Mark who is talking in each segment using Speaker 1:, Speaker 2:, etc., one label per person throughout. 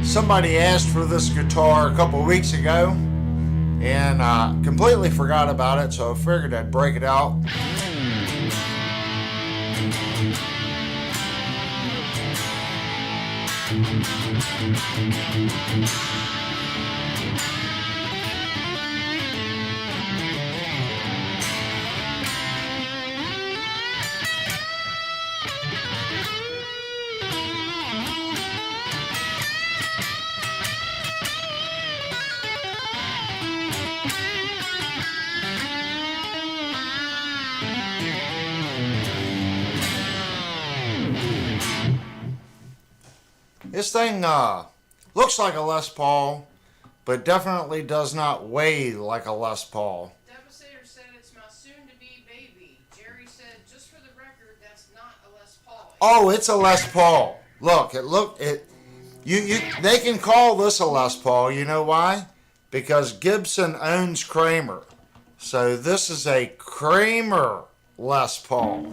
Speaker 1: Somebody asked for this guitar a couple weeks ago, and I completely forgot about it, so I figured I'd break it out. This thing looks like a Les Paul, but definitely does not weigh like a Les Paul.
Speaker 2: Devastator said it's my soon-to-be baby. Jerry said, just for the record, that's not a Les Paul.
Speaker 1: Oh, it's a Les Paul. They can call this a Les Paul. You know why? Because Gibson owns Kramer. So this is a Kramer Les Paul.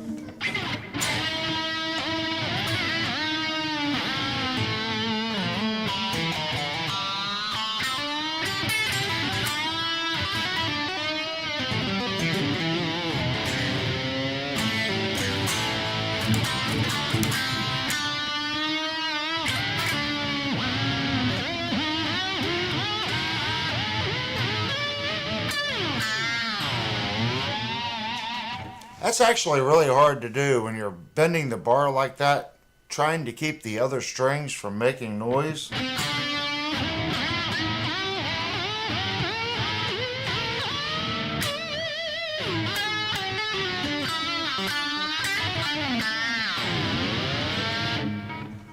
Speaker 1: That's actually really hard to do when you're bending the bar like that, trying to keep the other strings from making noise.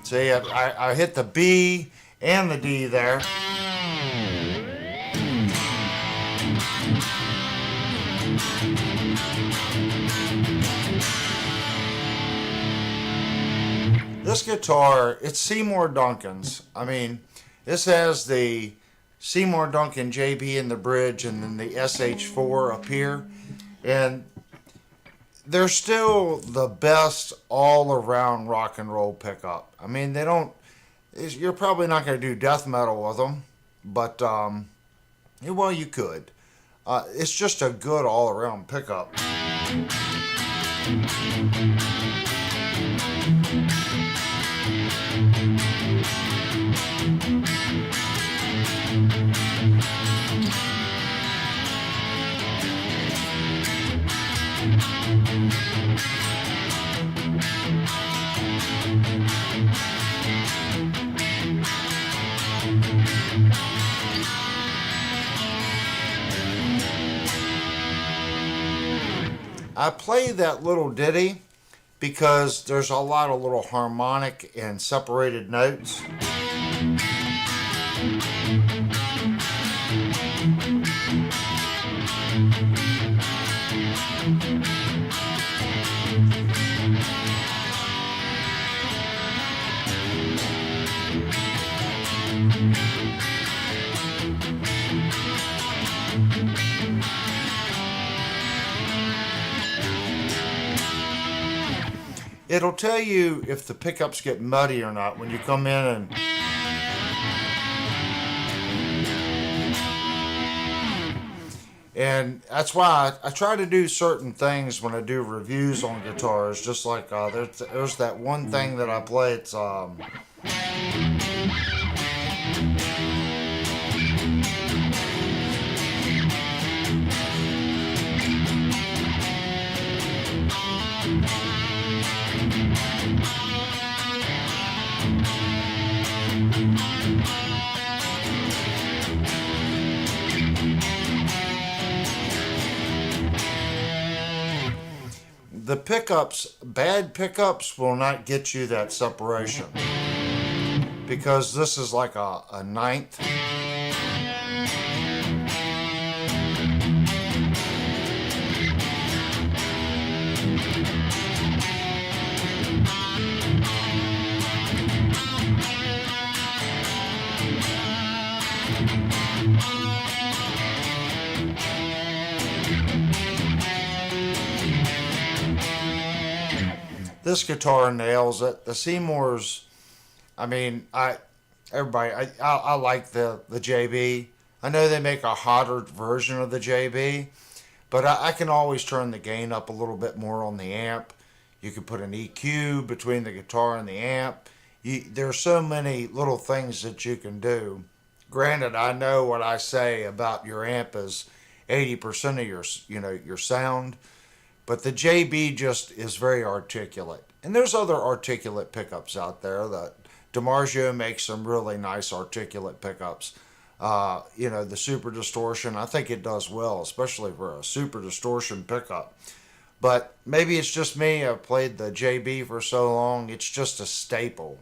Speaker 1: See, I hit the B and the D there. This guitar, it's Seymour Duncan's. I mean, this has the Seymour Duncan JB in the bridge and then the SH4 up here. And they're still the best all-around rock and roll pickup. I mean, you're probably not going to do death metal with them, but, well, you could. It's just a good all-around pickup. I play that little ditty because there's a lot of little harmonic and separated notes. It'll tell you if the pickups get muddy or not when you come in and that's why I try to do certain things when I do reviews on guitars. Just like there's that one thing that I play. It's the pickups. Bad pickups will not get you that separation because this is like a ninth. This guitar nails it. The Seymours, I mean, I like the JB. I know they make a hotter version of the JB, but I can always turn the gain up a little bit more on the amp. You can put an EQ between the guitar and the amp. There's so many little things that you can do. Granted, I know what I say about your amp is 80% of your sound. But the JB just is very articulate. And there's other articulate pickups out there. That DiMarzio makes some really nice articulate pickups. The Super Distortion, I think it does well, especially for a Super Distortion pickup. But maybe it's just me. I've played the JB for so long, it's just a staple.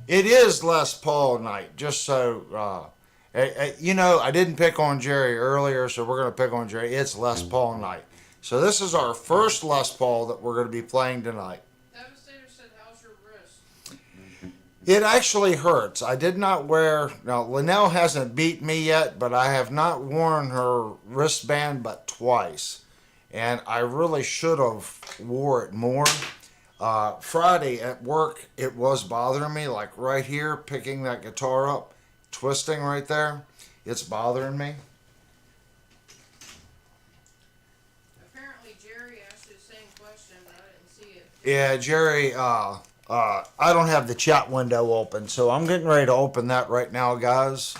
Speaker 1: It is Les Paul night, just so, I didn't pick on Jerry earlier, so we're going to pick on Jerry. It's Les Paul night. So this is our first Les Paul that we're going to be playing tonight.
Speaker 2: Devastator said, how's your wrist?
Speaker 1: It actually hurts. I did not now Linnell hasn't beat me yet, but I have not worn her wristband but twice. And I really should have wore it more. Friday at work, it was bothering me, like right here, picking that guitar up, twisting right there. It's bothering me.
Speaker 2: Apparently Jerry asked you the same question, but I didn't see it.
Speaker 1: Yeah, Jerry, I don't have the chat window open, so I'm getting ready to open that right now, guys,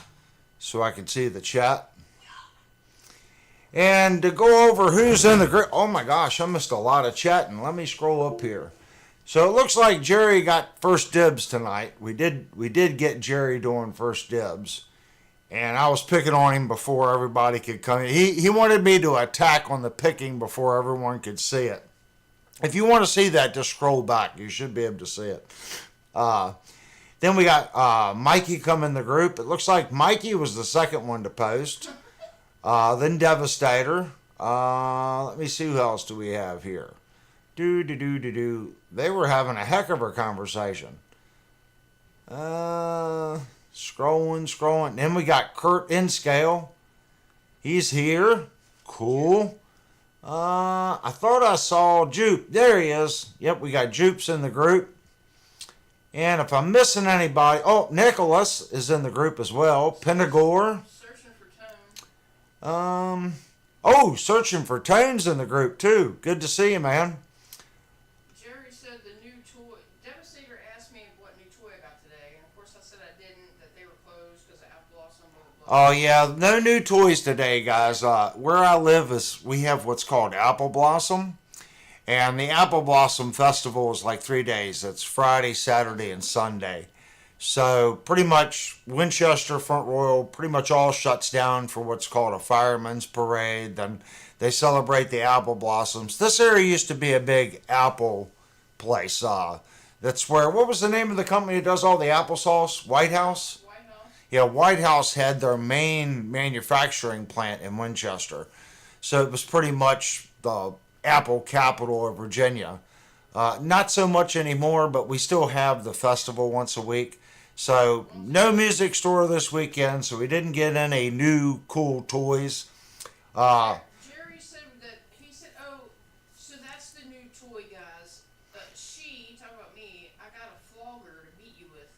Speaker 1: so I can see the chat. And to go over who's in the group. Oh my gosh, I missed a lot of chatting. Let me scroll up here. So it looks like Jerry got first dibs tonight. We did get Jerry doing first dibs. And I was picking on him before everybody could come in. He wanted me to attack on the picking before everyone could see it. If you want to see that, just scroll back. You should be able to see it. Then we got Mikey come in the group. It looks like Mikey was the second one to post. Then Devastator. Let me see who else do we have here. They were having a heck of a conversation. Scrolling. Then we got Kurt Inscale. He's here. Cool. I thought I saw Jupe. There he is. Yep, we got Jupes in the group. And if I'm missing anybody, Nicholas is in the group as well. Pentagore.
Speaker 2: Searching for tone.
Speaker 1: Oh, searching for tones in the group too. Good to see you, man.
Speaker 2: Jerry said the new toy. Devastator asked me what new toy I got today, and of course I said I didn't. That they were closed because of Apple Blossom. Blah blah
Speaker 1: Oh
Speaker 2: blah.
Speaker 1: yeah, no new toys today, guys. Where I live is we have what's called Apple Blossom, and the Apple Blossom Festival is like 3 days. It's Friday, Saturday, and Sunday. So pretty much Winchester Front Royal pretty much all shuts down for what's called a fireman's parade. Then they celebrate the apple blossoms. This area used to be a big apple place. That's where, what was the name of the company that does all the applesauce? White House?
Speaker 2: White House.
Speaker 1: Yeah, White House had their main manufacturing plant in Winchester. So it was pretty much the apple capital of Virginia. Not so much anymore, but we still have the festival once a week. So no music store this weekend, so we didn't get any new cool toys. Uh,
Speaker 2: Jerry said that he said, "Oh, so that's the new toy, guys. Talking about me, I got a flogger to beat you with."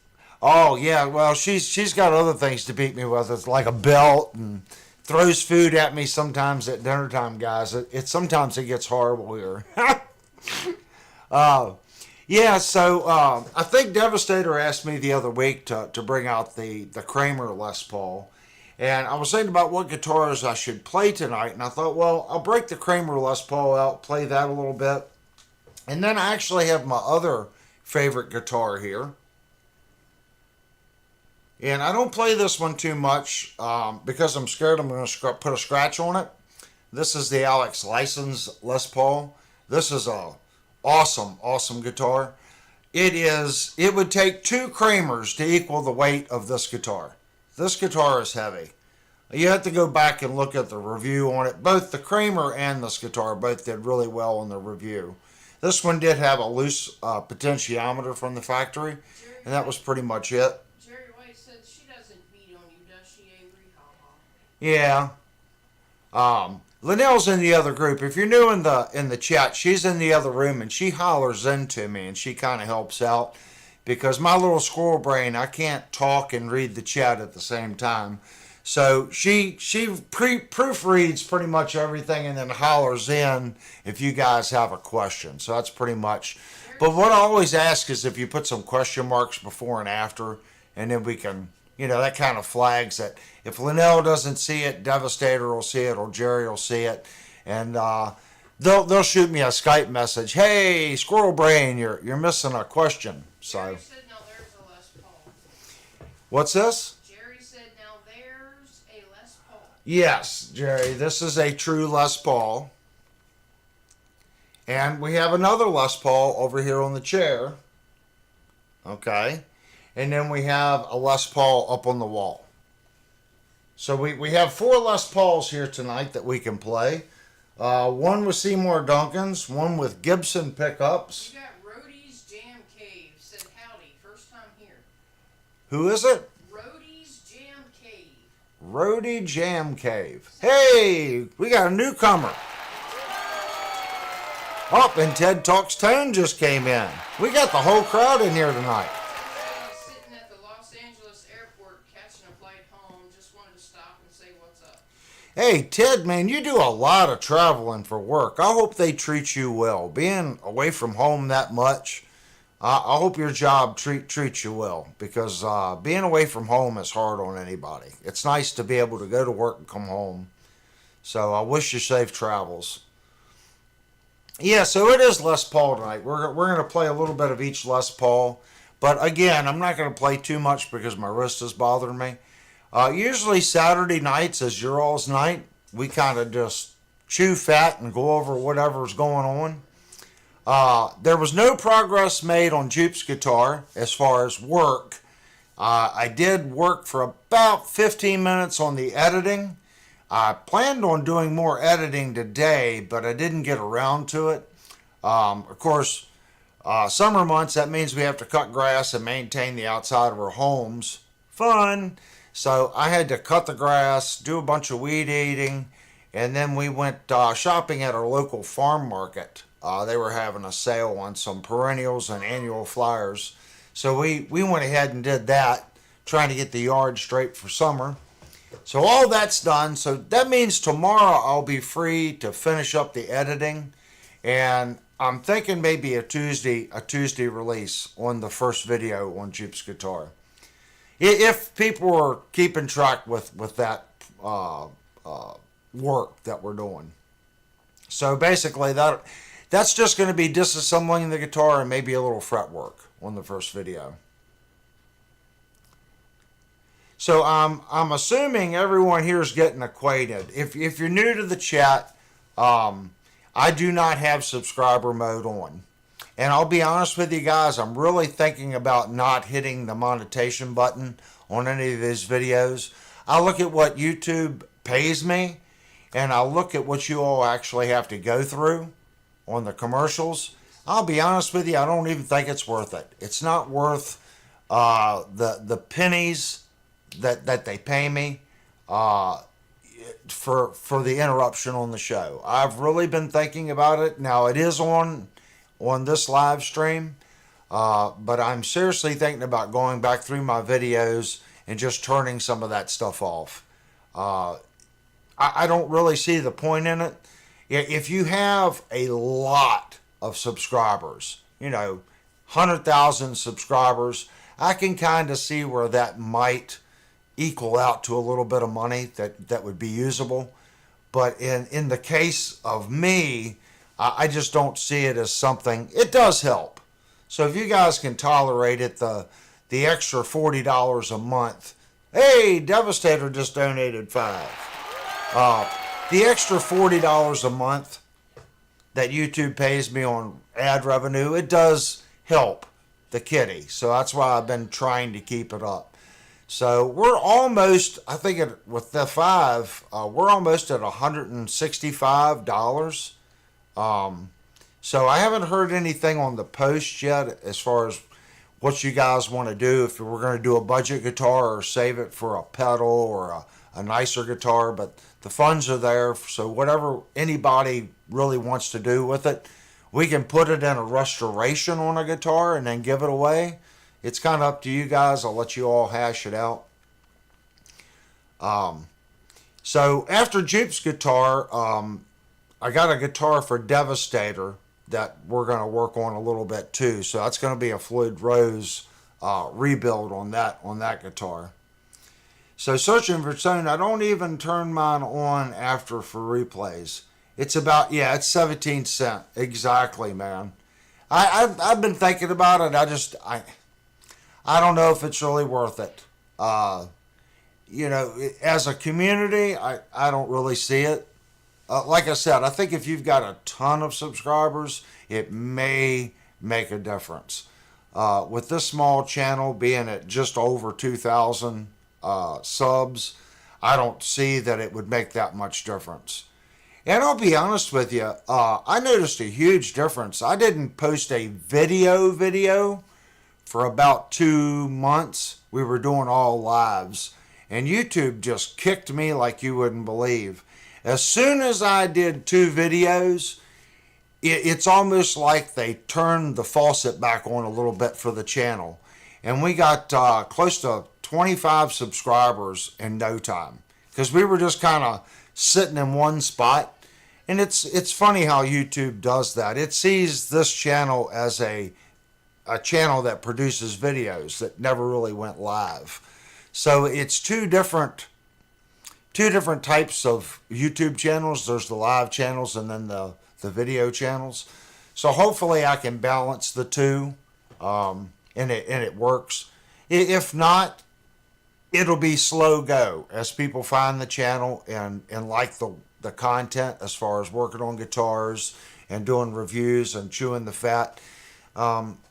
Speaker 1: oh yeah, well she's got other things to beat me with. It's like a belt and throws food at me sometimes at dinner time, guys. Sometimes it gets horrible here. uh, Yeah, so I think Devastator asked me the other week to bring out the Kramer Les Paul. And I was thinking about what guitars I should play tonight. And I thought, well, I'll break the Kramer Les Paul out, play that a little bit. And then I actually have my other favorite guitar here. And I don't play this one too much because I'm scared I'm going to put a scratch on it. This is the Alex License Les Paul. This is a awesome guitar. It would take two Kramers to equal the weight of this guitar. This guitar is heavy. You have to go back and look at the review on it. Both the Kramer and this guitar both did really well in the review. This one did have a loose potentiometer from the factory, and that was pretty much it.
Speaker 2: Jerry White said she doesn't beat on you, does she, Avery? Ha ha.
Speaker 1: Yeah. Linnell's in the other group. If you're new in the chat, she's in the other room and she hollers into me and she kind of helps out because my little squirrel brain, I can't talk and read the chat at the same time. So she proofreads pretty much everything and then hollers in if you guys have a question. So that's pretty much. But what I always ask is if you put some question marks before and after, and then we can, that kind of flags that if Linnell doesn't see it, Devastator will see it, or Jerry will see it, and they'll shoot me a Skype message. Hey, Squirrel Brain, you're missing a question. So
Speaker 2: Jerry said, "Now there's a Les Paul."
Speaker 1: what's this?
Speaker 2: Jerry said, "Now there's a Les Paul."
Speaker 1: Yes, Jerry, this is a true Les Paul. And we have another Les Paul over here on the chair. Okay. And then we have a Les Paul up on the wall. So we have 4 Les Pauls here tonight that we can play. One with Seymour Duncan's, one with Gibson pickups.
Speaker 2: You got Rhodey's Jam Cave. Said howdy, first time here.
Speaker 1: Who is it?
Speaker 2: Rhodey's Jam Cave.
Speaker 1: Rhodey Jam Cave. Hey, we got a newcomer. Oh, and Ted Talks Tone just came in. We got the whole crowd in here tonight.
Speaker 2: He's sitting at the Los Angeles airport catching a flight home. Just wanted to stop and say what's up.
Speaker 1: Hey, Ted, man, you do a lot of traveling for work. I hope they treat you well. Being away from home that much, I hope your job treats you well because being away from home is hard on anybody. It's nice to be able to go to work and come home. So I wish you safe travels. Yeah, so it is Les Paul tonight. We're going to play a little bit of each Les Paul. But again, I'm not going to play too much because my wrist is bothering me. Usually Saturday nights is your all's night. We kind of just chew fat and go over whatever's going on. There was no progress made on Jupe's guitar as far as work. I did work for about 15 minutes on the editing. I planned on doing more editing today, but I didn't get around to it. Of course, summer months, that means we have to cut grass and maintain the outside of our homes. Fun. So I had to cut the grass, do a bunch of weed eating, and then we went shopping at our local farm market. They were having a sale on some perennials and annual flowers. So we went ahead and did that, trying to get the yard straight for summer. So all that's done. So that means tomorrow I'll be free to finish up the editing, and I'm thinking maybe a Tuesday release on the first video on Jeep's guitar. If people are keeping track with that work that we're doing. So basically that's just going to be disassembling the guitar and maybe a little fret work on the first video. So I'm assuming everyone here is getting acquainted. If you're new to the chat, I do not have subscriber mode on. And I'll be honest with you guys, I'm really thinking about not hitting the monetization button on any of these videos. I look at what YouTube pays me, and I'll look at what you all actually have to go through on the commercials. I'll be honest with you, I don't even think it's worth it. It's not worth the pennies that they pay me for the interruption on the show. I've really been thinking about it. Now it is on this live stream, but I'm seriously thinking about going back through my videos and just turning some of that stuff off. I don't really see the point in it. If you have a lot of subscribers, 100,000 subscribers, I can kind of see where that might equal out to a little bit of money that would be usable. But in the case of me, I just don't see it as something. It does help. So if you guys can tolerate it, the extra $40 a month. Hey, Devastator just donated $5. The extra $40 a month that YouTube pays me on ad revenue, it does help the kitty. So that's why I've been trying to keep it up. So we're almost, I think with the 5, we're almost at $165. So I haven't heard anything on the post yet as far as what you guys want to do, if we're going to do a budget guitar or save it for a pedal or a nicer guitar, but the funds are there. So whatever anybody really wants to do with it, we can put it in a restoration on a guitar and then give it away. It's kind of up to you guys. I'll let you all hash it out. So after Jeep's guitar, I got a guitar for Devastator that we're going to work on a little bit too. So that's going to be a Floyd Rose rebuild on that guitar. So searching for tone, I don't even turn mine on after for replays. It's about, it's 17 cents. Exactly, man. I've been thinking about it. I don't know if it's really worth it. As a community, I don't really see it. Like I said, I think if you've got a ton of subscribers, it may make a difference. With this small channel being at just over 2,000 subs, I don't see that it would make that much difference. And I'll be honest with you, I noticed a huge difference. I didn't post a video for about 2 months. We were doing all lives, and YouTube just kicked me like you wouldn't believe. As soon as I did 2 videos, it's almost like they turned the faucet back on a little bit for the channel. And we got close to 25 subscribers in no time, because we were just kind of sitting in one spot. And it's funny how YouTube does that. It sees this channel as a channel that produces videos that never really went live. So it's two different types of YouTube channels. There's the live channels and then the video channels. So hopefully I can balance the two, and it works. If not, it'll be slow go as people find the channel and like the content as far as working on guitars and doing reviews and chewing the fat.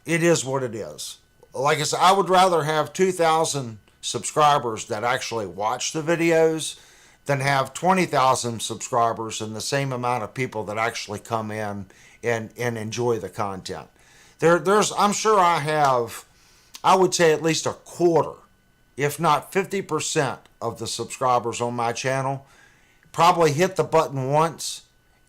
Speaker 1: It is what it is. Like I said, I would rather have 2,000 subscribers that actually watch the videos than have 20,000 subscribers and the same amount of people that actually come in and enjoy the content. I'm sure I would say at least a quarter, if not 50% of the subscribers on my channel probably hit the button once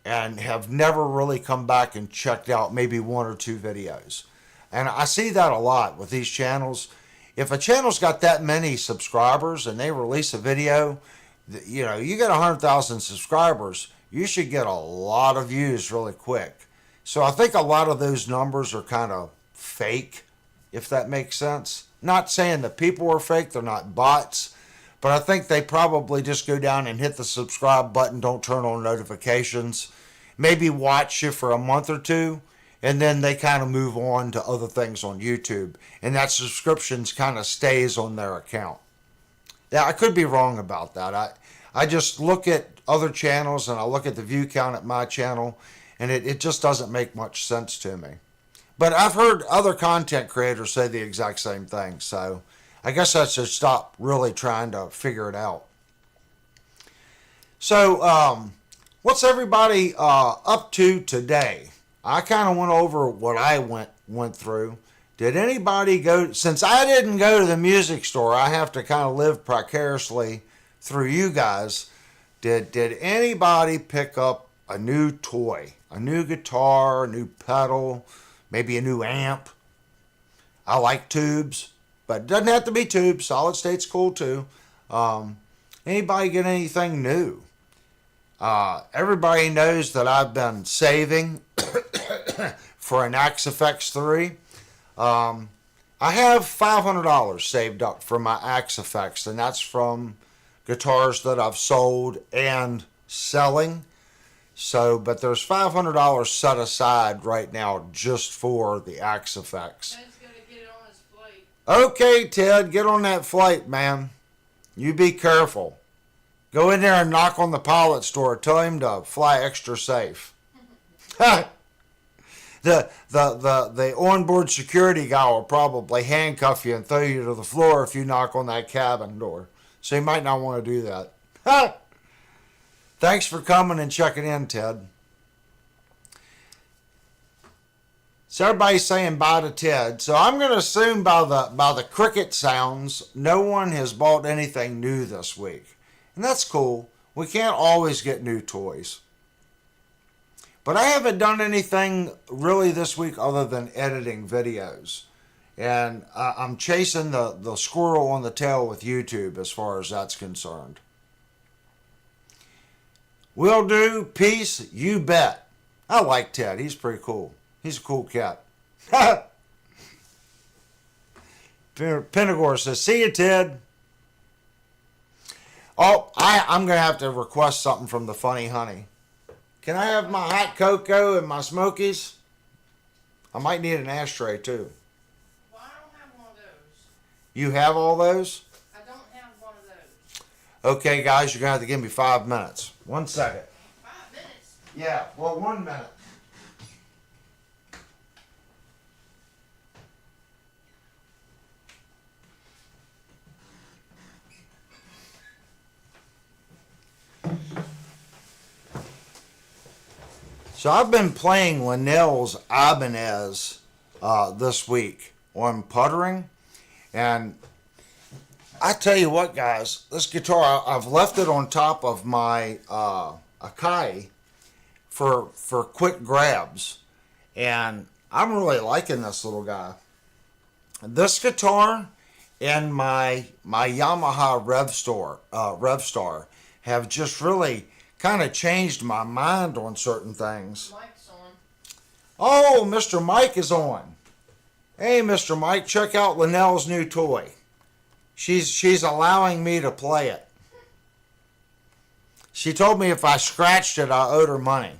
Speaker 1: and have never really come back and checked out maybe 1 or 2 videos. And I see that a lot with these channels. If a channel's got that many subscribers and they release a video, You know, you get 100,000 subscribers, you should get a lot of views really quick. So I think a lot of those numbers are kind of fake, if that makes sense. Not saying that people are fake, they're not bots, but I think they probably just go down and hit the subscribe button, don't turn on notifications, maybe watch you for a month or two, and then they kind of move on to other things on YouTube, and that subscriptions kind of stays on their account. Yeah, I could be wrong about that. I just look at other channels and I look at the view count at my channel, and it just doesn't make much sense to me. But I've heard other content creators say the exact same thing, so I guess I should stop really trying to figure it out. So, what's everybody up to today? I kind of went over what I went through. Did anybody go, since I didn't go to the music store, I have to kind of live precariously through you guys. Did anybody pick up a new toy, a new guitar, a new pedal, maybe a new amp? I like tubes, but it doesn't have to be tubes. Solid state's cool too. Anybody get anything new? Everybody knows that I've been saving for an Axe FX 3. I have $500 saved up for my Axe FX, and that's from guitars that I've sold and selling. So, but there's $500 set aside right now just for the Axe FX.
Speaker 2: Ted's gonna get it on his plate.
Speaker 1: Okay, Ted, get on that flight, man. You be careful. Go in there and knock on the pilot's door. Tell him to fly extra safe. The onboard security guy will probably handcuff you and throw you to the floor if you knock on that cabin door. So you might not want to do that. Thanks for coming and checking in, Ted. So everybody's saying bye to Ted. So I'm going to assume by the cricket sounds, no one has bought anything new this week. And that's cool. We can't always get new toys. But I haven't done anything really this week other than editing videos. And I'm chasing the squirrel on the tail with YouTube as far as that's concerned. Will do. Peace. You bet. I like Ted. He's pretty cool. He's a cool cat. Pentagore says, see you, Ted. Oh, I'm going to have to request something from the Funny Honey. Can I have my hot cocoa and my Smokies? I might need an ashtray too.
Speaker 2: Well, I don't have one of those.
Speaker 1: You have all those?
Speaker 2: I don't have one of those.
Speaker 1: Okay, guys, you're going to have to give me 5 minutes. 1 second.
Speaker 2: 5 minutes?
Speaker 1: Yeah, well, 1 minute. So I've been playing Linnell's Ibanez this week on puttering, and I tell you what, guys, this guitar, I've left it on top of my Akai for quick grabs, and I'm really liking this little guy. This guitar and my Yamaha Revstar have just really kind of changed my mind on certain things.
Speaker 2: Mike's on.
Speaker 1: Oh, Mr. Mike is on. Hey, Mr. Mike, check out Linnell's new toy. She's allowing me to play it. She told me if I scratched it, I owed her money.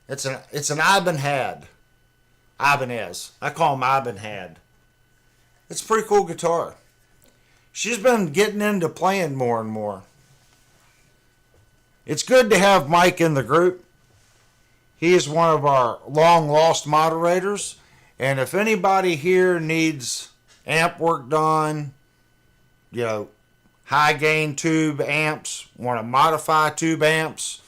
Speaker 1: It's an Ibanez. I call him Ibanez. It's a pretty cool guitar. She's been getting into playing more and more. It's good to have Mike in the group. He is one of our long-lost moderators. And if anybody here needs amp work done, high-gain tube amps, want to modify tube amps,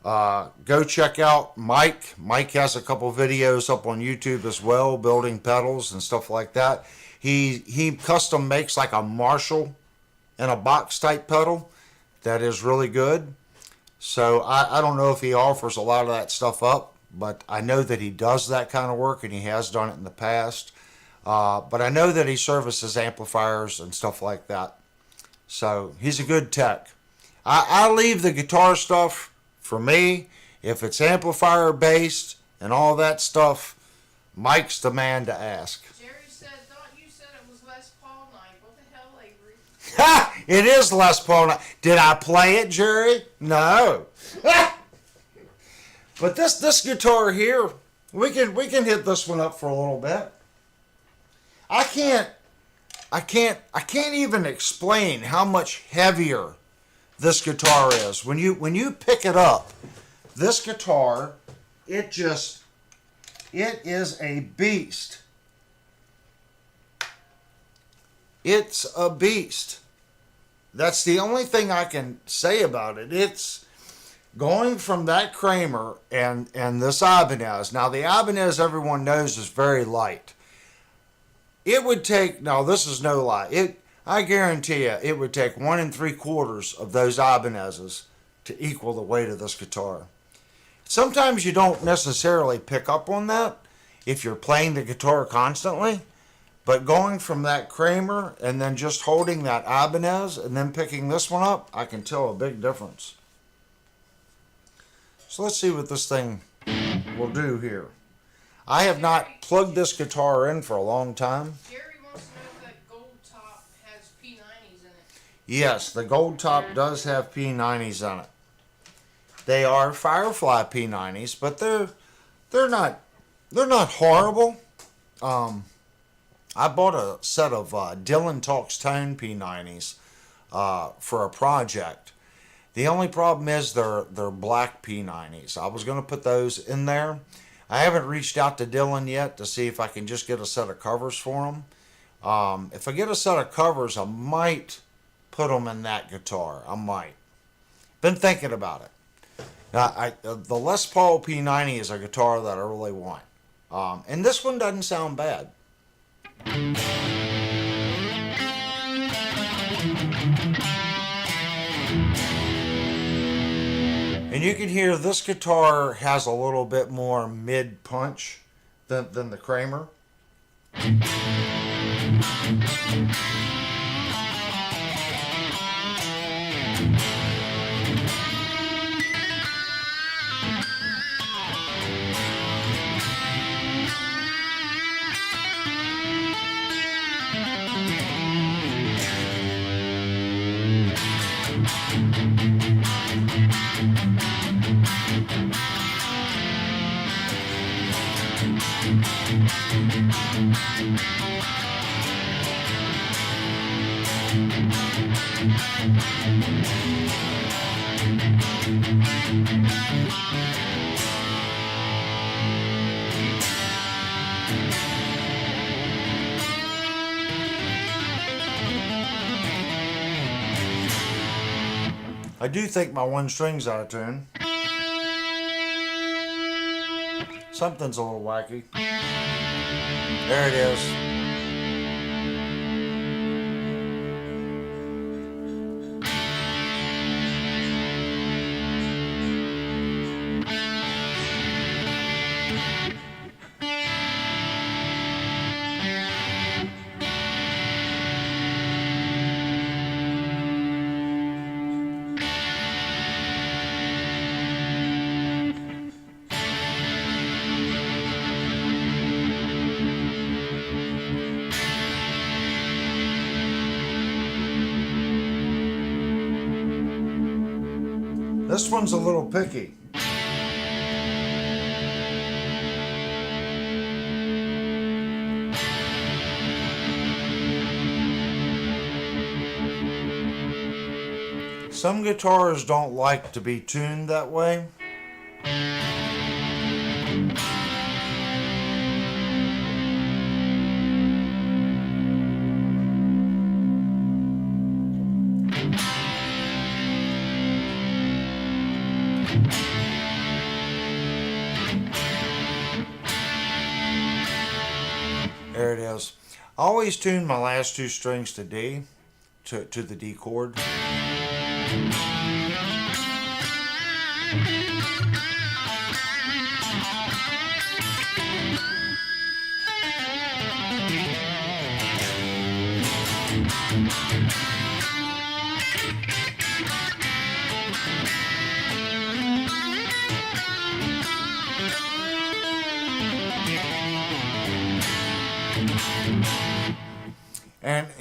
Speaker 1: go check out Mike. Mike has a couple videos up on YouTube as well, building pedals and stuff like that. He custom makes like a Marshall in a box type pedal that is really good. So I don't know if he offers a lot of that stuff up, but I know that he does that kind of work, and he has done it in the past. But I know that he services amplifiers and stuff like that. So he's a good tech. I leave the guitar stuff for me. If it's amplifier based and all that stuff, Mike's the man to ask.
Speaker 2: Jerry said, thought you said it was Les Paul night. What the hell, Avery?
Speaker 1: Ha! It is Les Paul. Did I play it, Jerry? No. But this guitar here, we can hit this one up for a little bit. I can't even explain how much heavier this guitar is. When you pick it up, this guitar, it is a beast. It's a beast. That's the only thing I can say about it. It's going from that Kramer and this Ibanez. Now the Ibanez, everyone knows, is very light. It would take, now this is no lie, I guarantee you it would take 1 3/4 of those Ibanezes to equal the weight of this guitar. Sometimes you don't necessarily pick up on that if you're playing the guitar constantly, but going from that Kramer and then just holding that Ibanez and then picking this one up, I can tell a big difference. So let's see what this thing will do here. I have not plugged this guitar in for a long time.
Speaker 2: Jerry wants to know if that gold top has P90s in it.
Speaker 1: Yes, the gold top does have P90s on it. They are Firefly P90s, but they're not horrible. I bought a set of Dylan Talks Tone P90s for a project. The only problem is they're black P90s. I was going to put those in there. I haven't reached out to Dylan yet to see if I can just get a set of covers for them. If I get a set of covers, I might put them in that guitar. I might. Been thinking about it. Now, the Les Paul P90 is a guitar that I really want. And this one doesn't sound bad. And you can hear this guitar has a little bit more mid punch than the Kramer. I do think my one string's out of tune. Something's a little wacky. There it is. This one's a little picky. Some guitars don't like to be tuned that way. There it is. I always tune my last two strings to D, to the D chord.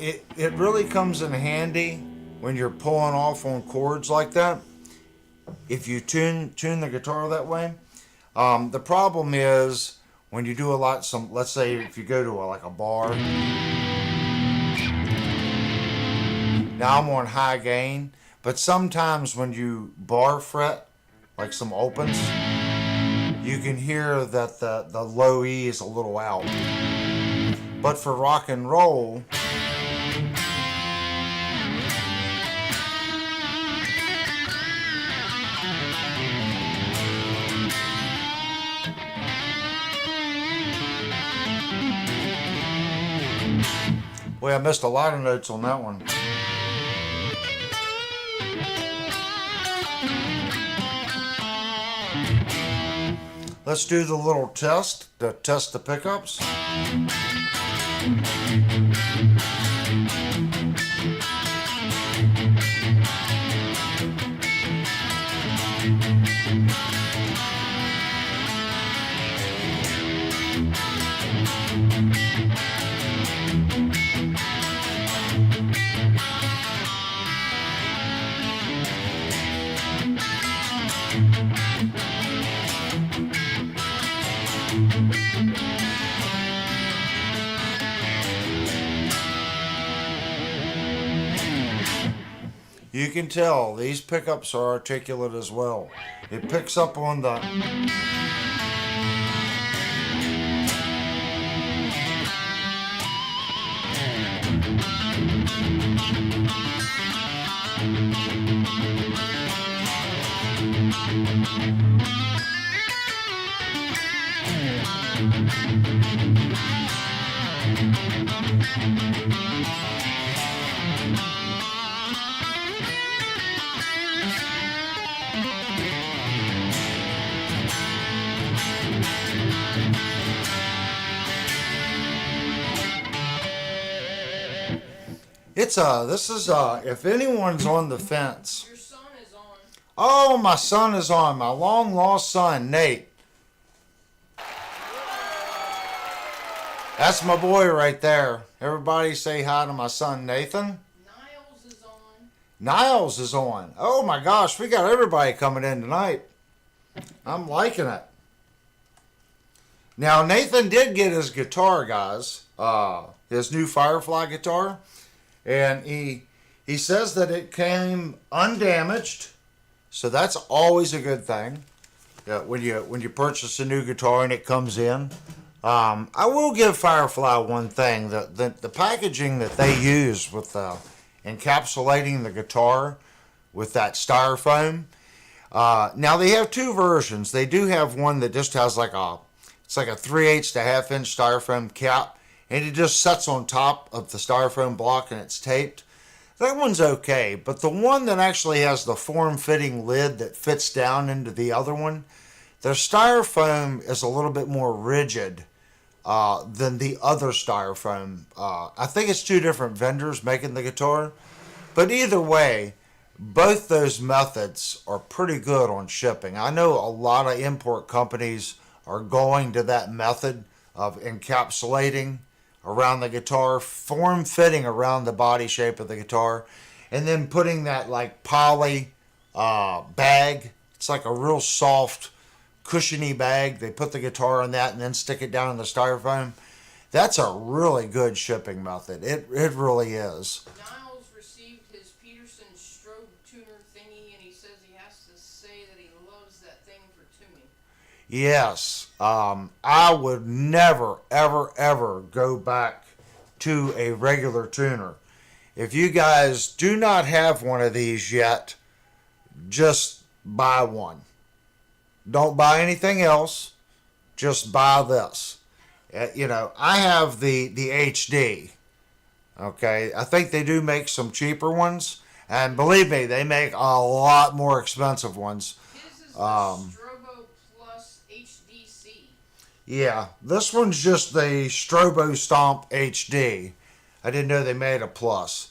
Speaker 1: it really comes in handy when you're pulling off on chords like that. If you tune the guitar that way, the problem is when you do let's say if you go to like a bar. Now I'm on high gain, but sometimes when you bar fret, like some opens, you can hear that the low E is a little out. But for rock and roll, well, I missed a lot of notes on that one. Let's do the little test to test the pickups. You can tell these pickups are articulate as well. It picks up on the if anyone's on the fence.
Speaker 2: Your son is on.
Speaker 1: Oh, my son is on. My long lost son, Nate. That's my boy right there. Everybody say hi to my son, Nathan.
Speaker 2: Niles is on.
Speaker 1: Niles is on. Oh my gosh, we got everybody coming in tonight. I'm liking it. Now, Nathan did get his guitar, guys. His new Firefly guitar. And he says that it came undamaged. So that's always a good thing. When you purchase a new guitar and it comes in. I will give Firefly one thing. The packaging that they use with encapsulating the guitar with that styrofoam. Now they have two versions. They do have one that just has it's like a 3/8 to 1/2 inch styrofoam cap, and it just sits on top of the styrofoam block and it's taped. That one's okay, but the one that actually has the form-fitting lid that fits down into the other one, the styrofoam is a little bit more rigid than the other styrofoam. I think it's two different vendors making the guitar, but either way, both those methods are pretty good on shipping. I know a lot of import companies are going to that method of encapsulating around the guitar, form fitting around the body shape of the guitar, and then putting that like poly bag. It's like a real soft, cushiony bag. They put the guitar in that and then stick it down in the styrofoam. That's a really good shipping method. It really is.
Speaker 2: Niles received his Peterson strobe tuner thingy, and he says he has to say that he loves that thing for tuning.
Speaker 1: Yes. I would never, ever, ever go back to a regular tuner. If you guys do not have one of these yet, just buy one. Don't buy anything else. Just buy this. I have the HD. Okay, I think they do make some cheaper ones, and believe me, they make a lot more expensive ones.
Speaker 2: His is the Strobo Plus HDC.
Speaker 1: Yeah, this one's just the Strobo Stomp HD. I didn't know they made a plus.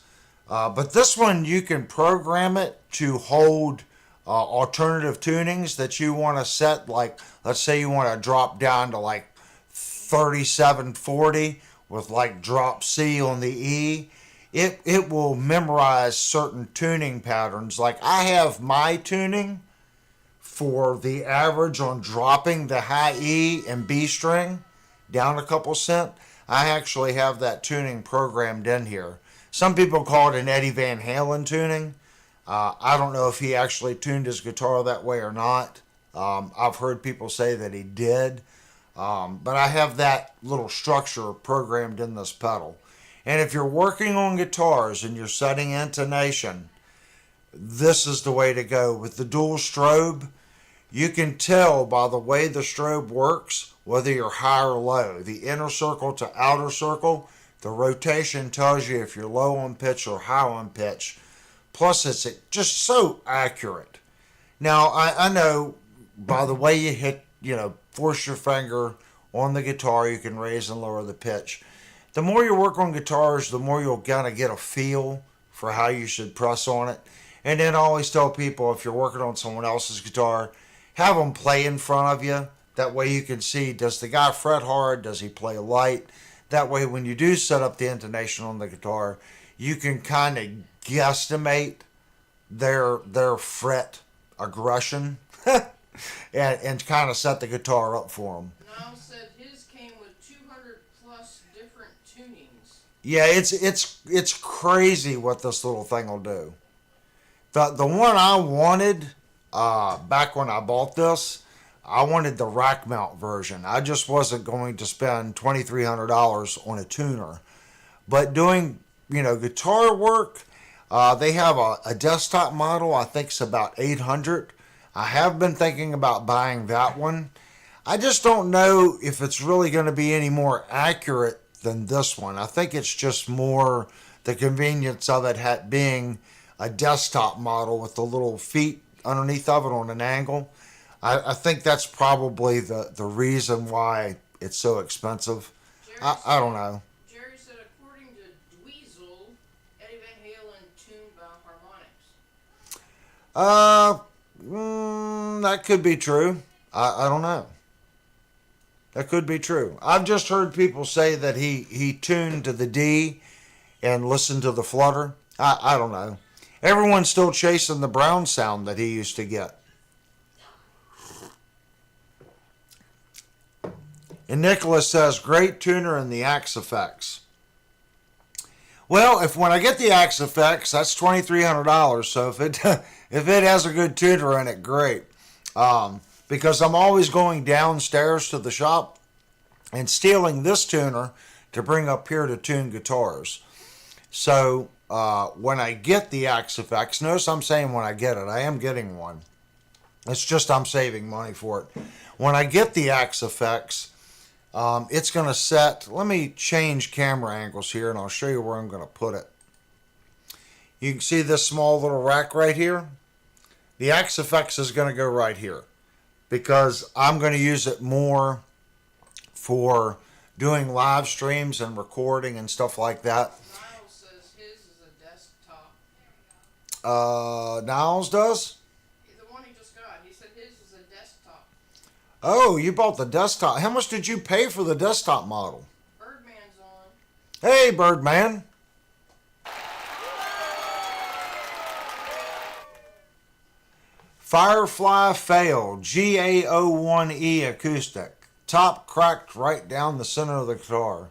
Speaker 1: But this one, you can program it to hold alternative tunings that you want to set. Like, let's say you want to drop down to like 3740 with like drop C on the E. it will memorize certain tuning patterns. Like I have my tuning for the average on dropping the high E and B string down a couple cent. I actually have that tuning programmed in here. Some people call it an Eddie Van Halen tuning. I don't know if he actually tuned his guitar that way or not. I've heard people say that he did. But I have that little structure programmed in this pedal. And if you're working on guitars and you're setting intonation, this is the way to go. With the dual strobe, you can tell by the way the strobe works whether you're high or low. The inner circle to outer circle, the rotation tells you if you're low on pitch or high on pitch. Plus, it's just so accurate. Now, I know by the way you hit, force your finger on the guitar, you can raise and lower the pitch. The more you work on guitars, the more you'll kind of get a feel for how you should press on it. And then I always tell people, if you're working on someone else's guitar, have them play in front of you. That way you can see, does the guy fret hard? Does he play light? That way when you do set up the intonation on the guitar, you can kind of guesstimate their fret aggression and kind of set the guitar up for them.
Speaker 2: Niall said his came with 200 plus different tunings.
Speaker 1: Yeah, it's crazy what this little thing will do. The one I wanted back when I bought this, I wanted the rack mount version. I just wasn't going to spend $2,300 on a tuner. But doing, guitar work, they have a desktop model. I think it's about $800. I have been thinking about buying that one. I just don't know if it's really going to be any more accurate than this one. I think it's just more the convenience of it being a desktop model with the little feet underneath of it on an angle. I think that's probably the reason why it's so expensive. I don't know.
Speaker 2: Jerry said, according to Dweezil, Eddie Van Halen tuned by harmonics.
Speaker 1: That could be true. I don't know. That could be true. I've just heard people say that he tuned to the D and listened to the flutter. I don't know. Everyone's still chasing the brown sound that he used to get. And Nicholas says, great tuner in the Axe Effects. Well, when I get the Axe Effects, that's $2,300. So if it has a good tuner in it, great. Because I'm always going downstairs to the shop and stealing this tuner to bring up here to tune guitars. So when I get the Axe Effects, notice I'm saying when I get it, I am getting one. It's just I'm saving money for it. When I get the Axe Effects, it's going to set, let me change camera angles here and I'll show you where I'm going to put it. You can see this small little rack right here. The Axe Effects is going to go right here because I'm going to use it more for doing live streams and recording and stuff like that.
Speaker 2: Niall says his is a desktop.
Speaker 1: Niles does?
Speaker 2: The one he just got, he said his is a desktop.
Speaker 1: Oh, you bought the desktop. How much did you pay for the desktop model?
Speaker 2: Birdman's on.
Speaker 1: Hey, Birdman. Firefly failed. GA01E acoustic. Top cracked right down the center of the guitar.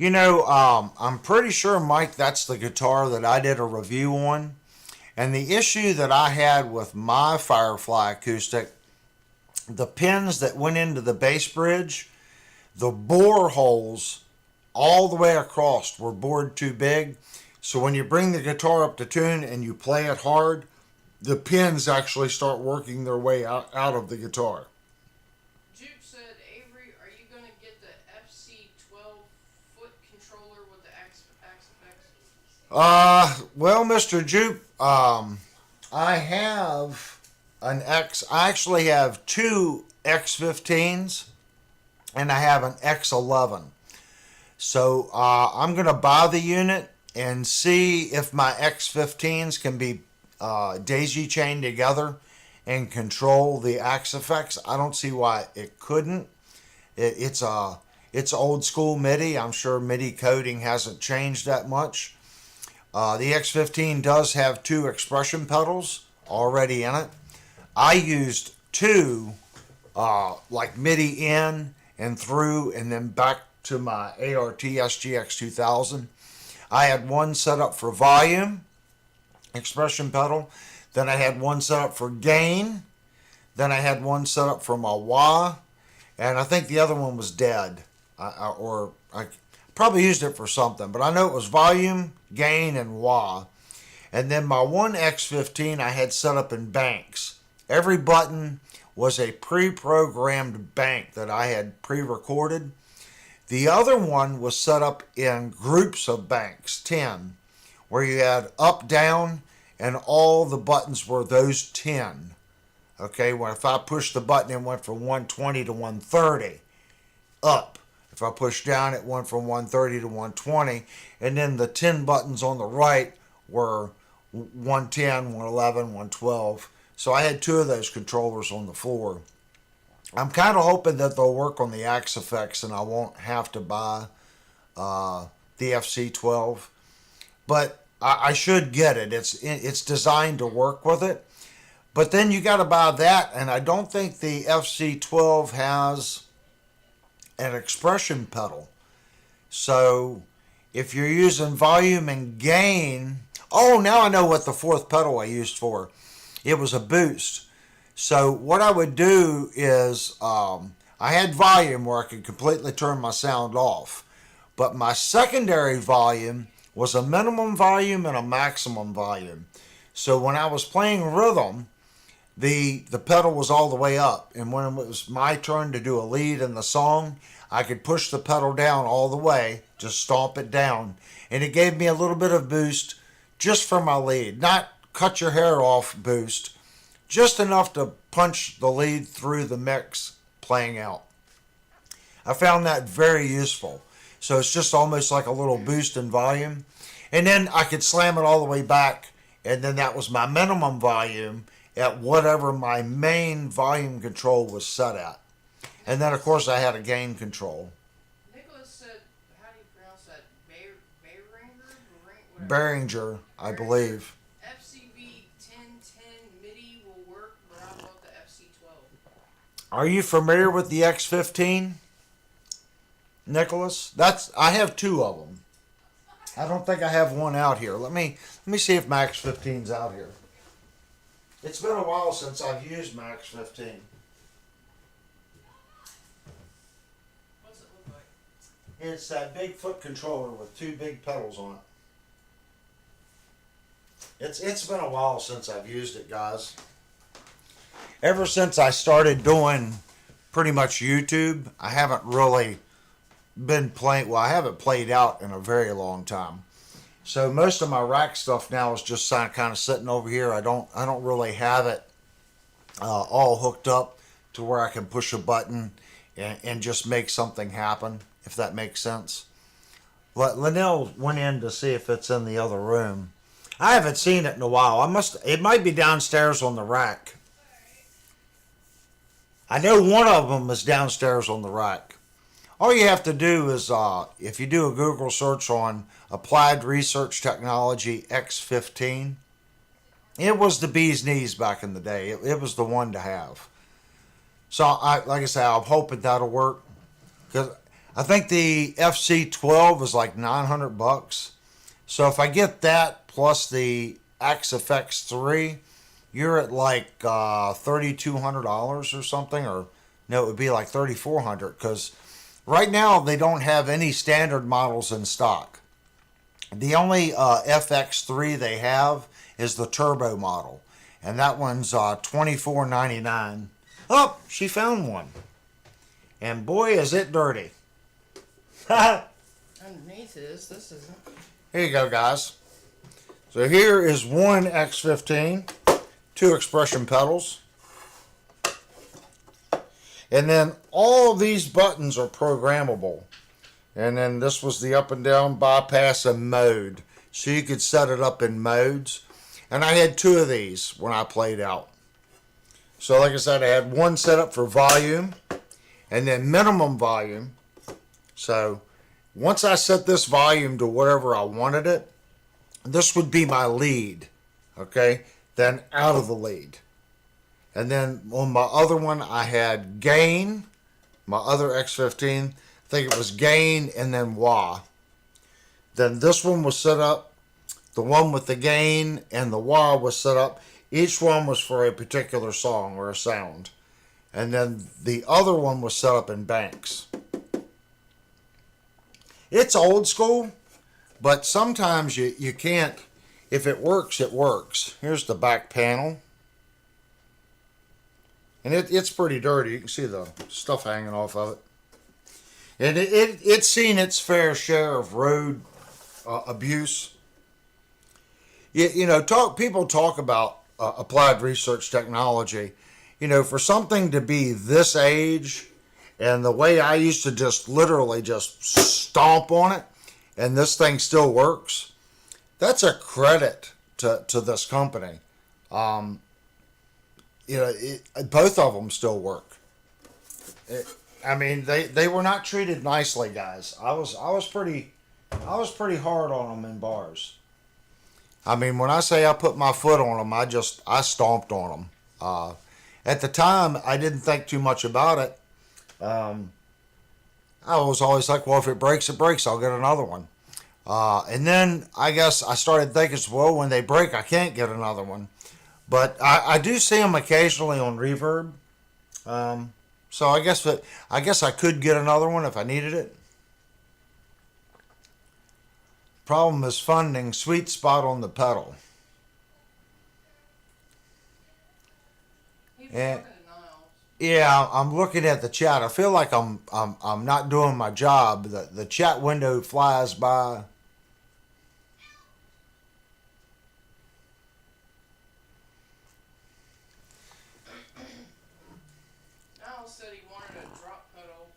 Speaker 1: I'm pretty sure, Mike, that's the guitar that I did a review on. And the issue that I had with my Firefly acoustic, the pins that went into the bass bridge, the bore holes all the way across were bored too big. So when you bring the guitar up to tune and you play it hard, the pins actually start working their way out of the guitar.
Speaker 2: Juke said, Avery, are you going to get the FC12 foot controller with the Axe Effects?
Speaker 1: Well, Mr. Jupe, I have I actually have two X15s and I have an X11. So I'm going to buy the unit and see if my X15s can be daisy chained together and control the Axe Effects. I don't see why it couldn't. It's It's old school MIDI. I'm sure MIDI coding hasn't changed that much. The X15 does have 2 expression pedals already in it. I used 2, like MIDI in and through and then back to my ART SGX 2000. I had one set up for volume, expression pedal. Then I had one set up for gain. Then I had one set up for my wah. And I think the other one was dead. I probably used it for something. But I know it was volume, gain, and wah. And then my one X15 I had set up in banks. Every button was a pre-programmed bank that I had pre-recorded. The other one was set up in groups of banks, 10, where you had up, down, and all the buttons were those 10. Okay, well, if I pushed the button, it went from 120 to 130, up. If I pushed down, it went from 130 to 120. And then the 10 buttons on the right were 110, 111, 112. So I had 2 of those controllers on the floor. I'm kind of hoping that they'll work on the Axe effects and I won't have to buy the FC12. But I should get it. It's designed to work with it. But then you got to buy that, and I don't think the FC12 has an expression pedal. So if you're using volume and gain, oh, now I know what the 4th pedal I used for. It was a boost. So what I would do is I had volume where I could completely turn my sound off. But my secondary volume was a minimum volume and a maximum volume. So when I was playing rhythm, the pedal was all the way up. And when it was my turn to do a lead in the song, I could push the pedal down all the way, just stomp it down. And it gave me a little bit of boost just for my lead. Not cut your hair off boost, just enough to punch the lead through the mix playing out. I found that very useful. So it's just almost like a little boost in volume. And then I could slam it all the way back, and then that was my minimum volume at whatever my main volume control was set at. And then, of course, I had a gain control.
Speaker 2: Nicholas said, how do you pronounce that? Behringer?
Speaker 1: Behringer, I believe.
Speaker 2: FCB 1010 MIDI will work, but I love the FC12.
Speaker 1: Are you familiar with the X15, Nicholas? I have 2 of them. I don't think I have one out here. Let me see if my X15's out here. It's been a while since I've used my X15.
Speaker 2: What's it look like?
Speaker 1: It's that big foot controller with 2 big pedals on it. It's been a while since I've used it, guys. Ever since I started doing pretty much YouTube, I haven't really been playing. Well, I haven't played out in a very long time. So most of my rack stuff now is just kind of sitting over here. I don't really have it all hooked up to where I can push a button and just make something happen, if that makes sense. Linnell went in to see if it's in the other room. I haven't seen it in a while. It might be downstairs on the rack. I know one of them is downstairs on the rack. All you have to do is, if you do a Google search on Applied Research Technology X15, it was the bee's knees back in the day. It was the one to have. So, like I say, I'm hoping that'll work. Because I think the FC12 is like $900. So if I get that plus the Axe FX 3, you're at like $3,200 or something. Or no, it would be like $3,400 because right now they don't have any standard models in stock. The only FX3 they have is the turbo model, and that one's $24.99. Oh, she found one, and boy is it dirty.
Speaker 2: Underneath this isn't.
Speaker 1: Here you go, guys. So here is one X15, 2 expression pedals. And then all these buttons are programmable. And then this was the up and down, bypass, and mode. So you could set it up in modes. And I had 2 of these when I played out. So like I said, I had one set up for volume and then minimum volume. So once I set this volume to whatever I wanted it, this would be my lead. Okay, then out of the lead. And then on my other one, I had gain, my other X15. I think it was gain and then wah. Then this one was set up. The one with the gain and the wah was set up. Each one was for a particular song or a sound. And then the other one was set up in banks. It's old school, but sometimes you can't. If it works, it works. Here's the back panel. And it's pretty dirty. You can see the stuff hanging off of it. And it's seen its fair share of road abuse. People talk about applied research technology. For something to be this age, and the way I used to just literally just stomp on it, and this thing still works, that's a credit to this company. Both of them still work. They were not treated nicely, guys. I was pretty hard on them in bars. When I say I put my foot on them, I stomped on them. At the time, I didn't think too much about it. I was always like, well, if it breaks, it breaks. I'll get another one. And then I guess I started thinking, well, when they break, I can't get another one. But I do see them occasionally on Reverb. So I guess I could get another one if I needed it. Problem is funding. Sweet spot on the pedal. And yeah, I'm looking at the chat. I feel like I'm not doing my job. The chat window flies by.
Speaker 2: Al said he wanted a drop pedal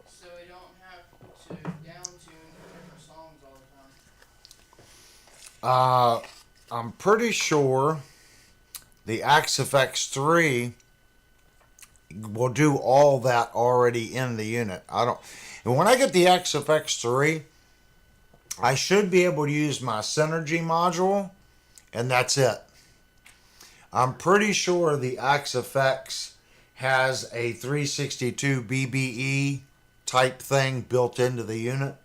Speaker 2: so he don't have to down tune different songs all the time.
Speaker 1: I'm pretty sure the Axe-Fx 3 will do all that already in the unit. And when I get the Axe-Fx 3, I should be able to use my Synergy module, and that's it. I'm pretty sure the Axe-Fx has a 362 BBE type thing built into the unit.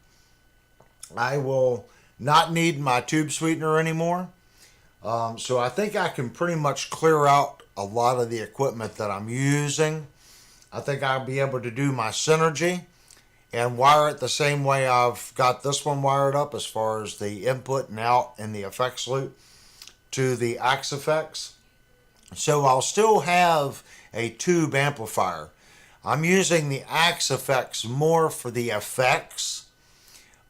Speaker 1: I will not need my tube sweetener anymore. So I think I can pretty much clear out a lot of the equipment that I'm using. I think I'll be able to do my Synergy and wire it the same way I've got this one wired up as far as the input and out and the effects loop to the Axe-Fx. So I'll still have a tube amplifier. I'm using the Axe-Fx more for the effects,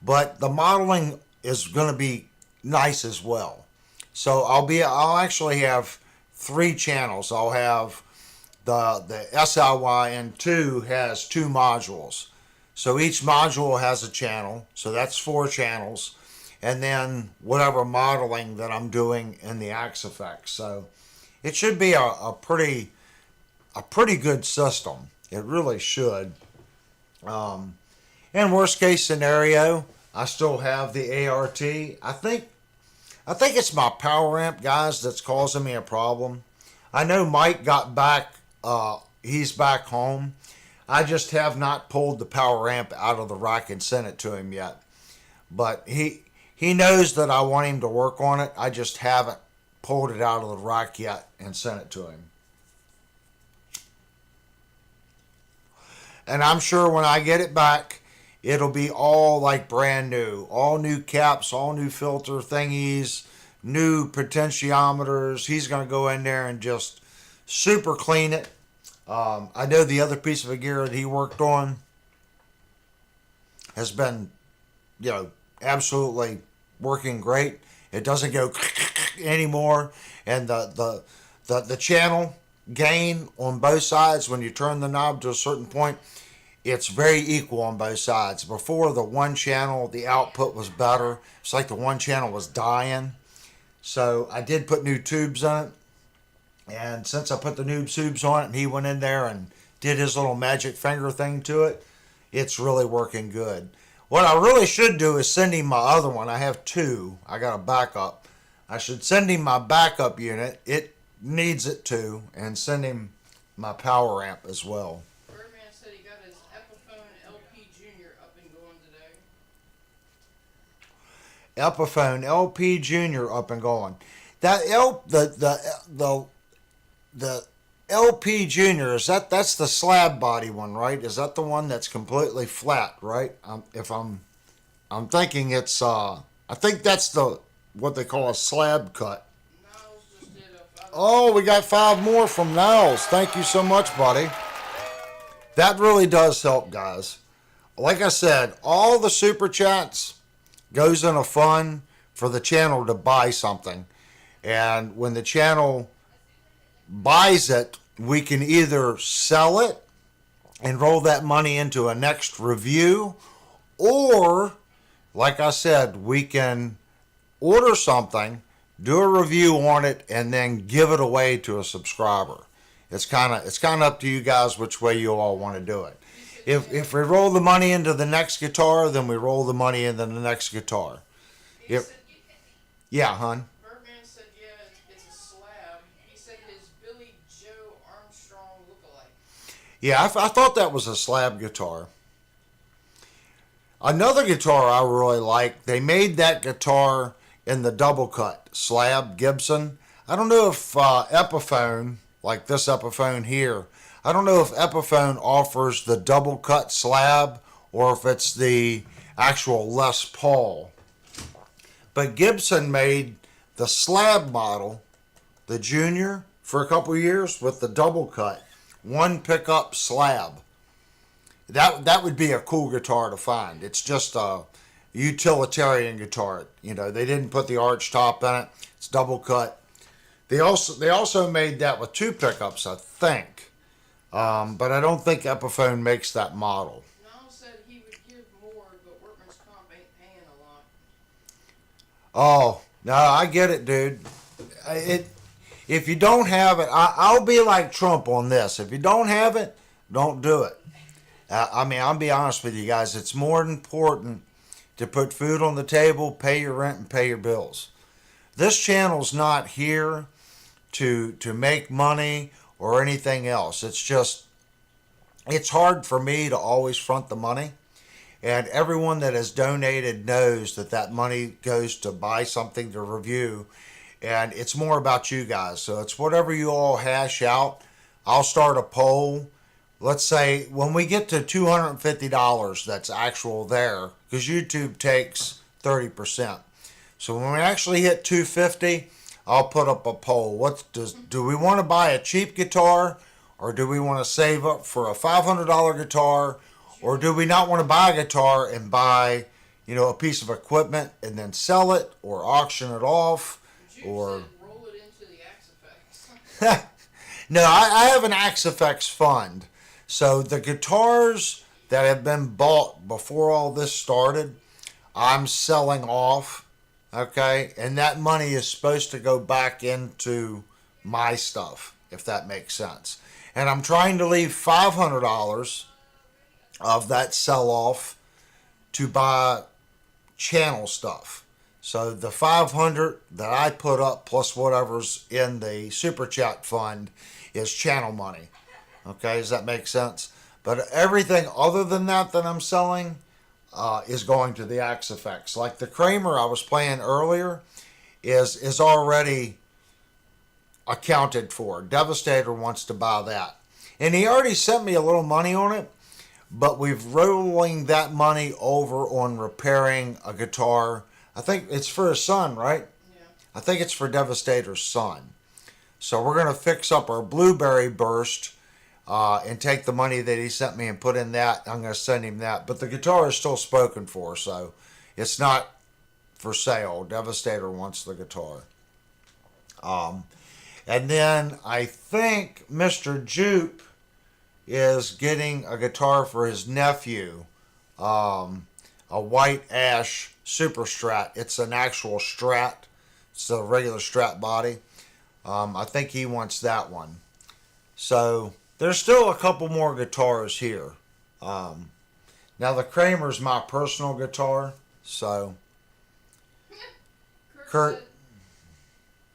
Speaker 1: but the modeling is going to be nice as well. So I'll actually have 3 channels. I'll have the SLYN2 has 2 modules. So each module has a channel. So that's 4 channels. And then whatever modeling that I'm doing in the Axe-Fx. So it should be a pretty good system. It really should. In worst case scenario, I still have the ART. I think it's my power amp, guys, that's causing me a problem. I know Mike got back. He's back home. I just have not pulled the power amp out of the rack and sent it to him yet. But he knows that I want him to work on it. I just haven't pulled it out of the rack yet and sent it to him. And I'm sure when I get it back, it'll be all like brand new. All new caps, all new filter thingies, new potentiometers. He's going to go in there and just super clean it. I know the other piece of gear that he worked on has been, absolutely working great. It doesn't go anymore. And the channel gain on both sides, when you turn the knob to a certain point, it's very equal on both sides. Before, the one channel, the output was better. It's like the one channel was dying. So I did put new tubes on it. And since I put the new tubes on it and he went in there and did his little magic finger thing to it, it's really working good. What I really should do is send him my other one. I have two. I got a backup. I should send him my backup unit. It needs it too, and send him my power amp as well.
Speaker 2: Birdman said he got his Epiphone LP Junior up and going today.
Speaker 1: Epiphone LP Junior up and going. That the LP Junior, that's the slab body one, right? Is that the one that's completely flat, right? I'm thinking it's I think that's the what they call a slab cut.
Speaker 2: Niles just did a 5.
Speaker 1: Oh, we got 5 more from Niles. Thank you so much, buddy. That really does help, guys. Like I said, all the super chats goes in a fund for the channel to buy something. And when the channel buys it, we can either sell it and roll that money into a next review, or, like I said, we can order something, do a review on it, and then give it away to a subscriber. It's kind of up to you guys which way you all want to do it. If we roll the money into the next guitar, then we roll the money into the next guitar. Yeah, hon.
Speaker 2: Birdman said, yeah, it's a slab. He said his Billy Joe Armstrong lookalike.
Speaker 1: Yeah, I thought that was a slab guitar. Another guitar I really like, they made that guitar in the double cut slab Gibson. I don't know if Epiphone, like this Epiphone here, I don't know if Epiphone offers the double cut slab or if it's the actual Les Paul. But Gibson made the slab model, the Junior, for a couple years with the double cut, one pickup slab. That would be a cool guitar to find. It's just a utilitarian guitar. You know, they didn't put the arch top in it. It's double cut. They also made that with 2 pickups, I think. But I don't think Epiphone makes that model.
Speaker 2: Niles said he would give more, but workman's comp ain't paying a lot.
Speaker 1: Oh, no, I get it, dude. If you don't have it, I'll be like Trump on this. If you don't have it, don't do it. I'll be honest with you guys. It's more important to put food on the table, pay your rent, and pay your bills. This channel's not here to make money or anything else. It's hard for me to always front the money. And everyone that has donated knows that money goes to buy something to review. And it's more about you guys. So it's whatever you all hash out. I'll start a poll. Let's say when we get to $250 that's actual there, because YouTube takes 30%. So when we actually hit $250, I'll put up a poll. Do we want to buy a cheap guitar, or do we want to save up for a $500 guitar, or do we not want to buy a guitar and buy, a piece of equipment and then sell it or auction it off,
Speaker 2: Jude
Speaker 1: or
Speaker 2: said roll it into the Axe Effects.
Speaker 1: No, I have an Axe Effects fund. So the guitars that have been bought before all this started, I'm selling off, okay? And that money is supposed to go back into my stuff, if that makes sense. And I'm trying to leave $500 of that sell-off to buy channel stuff. So the $500 that I put up plus whatever's in the Super Chat fund is channel money. Okay, does that make sense? But everything other than that I'm selling is going to the Axe Effects. Like the Kramer I was playing earlier is already accounted for. Devastator wants to buy that. And he already sent me a little money on it, but we're rolling that money over on repairing a guitar. I think it's for his son, right?
Speaker 2: Yeah.
Speaker 1: I think it's for Devastator's son. So we're going to fix up our Blueberry Burst and take the money that he sent me and put in that. I'm going to send him that. But the guitar is still spoken for, so it's not for sale. Devastator wants the guitar. And then I think Mr. Jupe is getting a guitar for his nephew, a white ash super Strat. It's an actual Strat. It's a regular Strat body. I think he wants that one. So there's still a couple more guitars here. Now the Kramer's my personal guitar, so Kurt.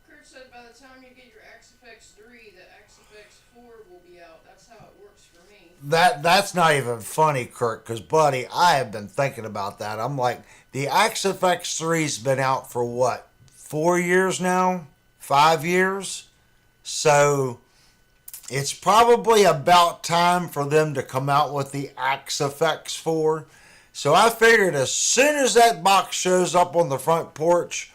Speaker 2: Kurt said by the time you get your XFX 3, the XFX 4 will be out. That's how it works for me.
Speaker 1: That's not even funny, Kurt, because buddy, I have been thinking about that. I'm like, the XFX 3's been out for what, 4 years now? 5 years? So it's probably about time for them to come out with the XFX 4. So I figured as soon as that box shows up on the front porch,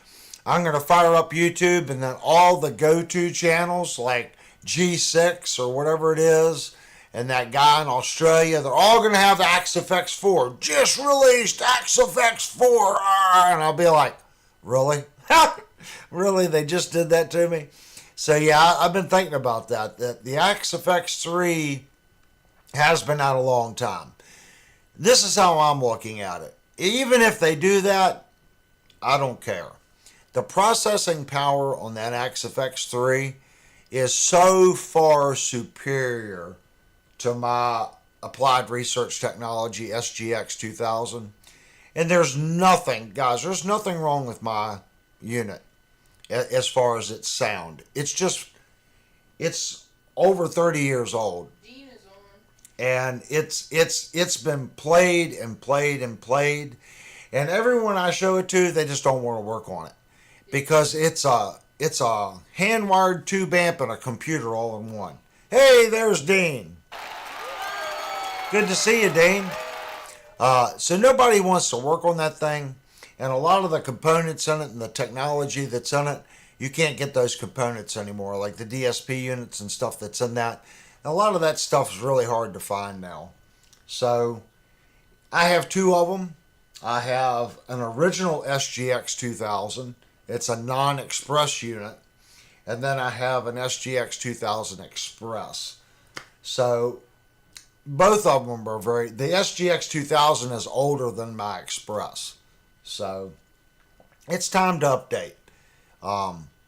Speaker 1: I'm going to fire up YouTube, and then all the go-to channels like G6 or whatever it is, and that guy in Australia, they're all going to have the XFX 4. Just released XFX 4. And I'll be like, really? Really? They just did that to me? So yeah, I've been thinking about that. That the XFX 3 has been out a long time. This is how I'm looking at it. Even if they do that, I don't care. The processing power on that XFX 3 is so far superior to my Applied Research Technology SGX 2000. And there's nothing, guys, there's nothing wrong with my unit as far as its sound. It's over 30 years old.
Speaker 2: Dean is on.
Speaker 1: And it's been played and played and played. And everyone I show it to, they just don't want to work on it. Because it's a hand-wired tube amp and a computer all in one. Hey, there's Dean. Good to see you, Dean. So nobody wants to work on that thing, and a lot of the components in it and the technology that's in it, you can't get those components anymore, like the DSP units and stuff that's in that. And a lot of that stuff is really hard to find now. So I have two of them. I have an original SGX 2000. It's a non-express unit. And then I have an SGX 2000 Express. So both of them are the SGX 2000 is older than my Express. So it's time to update.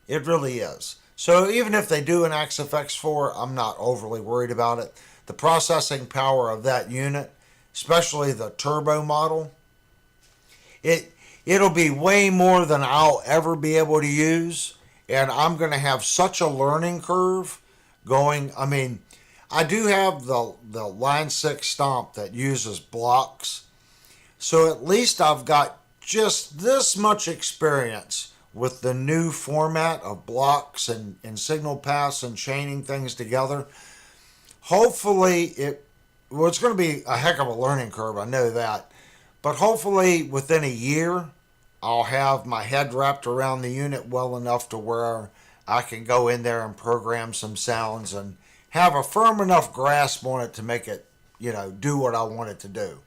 Speaker 1: It really is. So even if they do an XFX 4, I'm not overly worried about it. The processing power of that unit, especially the turbo model, it'll be way more than I'll ever be able to use. And I'm going to have such a learning curve going. I mean, I do have the Line 6 Stomp that uses blocks. So at least I've got just this much experience with the new format of blocks and signal paths and chaining things together. Hopefully it's going to be a heck of a learning curve, I know that. But hopefully within a year, I'll have my head wrapped around the unit well enough to where I can go in there and program some sounds and have a firm enough grasp on it to make it, do what I want it to do.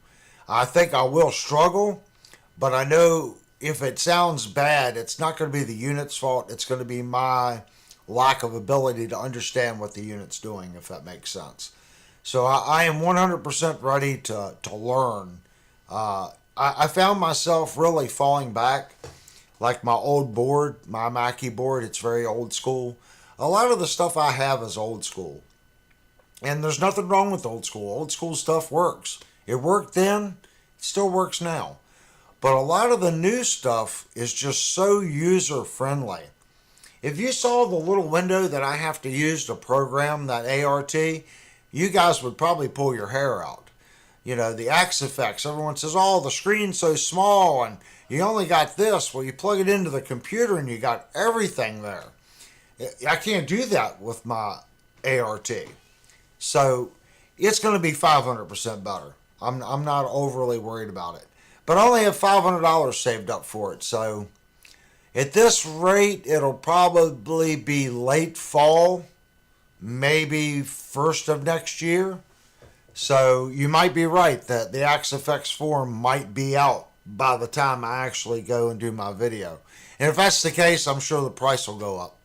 Speaker 1: I think I will struggle, but I know if it sounds bad, it's not going to be the unit's fault. It's going to be my lack of ability to understand what the unit's doing, if that makes sense. So I am 100% ready to learn. I found myself really falling back, like my old board, my Mackie board. It's very old school. A lot of the stuff I have is old school. And there's nothing wrong with old school. Old school stuff works. It worked then, it still works now. But a lot of the new stuff is just so user friendly. If you saw the little window that I have to use to program that ART, you guys would probably pull your hair out. The XFX, everyone says, oh, the screen's so small and you only got this. Well, you plug it into the computer and you got everything there. I can't do that with my ART. So it's going to be 500% better. I'm not overly worried about it. But I only have $500 saved up for it. So at this rate, it'll probably be late fall, maybe first of next year. So you might be right that the XFX 4 might be out by the time I actually go and do my video. And if that's the case, I'm sure the price will go up.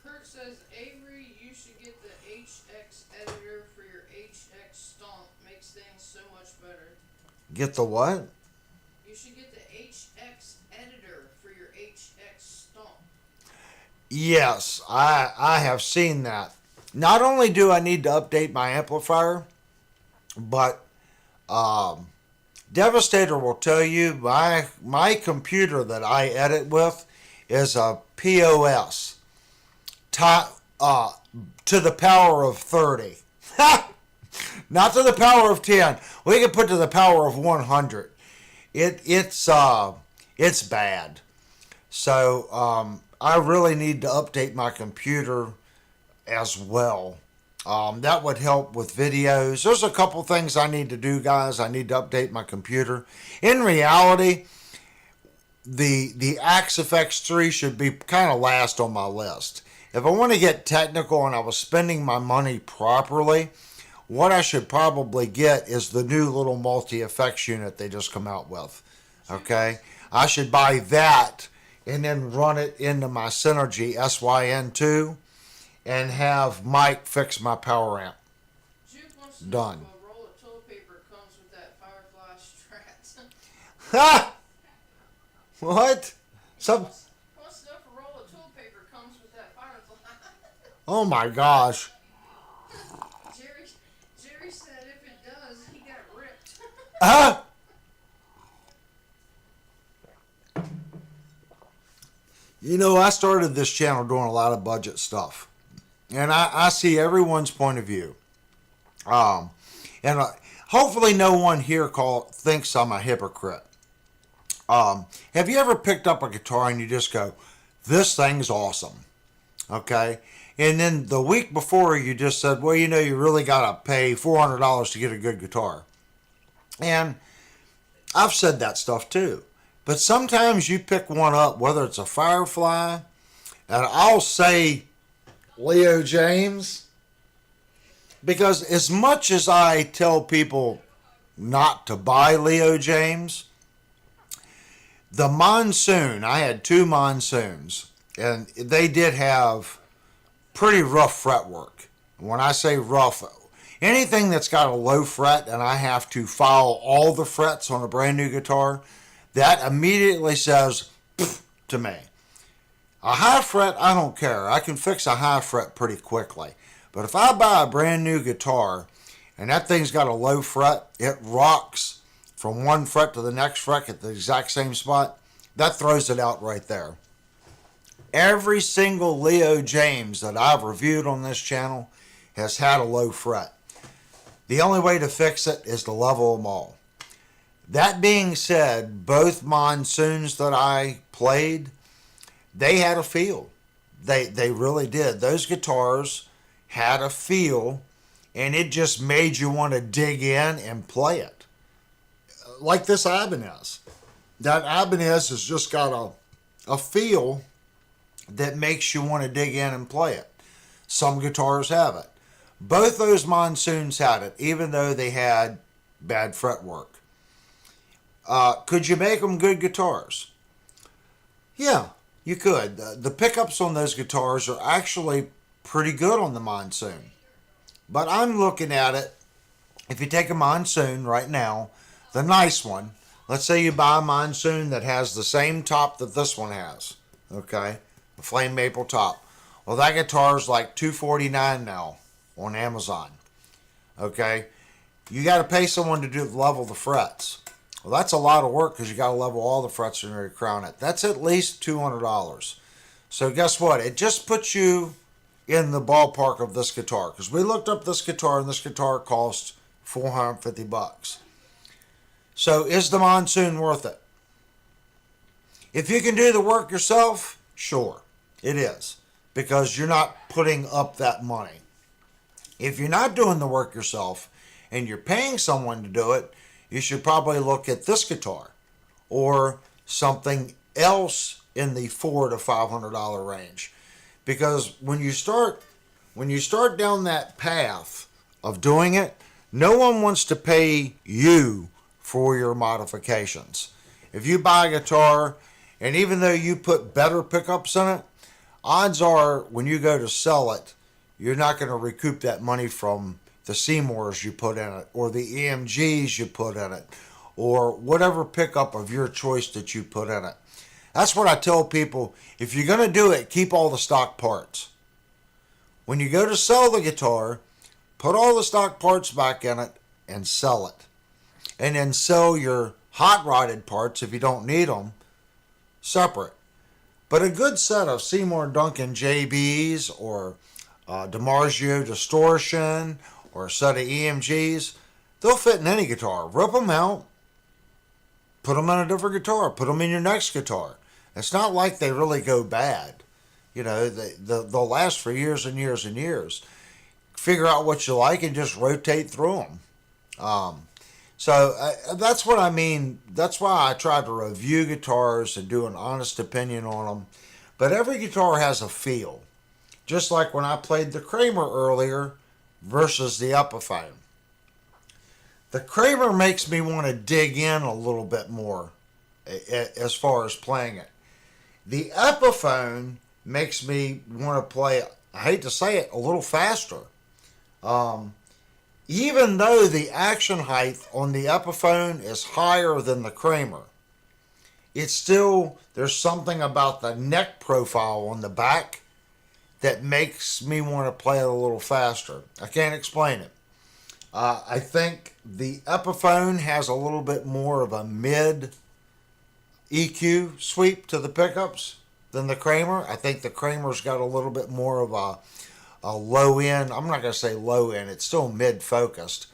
Speaker 2: Kurt says, Avery, you should get the HX editor for your HX Stomp. Makes things so much better.
Speaker 1: Get the what?
Speaker 2: You should get the HX editor for your HX Stomp.
Speaker 1: Yes, I have seen that. Not only do I need to update my amplifier, but Devastator will tell you my computer that I edit with is a POS to the power of 30. Not to the power of 10. We can put to the power of 100. It's bad. So I really need to update my computer as well. That would help with videos. There's a couple things I need to do, guys. I need to update my computer. In reality, the Axe FX3 should be kind of last on my list. If I want to get technical and I was spending my money properly, what I should probably get is the new little multi-effects unit they just come out with. Okay? I should buy that and then run it into my Synergy SYN2 and have Mike fix my power amp.
Speaker 2: Juke wants to
Speaker 1: Done.
Speaker 2: know if a roll of toilet paper comes with that Firefly Strat.
Speaker 1: Ha! What?
Speaker 2: Wants to know if a roll of toilet paper comes with that Firefly.
Speaker 1: Oh my gosh.
Speaker 2: Jerry said if it does, he got ripped.
Speaker 1: Huh? You know, I started this channel doing a lot of budget stuff. And I see everyone's point of view. And hopefully no one here thinks I'm a hypocrite. Have you ever picked up a guitar and you just go, this thing's awesome? Okay? And then the week before you just said, well, you know, you really got to pay $400 to get a good guitar. And I've said that stuff too. But sometimes you pick one up, whether it's a Firefly, and I'll say Leo James, because as much as I tell people not to buy Leo James, the Monsoon, I had two Monsoons, and they did have pretty rough fretwork. When I say rough, anything that's got a low fret and I have to file all the frets on a brand new guitar, that immediately says to me. A high fret, I don't care. I can fix a high fret pretty quickly. But if I buy a brand new guitar and that thing's got a low fret, it rocks from one fret to the next fret at the exact same spot, that throws it out right there. Every single Leo James that I've reviewed on this channel has had a low fret. The only way to fix it is to level them all. That being said, both Monsoons that I played, they had a feel. They really did. Those guitars had a feel, and it just made you want to dig in and play it. Like this Ibanez. That Ibanez has just got a feel that makes you want to dig in and play it. Some guitars have it. Both those Monsoons had it, even though they had bad fretwork. Could you make them good guitars? Yeah, you could. The pickups on those guitars are actually pretty good on the Monsoon. But I'm looking at it, if you take a Monsoon right now, the nice one, let's say you buy a Monsoon that has the same top that this one has, okay, the flame maple top. Well, that guitar is like $249 now on Amazon, okay. You got to pay someone to level the frets. Well, that's a lot of work because you got to level all the frets in order to crown it. That's at least $200. So guess what? It just puts you in the ballpark of this guitar, because we looked up this guitar and this guitar costs $450. So is the Monsoon worth it? If you can do the work yourself, sure, it is, because you're not putting up that money. If you're not doing the work yourself and you're paying someone to do it, you should probably look at this guitar or something else in the $400 to $500 range. Because when you start down that path of doing it, no one wants to pay you for your modifications. If you buy a guitar, and even though you put better pickups in it, odds are when you go to sell it, you're not going to recoup that money from the Seymours you put in it, or the EMGs you put in it, or whatever pickup of your choice that you put in it. That's what I tell people. If you're going to do it, keep all the stock parts. When you go to sell the guitar, put all the stock parts back in it and sell it. and then sell your hot rodded parts if you don't need them separate. But a good set of Seymour Duncan JBs or DiMarzio Distortion or a set of EMGs, they'll fit in any guitar. Rip them out, put them in a different guitar, put them in your next guitar. It's not like they really go bad. They'll last for years and years and years. Figure out what you like and just rotate through them. That's what I mean. That's why I try to review guitars and do an honest opinion on them. But every guitar has a feel. Just like when I played the Kramer earlier versus the Epiphone. The Kramer makes me want to dig in a little bit more as far as playing it. The Epiphone makes me want to play, I hate to say it, a little faster. Even though the action height on the Epiphone is higher than the Kramer, it's still, there's something about the neck profile on the back that makes me want to play it a little faster. I can't explain it. I think the Epiphone has a little bit more of a mid EQ sweep to the pickups than the Kramer. I think the Kramer's got a little bit more of a low end. I'm not going to say low end. It's still mid focused,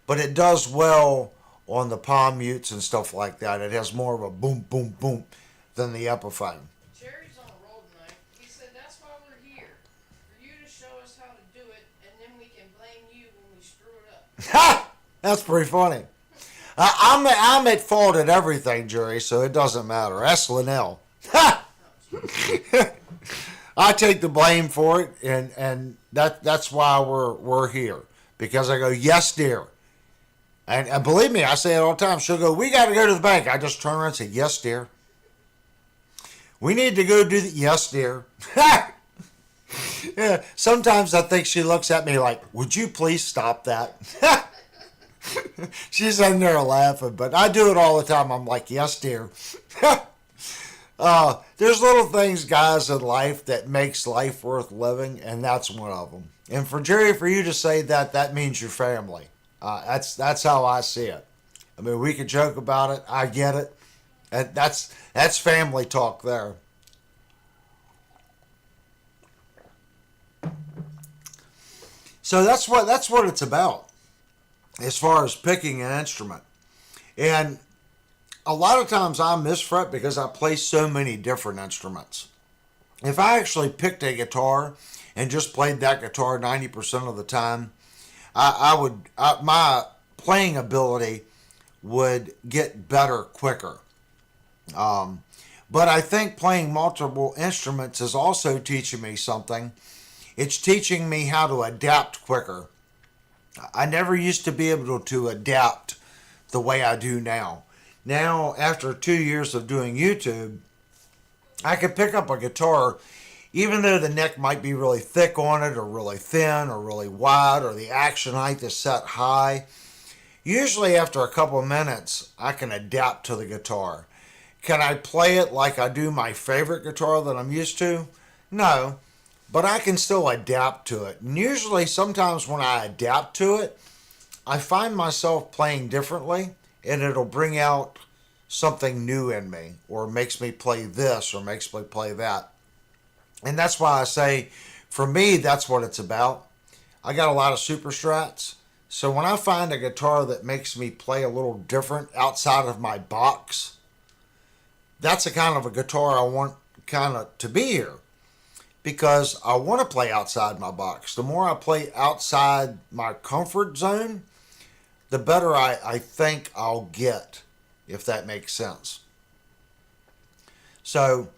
Speaker 1: but it does well on the palm mutes and stuff like that. It has more of a boom, boom, boom than the Epiphone.
Speaker 2: Jerry's on a roll tonight. He said that's why we're here, for you to show us how to do it, and then we can blame you when we screw it up.
Speaker 1: Ha! That's pretty funny. I'm at fault at everything, Jerry, so it doesn't matter. That's Linnell. Ha! I take the blame for it, and that's why we're here. Because I go, yes, dear. And believe me, I say it all the time. She'll go, we got to go to the bank. I just turn around and say, yes, dear. We need to go do the, yes, dear. Yeah, sometimes I think she looks at me like, would you please stop that? She's in there laughing, but I do it all the time. I'm like, yes, dear. There's little things, guys, in life that makes life worth living, and that's one of them. And for Jerry, for you to say that, that means your family. That's how I see it. I mean, we could joke about it. I get it. And that's family talk there. So that's what it's about, as far as picking an instrument. And a lot of times I misfret because I play so many different instruments. If I actually picked a guitar and just played that guitar 90% of the time, my playing ability would get better quicker. But I think playing multiple instruments is also teaching me something. It's teaching me how to adapt quicker. I never used to be able to adapt the way I do now. Now, after 2 years of doing YouTube, I could pick up a guitar, even though the neck might be really thick on it, or really thin, or really wide, or the action height is set high. Usually after a couple of minutes, I can adapt to the guitar. Can I play it like I do my favorite guitar that I'm used to? No, but I can still adapt to it. And usually, sometimes when I adapt to it, I find myself playing differently, and it'll bring out something new in me, or makes me play this, or makes me play that. And that's why I say, for me, that's what it's about. I got a lot of super strats. So when I find a guitar that makes me play a little different outside of my box, that's the kind of a guitar I want kind of to be here. Because I want to play outside my box. The more I play outside my comfort zone, the better I think I'll get, if that makes sense. So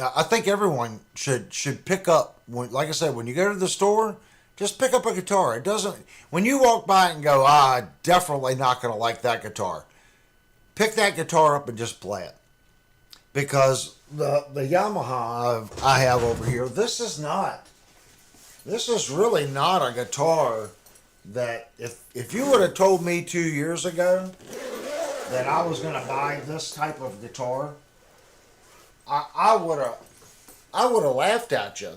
Speaker 1: I think everyone should pick up, like I said, when you go to the store, just pick up a guitar. It doesn't, when you walk by it and go, definitely not going to like that guitar, pick that guitar up and just play it. Because the Yamaha I have over here, this is really not a guitar that, if you would have told me 2 years ago that I was going to buy this type of guitar, I would have laughed at you.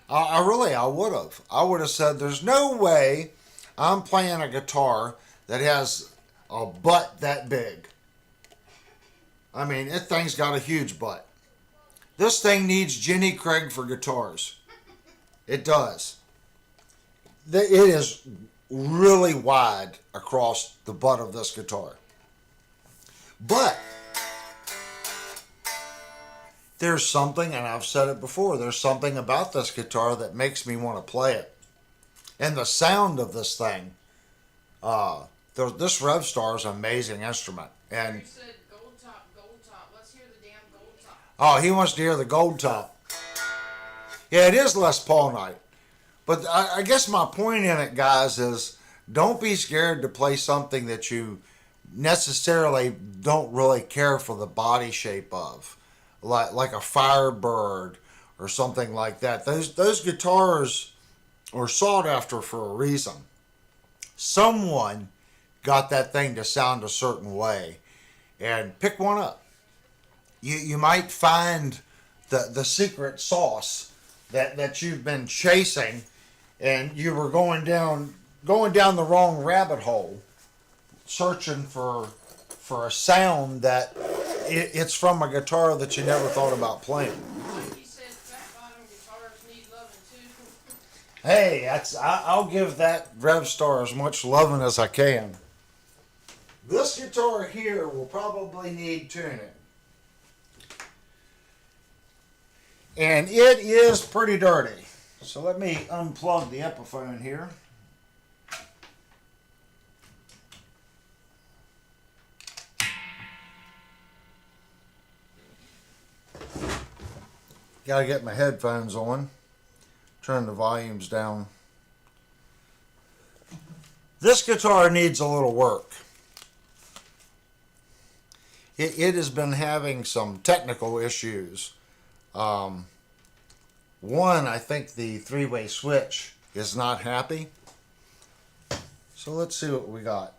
Speaker 1: I would have. I would have said, there's no way I'm playing a guitar that has a butt that big. I mean, that thing's got a huge butt. This thing needs Jenny Craig for guitars. It does. It is really wide across the butt of this guitar. But there's something, and I've said it before, there's something about this guitar that makes me want to play it. And the sound of this thing, this Revstar is an amazing instrument. And
Speaker 2: You said gold top, gold top. Let's hear the damn gold top.
Speaker 1: oh, he wants to hear the gold top. Yeah, it is Les Paul night. But I guess my point in it, guys, is don't be scared to play something that you necessarily don't really care for the body shape of, like a Firebird or something like that. Those guitars are sought after for a reason. Someone got that thing to sound a certain way, and pick one up. You might find the secret sauce that you've been chasing, and you were going down the wrong rabbit hole, searching for a sound that it's from a guitar that you never thought about playing.
Speaker 2: Like you said, fat bottom guitars need loving too.
Speaker 1: Hey, I'll give that Revstar as much loving as I can. This guitar here will probably need tuning. And it is pretty dirty. So let me unplug the Epiphone here. Gotta get my headphones on. Turn the volumes down. This guitar needs a little work. It has been having some technical issues. One, I think the three-way switch is not happy. So let's see what we got.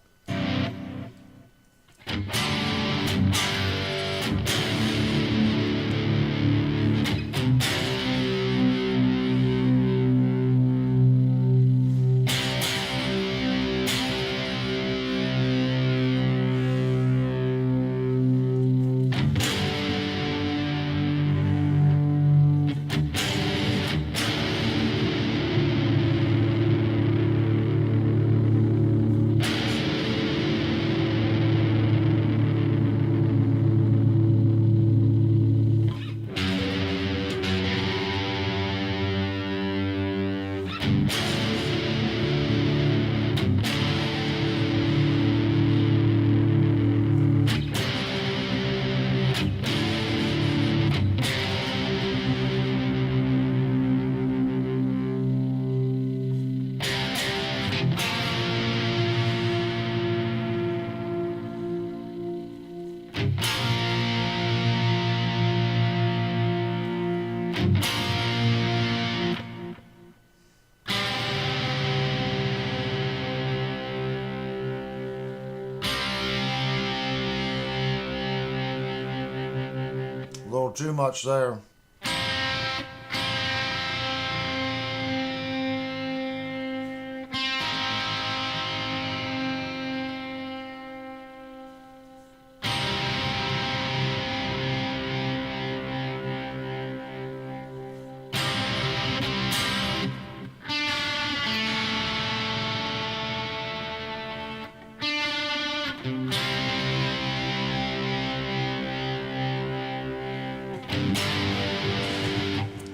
Speaker 1: A little too much there.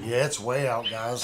Speaker 1: Yeah, it's way out, guys.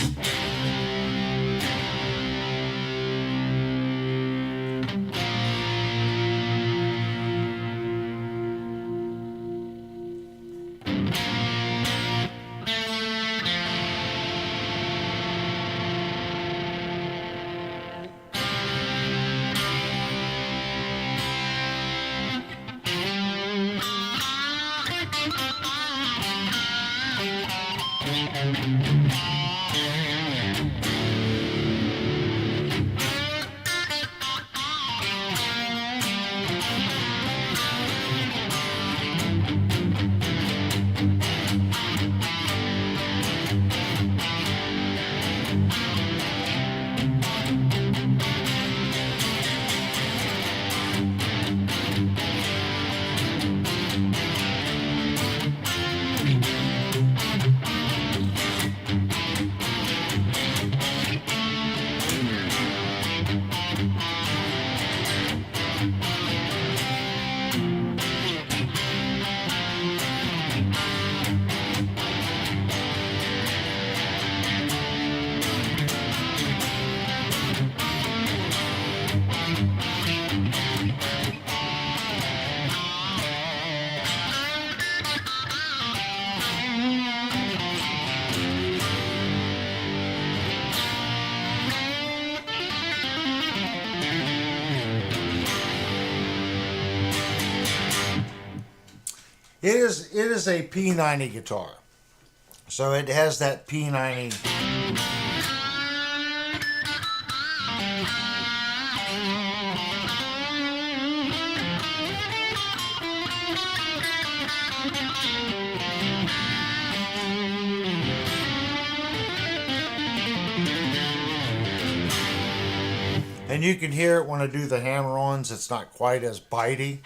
Speaker 1: It is a P90 guitar. So it has that P90. And you can hear it when I do the hammer-ons. It's not quite as bitey.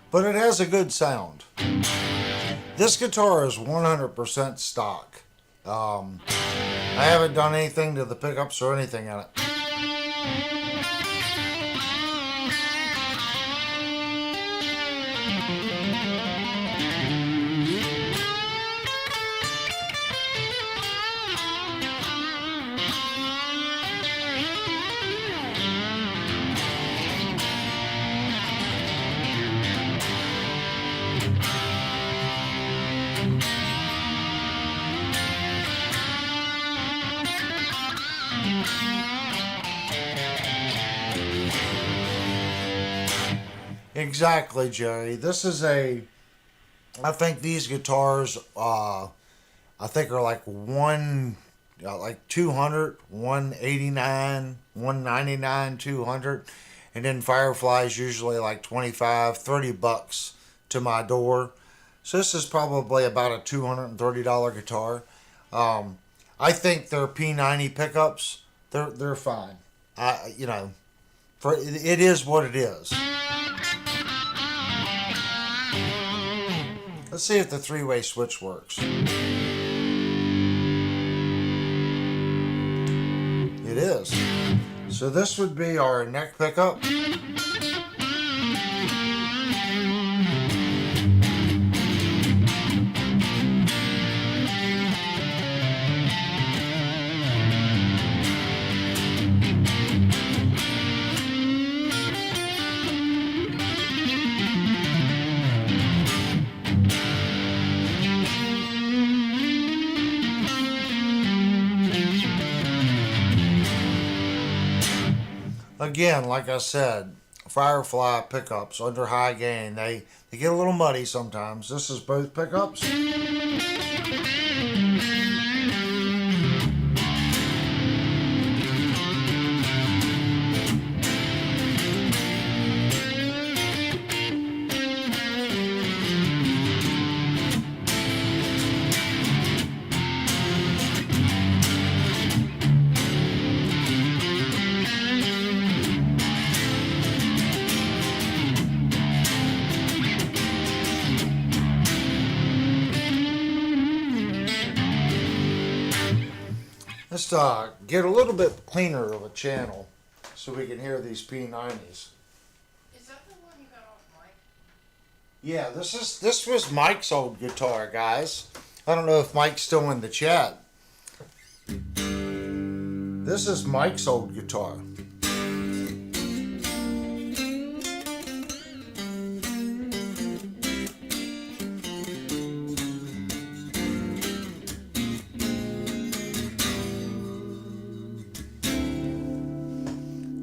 Speaker 1: But it has a good sound. This guitar is 100% stock. I haven't done anything to the pickups or anything in it. Exactly, Jerry. This is I think these guitars, I think are like like 200, 189, 199, 200. And then Firefly's usually like 25, 30 bucks to my door. So this is probably about a $230 guitar. I think their P90 pickups, they're fine. For it is what it is. Let's see if the three-way switch works. It is. So this would be our neck pickup. Again, like I said, Firefly pickups under high gain, they get a little muddy sometimes. This is both pickups. Let's get a little bit cleaner of a channel so we can hear these P90s.
Speaker 2: Is that the one you got off Mike?
Speaker 1: Yeah, this was Mike's old guitar, guys. I don't know if Mike's still in the chat. This is Mike's old guitar.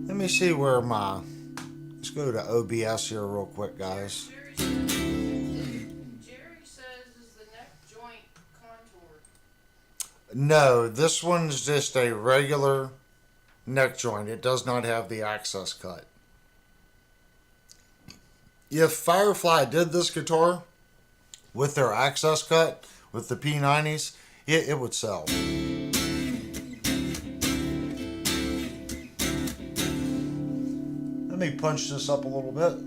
Speaker 1: Let me see where let's go to OBS here real quick, guys.
Speaker 2: Jerry says is the neck joint contoured.
Speaker 1: No, this one's just a regular neck joint. It does not have the access cut. If Firefly did this guitar with their access cut, with the P90s, it would sell. Let me punch this up a little bit.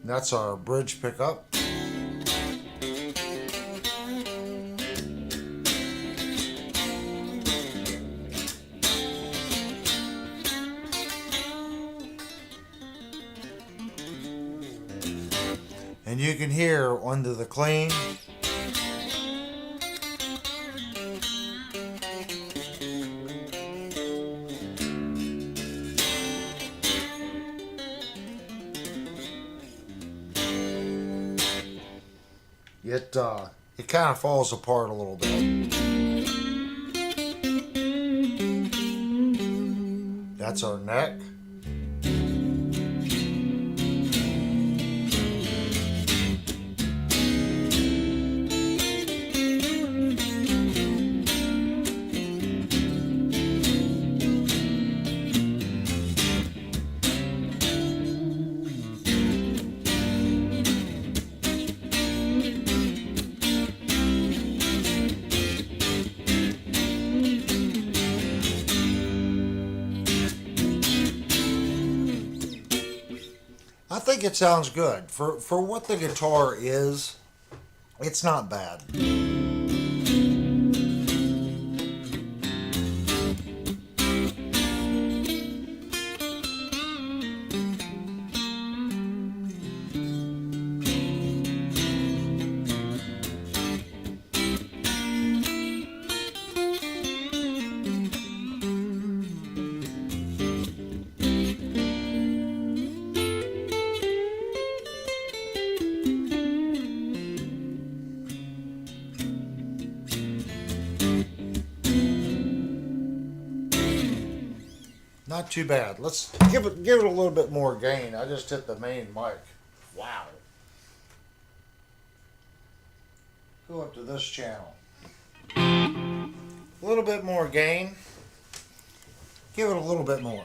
Speaker 1: That's our bridge pickup. And you can hear under the clean. It kind of falls apart a little bit. That's our neck. I think it sounds good. For what the guitar is, it's not bad. Not too bad. Let's give it a little bit more gain. I just hit the main mic. Wow. Go up to this channel. A little bit more gain. Give it a little bit more.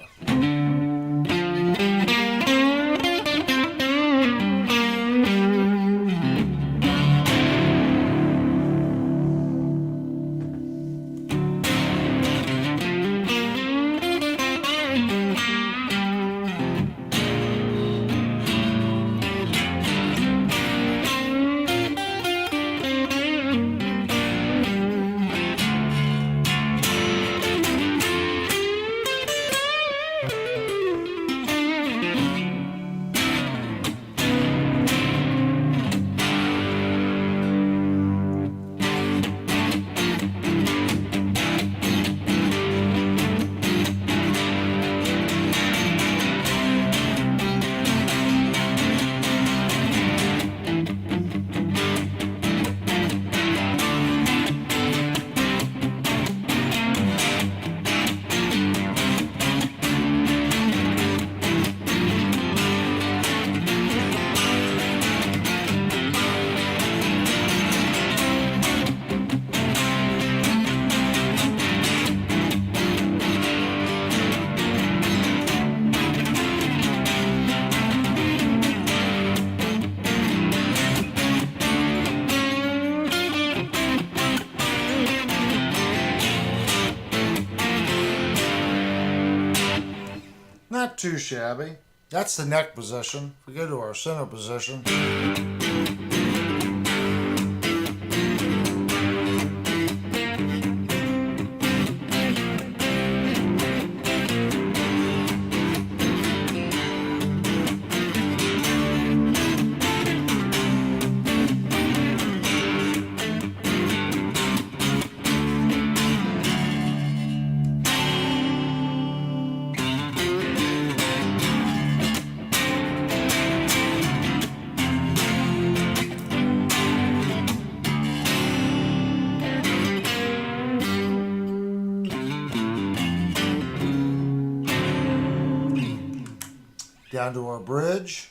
Speaker 1: Not too shabby. That's the neck position. If we go to our center position. Down to our bridge.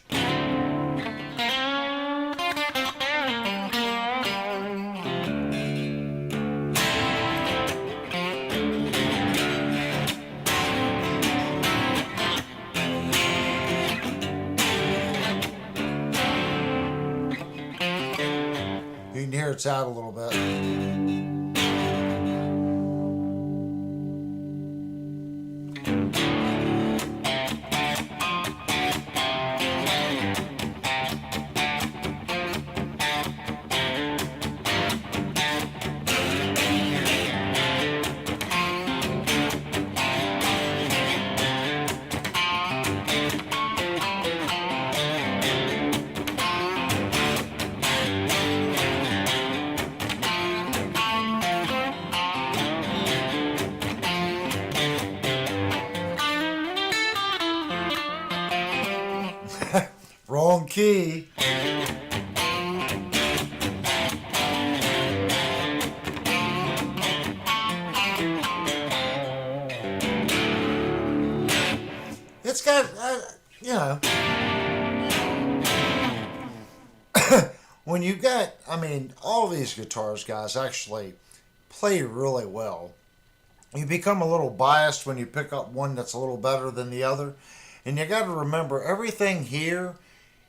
Speaker 1: You can hear it's out a little bit. key. It's got, you know, when you got, I mean, all these guitars, guys, actually play really well. You become a little biased when you pick up one that's a little better than the other. And you got to remember, everything here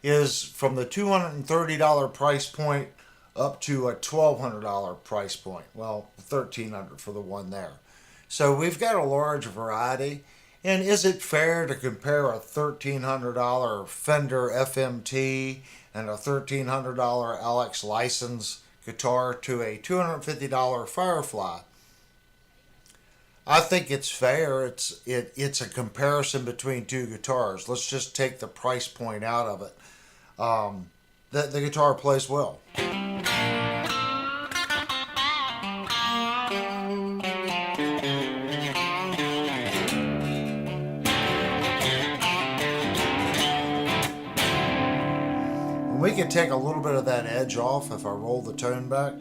Speaker 1: is from the $230 price point up to a $1,200 price point. Well, $1,300 for the one there. So we've got a large variety. And is it fair to compare a $1,300 Fender FMT and a $1,300 Alex license guitar to a $250 Firefly? I think it's fair. It's a comparison between two guitars. Let's just take the price point out of it. The guitar plays well. We could take a little bit of that edge off if I roll the tone back.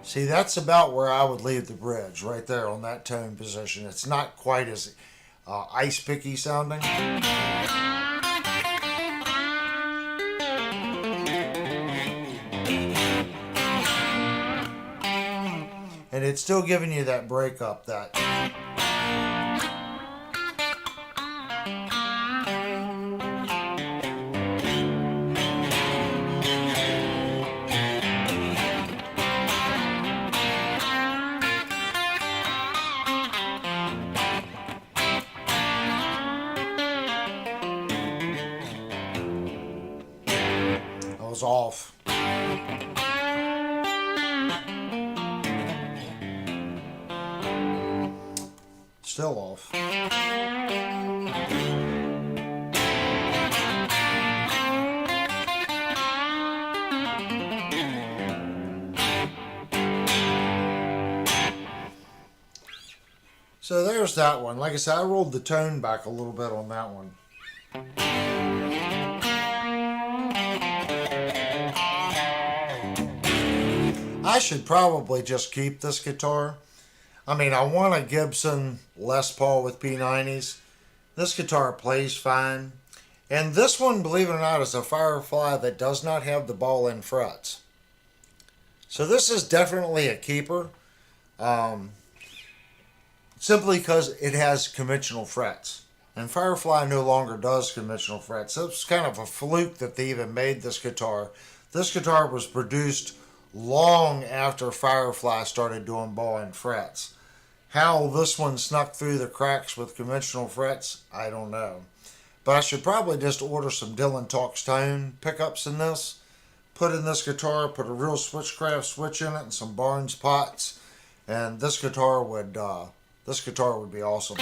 Speaker 1: See, that's about where I would leave the bridge, right there on that tone position. It's not quite as ice picky sounding. And it's still giving you that breakup, that. Was off. Still off. So there's that one. Like I said, I rolled the tone back a little bit on that one. I should probably just keep this guitar. I mean, I want a Gibson Les Paul with P90s. This guitar plays fine. And this one, believe it or not, is a Firefly that does not have the ball-end frets. So this is definitely a keeper. Simply because it has conventional frets. And Firefly no longer does conventional frets. So it's kind of a fluke that they even made this guitar. This guitar was produced long after Firefly started doing ball-end frets. How this one snuck through the cracks with conventional frets, I don't know. But I should probably just order some Dylan Talks Tone pickups in this. Put in this guitar, put a real Switchcraft switch in it and some Barnes pots. And this guitar would be awesome.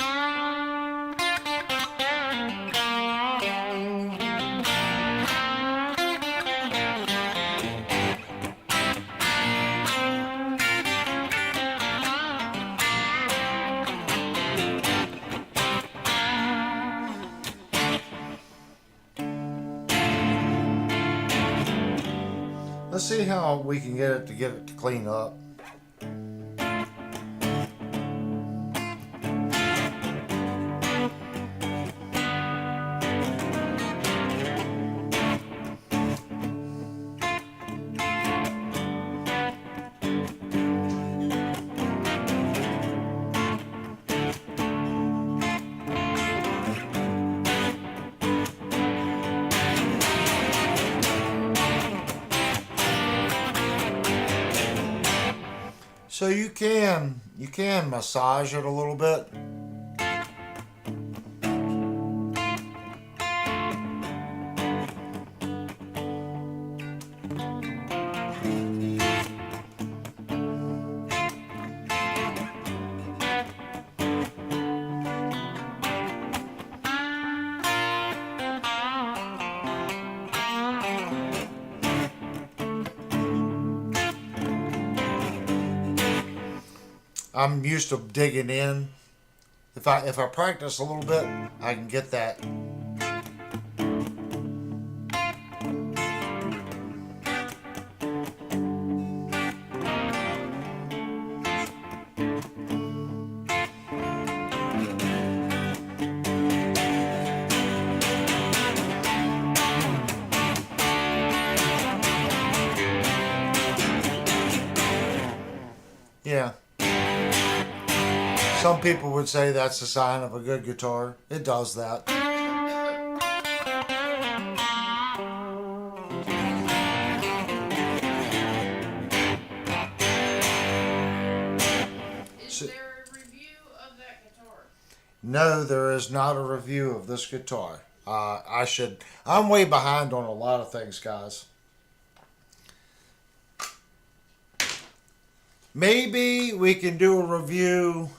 Speaker 1: Let's see how we can get it to clean up. So you can massage it a little bit. I'm used to digging in. If I practice a little bit, I can get that. Yeah. Some people would say that's a sign of a good guitar. It does that.
Speaker 2: Is there a review of that guitar?
Speaker 1: No, there is not a review of this guitar. I should. I'm way behind on a lot of things, guys. Maybe we can do a review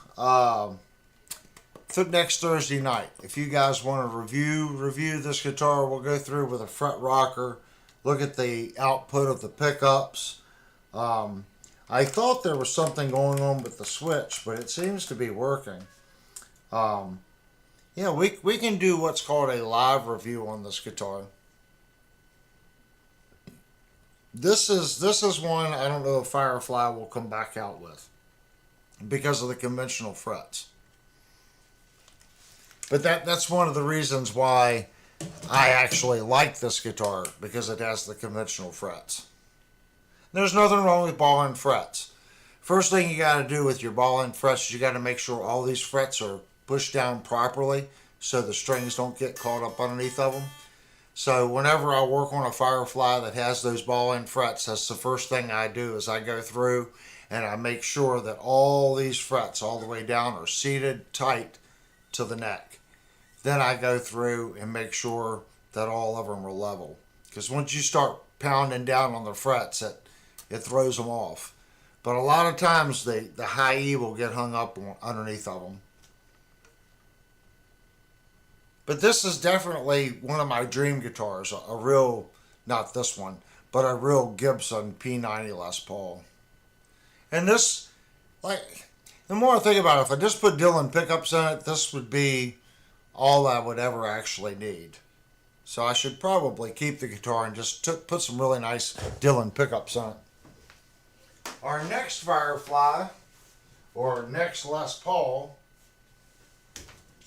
Speaker 1: next Thursday night. If you guys want to review this guitar, we'll go through with a fret rocker, look at the output of the pickups. I thought there was something going on with the switch, but it seems to be working. Yeah, we can do what's called a live review on this guitar. This is one I don't know if Firefly will come back out with because of the conventional frets. But that's one of the reasons why I actually like this guitar, because it has the conventional frets. There's nothing wrong with ball and frets. First thing you got to do with your ball and frets is you got to make sure all these frets are pushed down properly so the strings don't get caught up underneath of them. So whenever I work on a Firefly that has those ball and frets, that's the first thing I do is I go through and I make sure that all these frets all the way down are seated tight to the neck. Then I go through and make sure that all of them are level. Because once you start pounding down on the frets, it throws them off. But a lot of times the high E will get hung up underneath of them. But this is definitely one of my dream guitars. A real, not this one, but a real Gibson P90 Les Paul. And this, like, the more I think about it, if I just put Dylan pickups in it, this would be all I would ever actually need. So I should probably keep the guitar and just put some really nice Dylan pickups on it. Our next Firefly, or next Les Paul.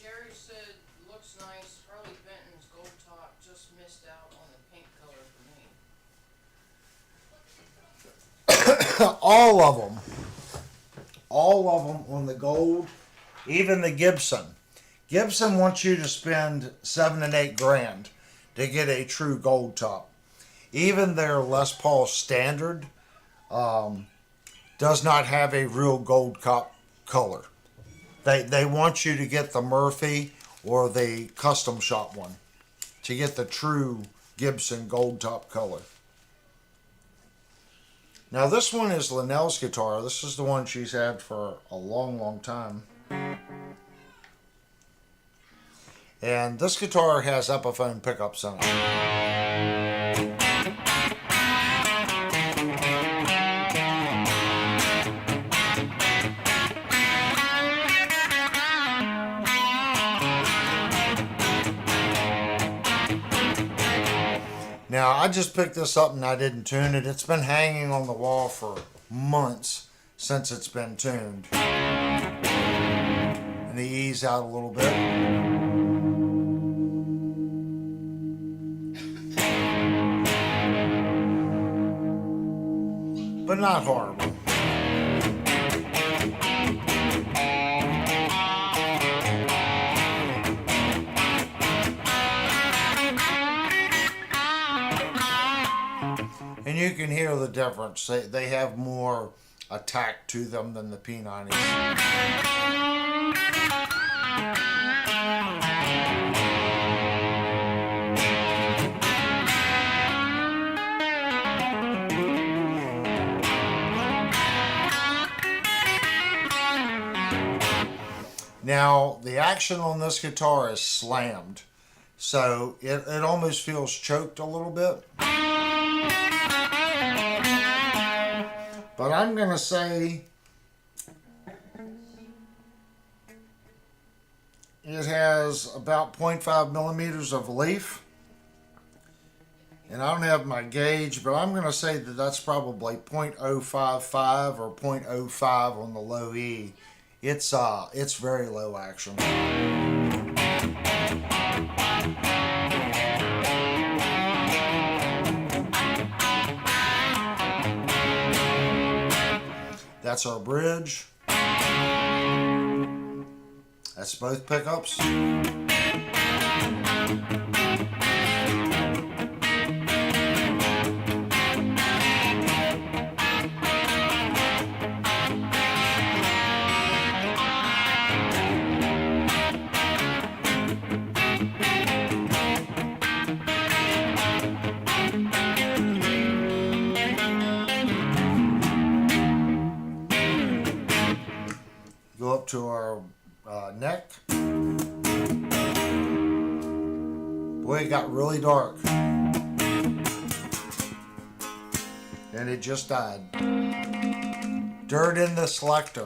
Speaker 2: Jerry said looks nice. Harley Benton's gold top just missed out on the pink color for me.
Speaker 1: All of them. All of them on the gold. Even the Gibson. Gibson wants you to spend $7 and $8 grand to get a true gold top. Even their Les Paul Standard does not have a real gold color. They want you to get the Murphy or the custom shop one to get the true Gibson gold top color. Now this one is Linnell's guitar. This is the one she's had for a long, long time. And this guitar has Epiphone pickups in it. Now, I just picked this up and I didn't tune it. It's been hanging on the wall for months since it's been tuned. And the E's out a little bit. But not horrible. And you can hear the difference. They have more attack to them than the P90s. Now, the action on this guitar is slammed, so it almost feels choked a little bit. But I'm going to say it has about 0.5 millimeters of leaf. And I don't have my gauge, but I'm going to say that that's probably 0.055 or 0.05 on the low E. It's very low action. That's our bridge. That's both pickups. Go up to our neck. Boy, it got really dark. And it just died. Dirt in the selector.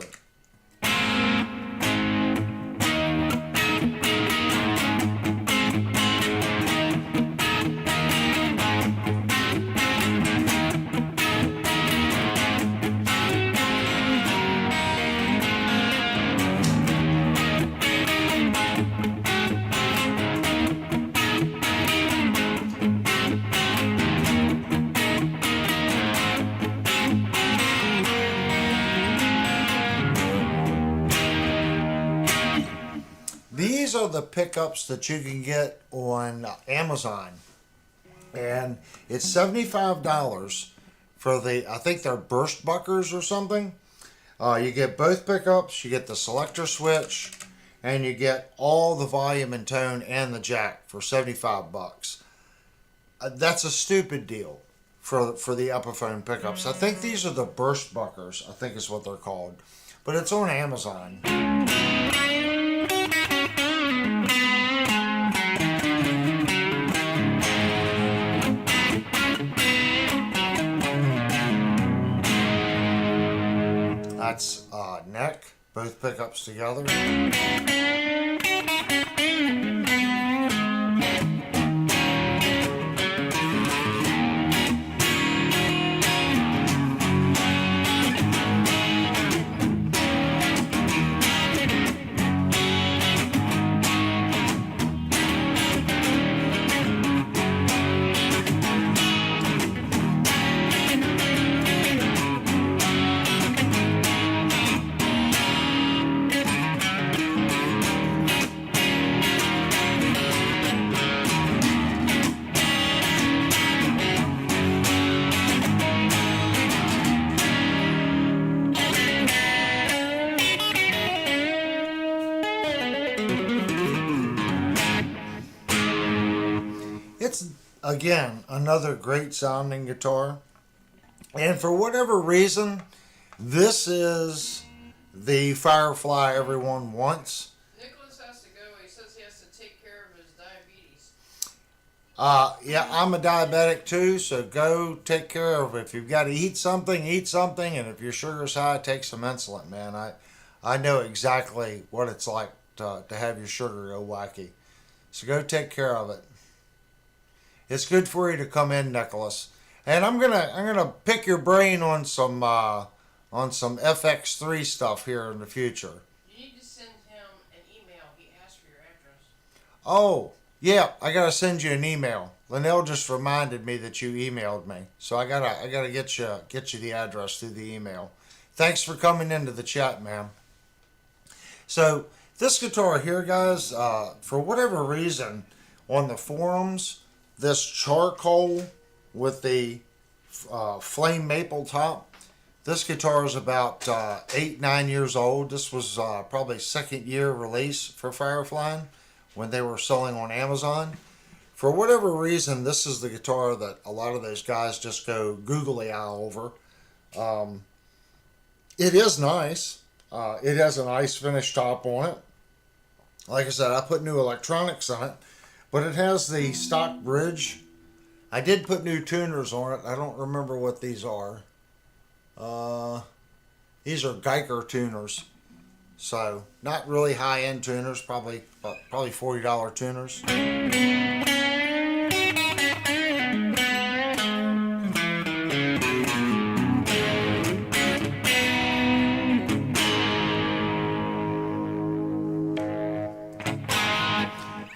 Speaker 1: These are the pickups that you can get on Amazon. And it's $75 for I think they're burst buckers or something. You get both pickups, you get the selector switch, and you get all the volume and tone and the jack for 75 bucks. That's a stupid deal for the Epiphone pickups. I think these are the burst buckers, I think is what they're called. But it's on Amazon. That's neck, both pickups together. It's, again, another great sounding guitar. And for whatever reason, this is the Firefly everyone wants.
Speaker 2: Nicholas has to go. He says he has to take care of his diabetes.
Speaker 1: Yeah, I'm a diabetic too, so go take care of it. If you've got to eat something, and if your sugar's high, take some insulin, man. I know exactly what it's like to have your sugar go wacky. So go take care of it. It's good for you to come in, Nicholas. And I'm gonna pick your brain on some FX3 stuff here in the future.
Speaker 2: You need to send him an email. He asked for your address.
Speaker 1: Oh, yeah, I gotta send you an email. Linnell just reminded me that you emailed me, so I gotta get you the address through the email. Thanks for coming into the chat, ma'am. So this guitar here, guys, for whatever reason, on the forums, this charcoal with the flame maple top. This guitar is about 8-9 years old. This was probably second year release for Firefly when they were selling on Amazon. For whatever reason, this is the guitar that a lot of those guys just go googly eye over. It is nice. It has a nice finished top on it. Like I said, I put new electronics on it, but it has the stock bridge. I did put new tuners on it. I don't remember what these are. These are Geiger tuners. So not really high end tuners, probably $40 tuners.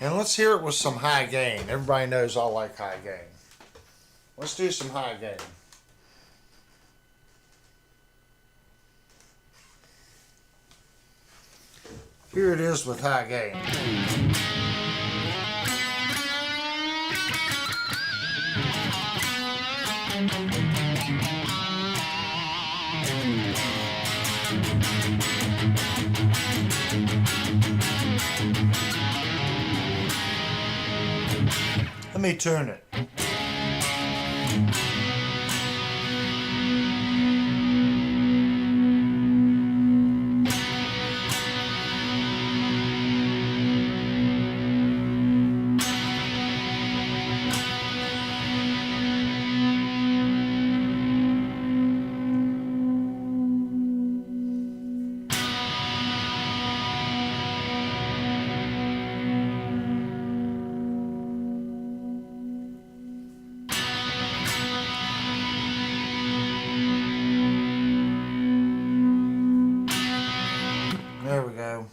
Speaker 1: And let's hear it with some high gain. Everybody knows I like high gain. Let's do some high gain. Here it is with high gain. Let me tune it. There we go.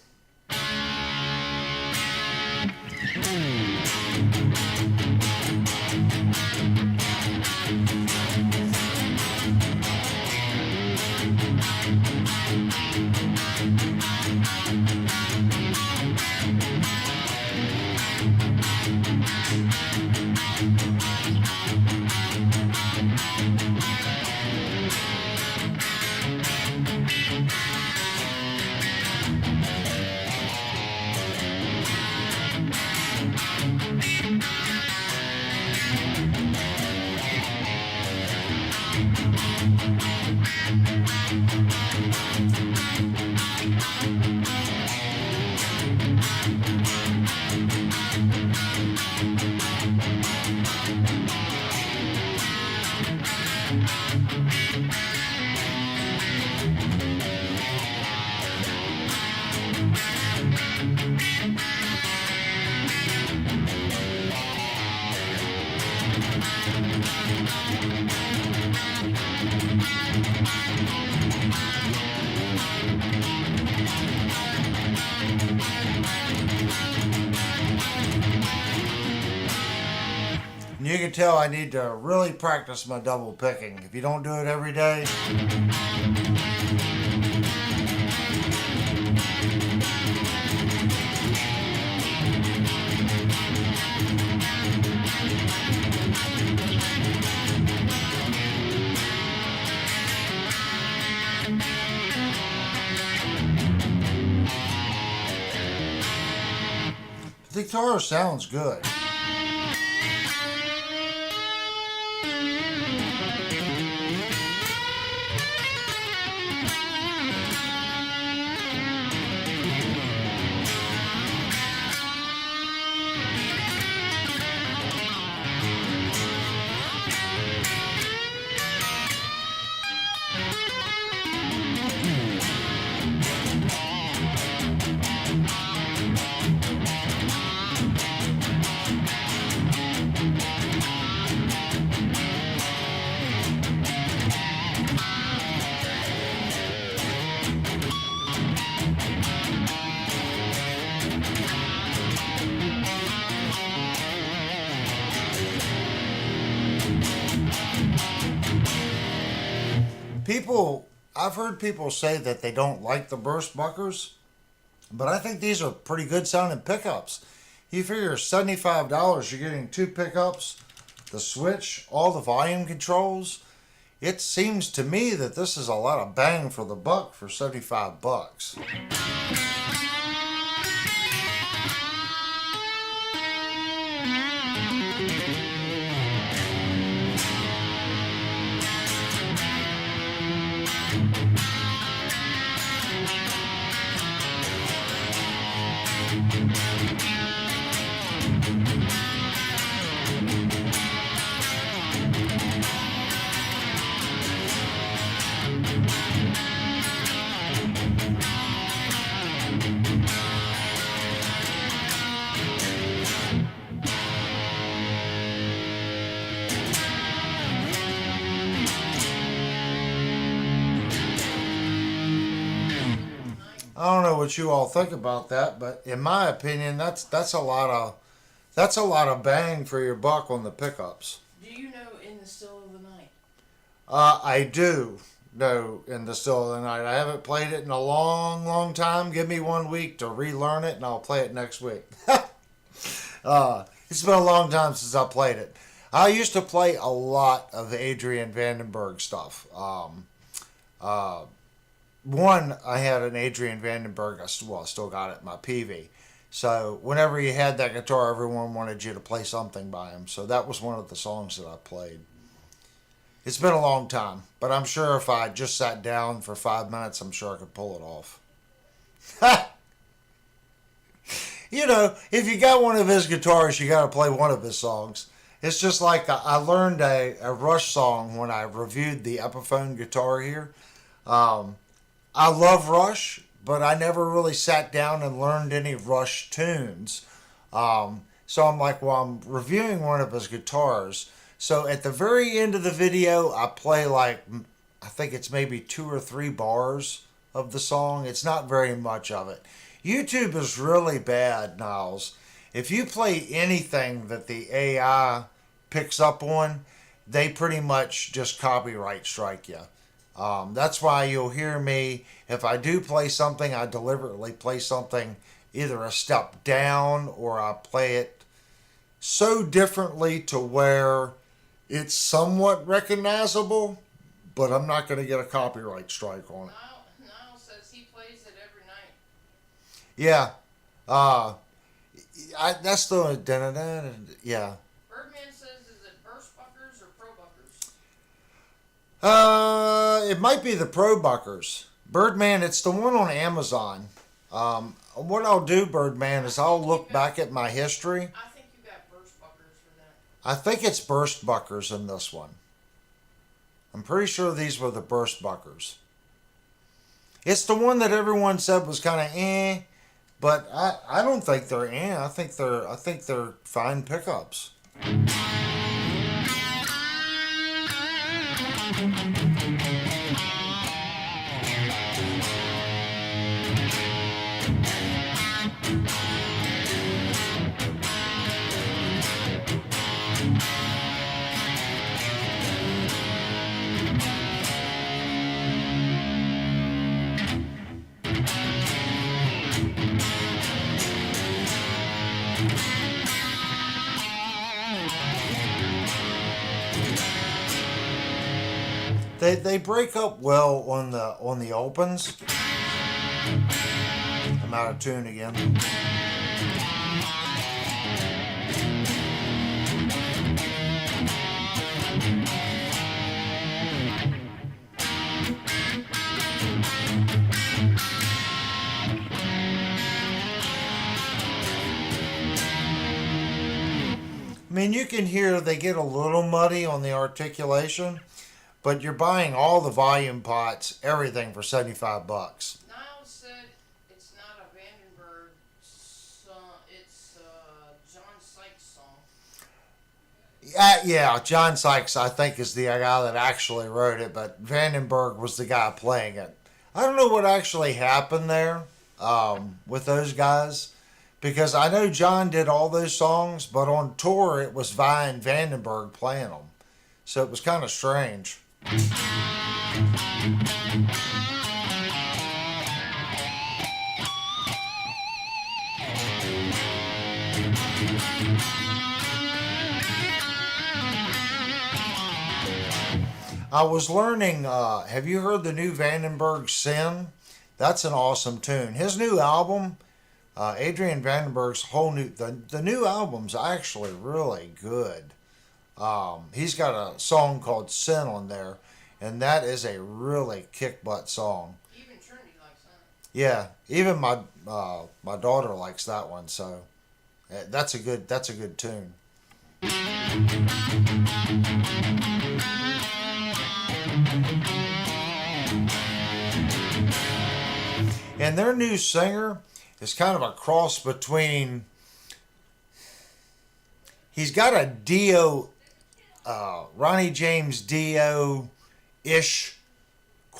Speaker 1: And you can tell I need to really practice my double picking. If you don't do it every day, the guitar sounds good. I've heard people say that they don't like the burst buckers, but I think these are pretty good sounding pickups. You figure $75, you're getting 2 pickups, the switch, all the volume controls. It seems to me that this is a lot of bang for the buck for 75 bucks. I don't know what you all think about that, but in my opinion, that's a lot of bang for your buck on the pickups.
Speaker 2: Do you know In the Still of the Night?
Speaker 1: I do know In the Still of the Night. I haven't played it in a long, long time. Give me 1 week to relearn it, and I'll play it next week. It's been a long time since I played it. I used to play a lot of Adrian Vandenberg stuff. One, I had an Adrian Vandenberg. I still got it in my PV. So whenever you had that guitar, everyone wanted you to play something by him. So that was one of the songs that I played. It's been a long time, but I'm sure if I just sat down for 5 minutes, I'm sure I could pull it off. You know, if you got one of his guitars, you got to play one of his songs. It's just like I learned a Rush song when I reviewed the Epiphone guitar here. I love Rush, but I never really sat down and learned any Rush tunes. So I'm like, well, I'm reviewing one of his guitars. So at the very end of the video, I play like, I think it's maybe 2 or 3 bars of the song. It's not very much of it. YouTube is really bad, Niles. If you play anything that the AI picks up on, they pretty much just copyright strike you. That's why you'll hear me, if I do play something, I deliberately play something either a step down or I play it so differently to where it's somewhat recognizable, but I'm not going to get a copyright strike on it.
Speaker 2: Niall says he plays it every night.
Speaker 1: Yeah. That's the... Yeah.
Speaker 2: Birdman says, is it burst buckers or pro buckers?
Speaker 1: It might be the Pro Buckers. Birdman, it's the one on Amazon. What I'll do, Birdman, is I'll look back at my history.
Speaker 2: I think you got burst buckers for that.
Speaker 1: I think it's Burst Buckers in this one. I'm pretty sure these were the Burst Buckers. It's the one that everyone said was kind of but I don't think they're I think they're fine pickups. They break up well on the opens. I'm out of tune again. I mean, you can hear they get a little muddy on the articulation, but you're buying all the volume pots, everything for $75.
Speaker 2: Niall said it's not a Vandenberg song, it's a John Sykes song.
Speaker 1: Yeah, John Sykes, I think, is the guy that actually wrote it, but Vandenberg was the guy playing it. I don't know what actually happened there with those guys, because I know John did all those songs, but on tour it was Vi and Vandenberg playing them. So it was kind of strange. I was learning, have you heard the new Vandenberg Sin? That's an awesome tune. His new album, Adrian Vandenberg's the new album's actually really good. He's got a song called Sin on there, and that is a really kick butt song.
Speaker 2: Even Trinity likes that.
Speaker 1: Yeah, even my daughter likes that one, so that's a good tune. And their new singer is kind of a cross between. He's got a Dio, Ronnie James Dio-ish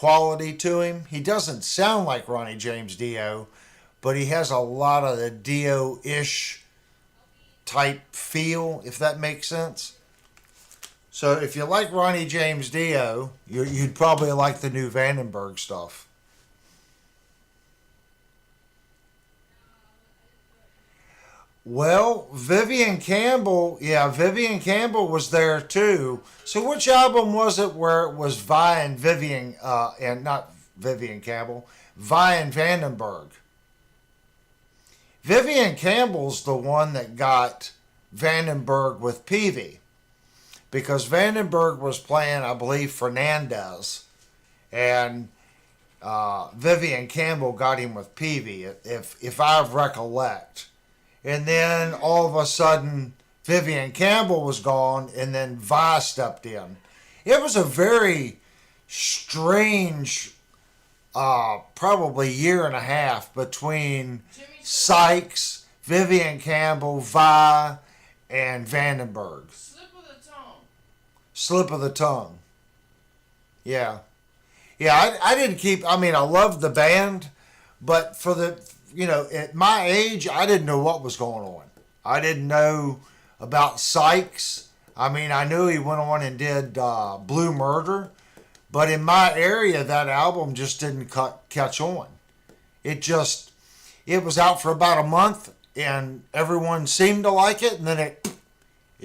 Speaker 1: quality to him. He doesn't sound like Ronnie James Dio, but he has a lot of the Dio-ish type feel, if that makes sense. So if you like Ronnie James Dio, you'd probably like the new Vandenberg stuff. Well, Vivian Campbell, yeah, Vivian Campbell was there too. So which album was it where it was Vi and Vivian, and not Vivian Campbell, Vi and Vandenberg? Vivian Campbell's the one that got Vandenberg with Peavy because Vandenberg was playing, I believe, Fernandez, and Vivian Campbell got him with Peavy, if I recollect. And then all of a sudden, Vivian Campbell was gone, and then Vi stepped in. It was a very strange, probably year and a half between Sykes, Vivian Campbell, Vi, and Vandenberg.
Speaker 2: Slip of the tongue.
Speaker 1: Slip of the tongue. Yeah. Yeah, I didn't keep, I mean, I loved the band, but for the, at my age, I didn't know what was going on. I didn't know about Sykes. I mean, I knew he went on and did Blue Murder, but in my area, that album just didn't catch on. It was out for about a month, and everyone seemed to like it, and then it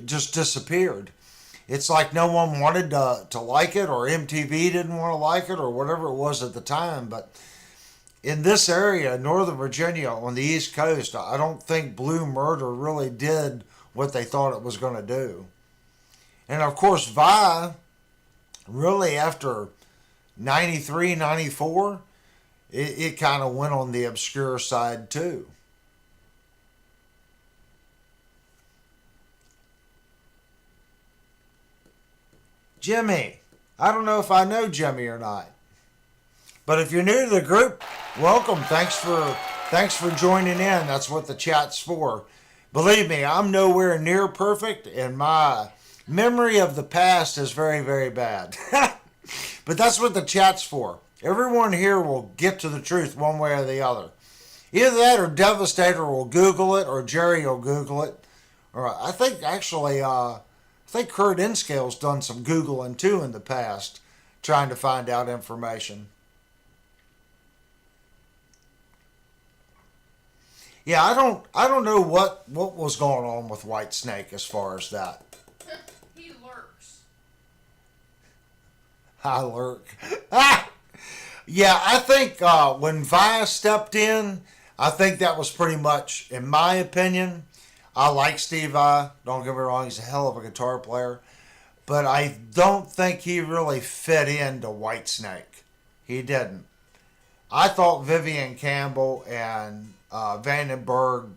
Speaker 1: just disappeared. It's like no one wanted to like it, or MTV didn't want to like it, or whatever it was at the time. But in this area, Northern Virginia, on the East Coast, I don't think Blue Murder really did what they thought it was going to do. And of course, Vi, really after 93, 94, it kind of went on the obscure side too. Jimmy. I don't know if I know Jimmy or not. But if you're new to the group, welcome. Thanks for joining in. That's what the chat's for. Believe me, I'm nowhere near perfect, and my memory of the past is very, very bad. But that's what the chat's for. Everyone here will get to the truth one way or the other. Either that or Devastator will Google it, or Jerry will Google it. Or I think actually, I think Kurt Inscale's done some Googling too in the past, trying to find out information. Yeah, I don't know what was going on with Whitesnake as far as that.
Speaker 2: He lurks.
Speaker 1: I lurk. Ah! Yeah, I think when Vi stepped in, I think that was pretty much, in my opinion. I like Steve Vai. Don't get me wrong, he's a hell of a guitar player. But I don't think he really fit into Whitesnake. He didn't. I thought Vivian Campbell and Vandenberg,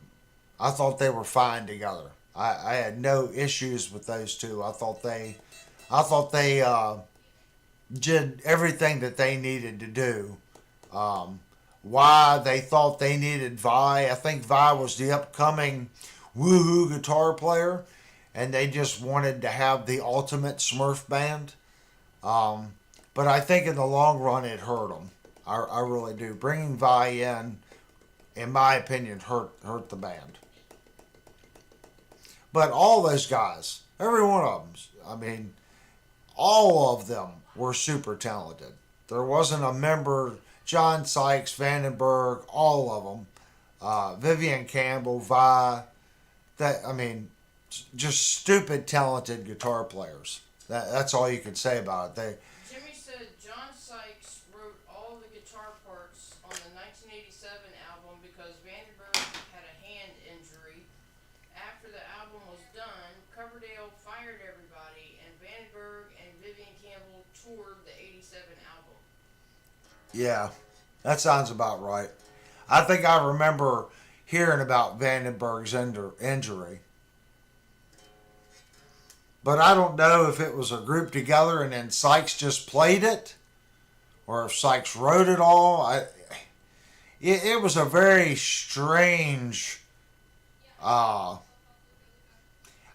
Speaker 1: I thought they were fine together. I had no issues with those two. I thought they did everything that they needed to do. Why they thought they needed Vi. I think Vi was the upcoming woohoo guitar player, and they just wanted to have the ultimate Smurf band. But I think in the long run it hurt them. I really do. Bringing Vi in my opinion, hurt the band. But all those guys, every one of them, I mean, all of them were super talented. There wasn't a member, John Sykes, Vandenberg, all of them, Vivian Campbell, Vi, just stupid talented guitar players. That's all you could say about it.
Speaker 2: Jimmy said John Sykes wrote all the guitar parts on the 1987 album because Vandenberg had a hand injury. After the album was done, Coverdale fired everybody, and Vandenberg and Vivian Campbell toured the 87 album.
Speaker 1: Yeah, that sounds about right. I think I remember hearing about Vandenberg's injury. But I don't know if it was a group together and then Sykes just played it, or if Sykes wrote it all. It was a very strange.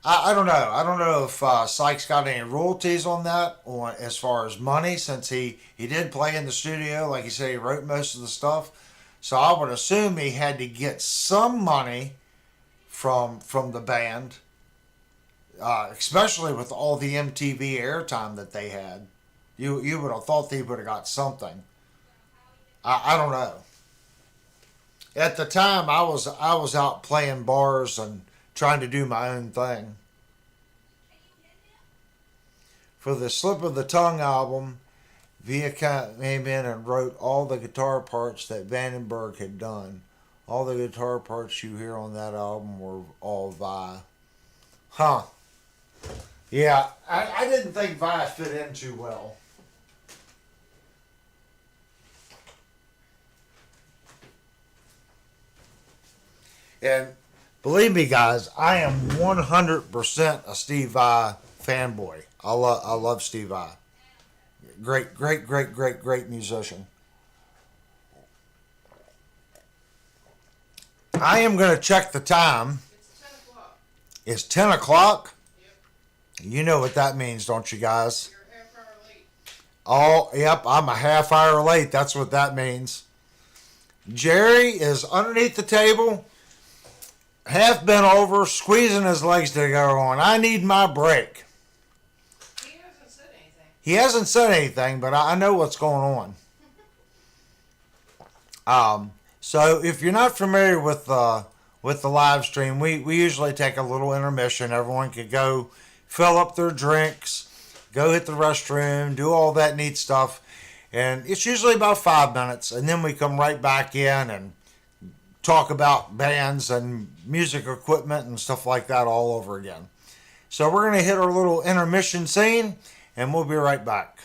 Speaker 1: I don't know. I don't know if Sykes got any royalties on that, on as far as money, since he did play in the studio, like you said, he wrote most of the stuff. So I would assume he had to get some money from the band, especially with all the MTV airtime that they had. You would have thought they would have got something. I don't know. At the time, I was out playing bars and trying to do my own thing. For the Slip of the Tongue album, Via came in and wrote all the guitar parts that Vandenberg had done. All the guitar parts you hear on that album were all Vi. Huh. Yeah, I didn't think Vi fit in too well. And believe me, guys, I am 100% a Steve Vai fanboy. I love Steve Vai. Great, great, great, great, great musician. I am going to check the time.
Speaker 2: It's 10 o'clock.
Speaker 1: It's 10 o'clock.
Speaker 2: Yep.
Speaker 1: You know what that means, don't you guys?
Speaker 2: You're a half hour late.
Speaker 1: Oh, yep, I'm a half hour late. That's what that means. Jerry is underneath the table, half bent over, squeezing his legs together, going, I need my break.
Speaker 2: He hasn't said anything.
Speaker 1: He hasn't said anything, but I know what's going on. So if you're not familiar with the live stream, we usually take a little intermission. Everyone could go fill up their drinks, go hit the restroom, do all that neat stuff. And it's usually about 5 minutes, and then we come right back in and talk about bands and music equipment and stuff like that all over again. So we're going to hit our little intermission scene, and we'll be right back.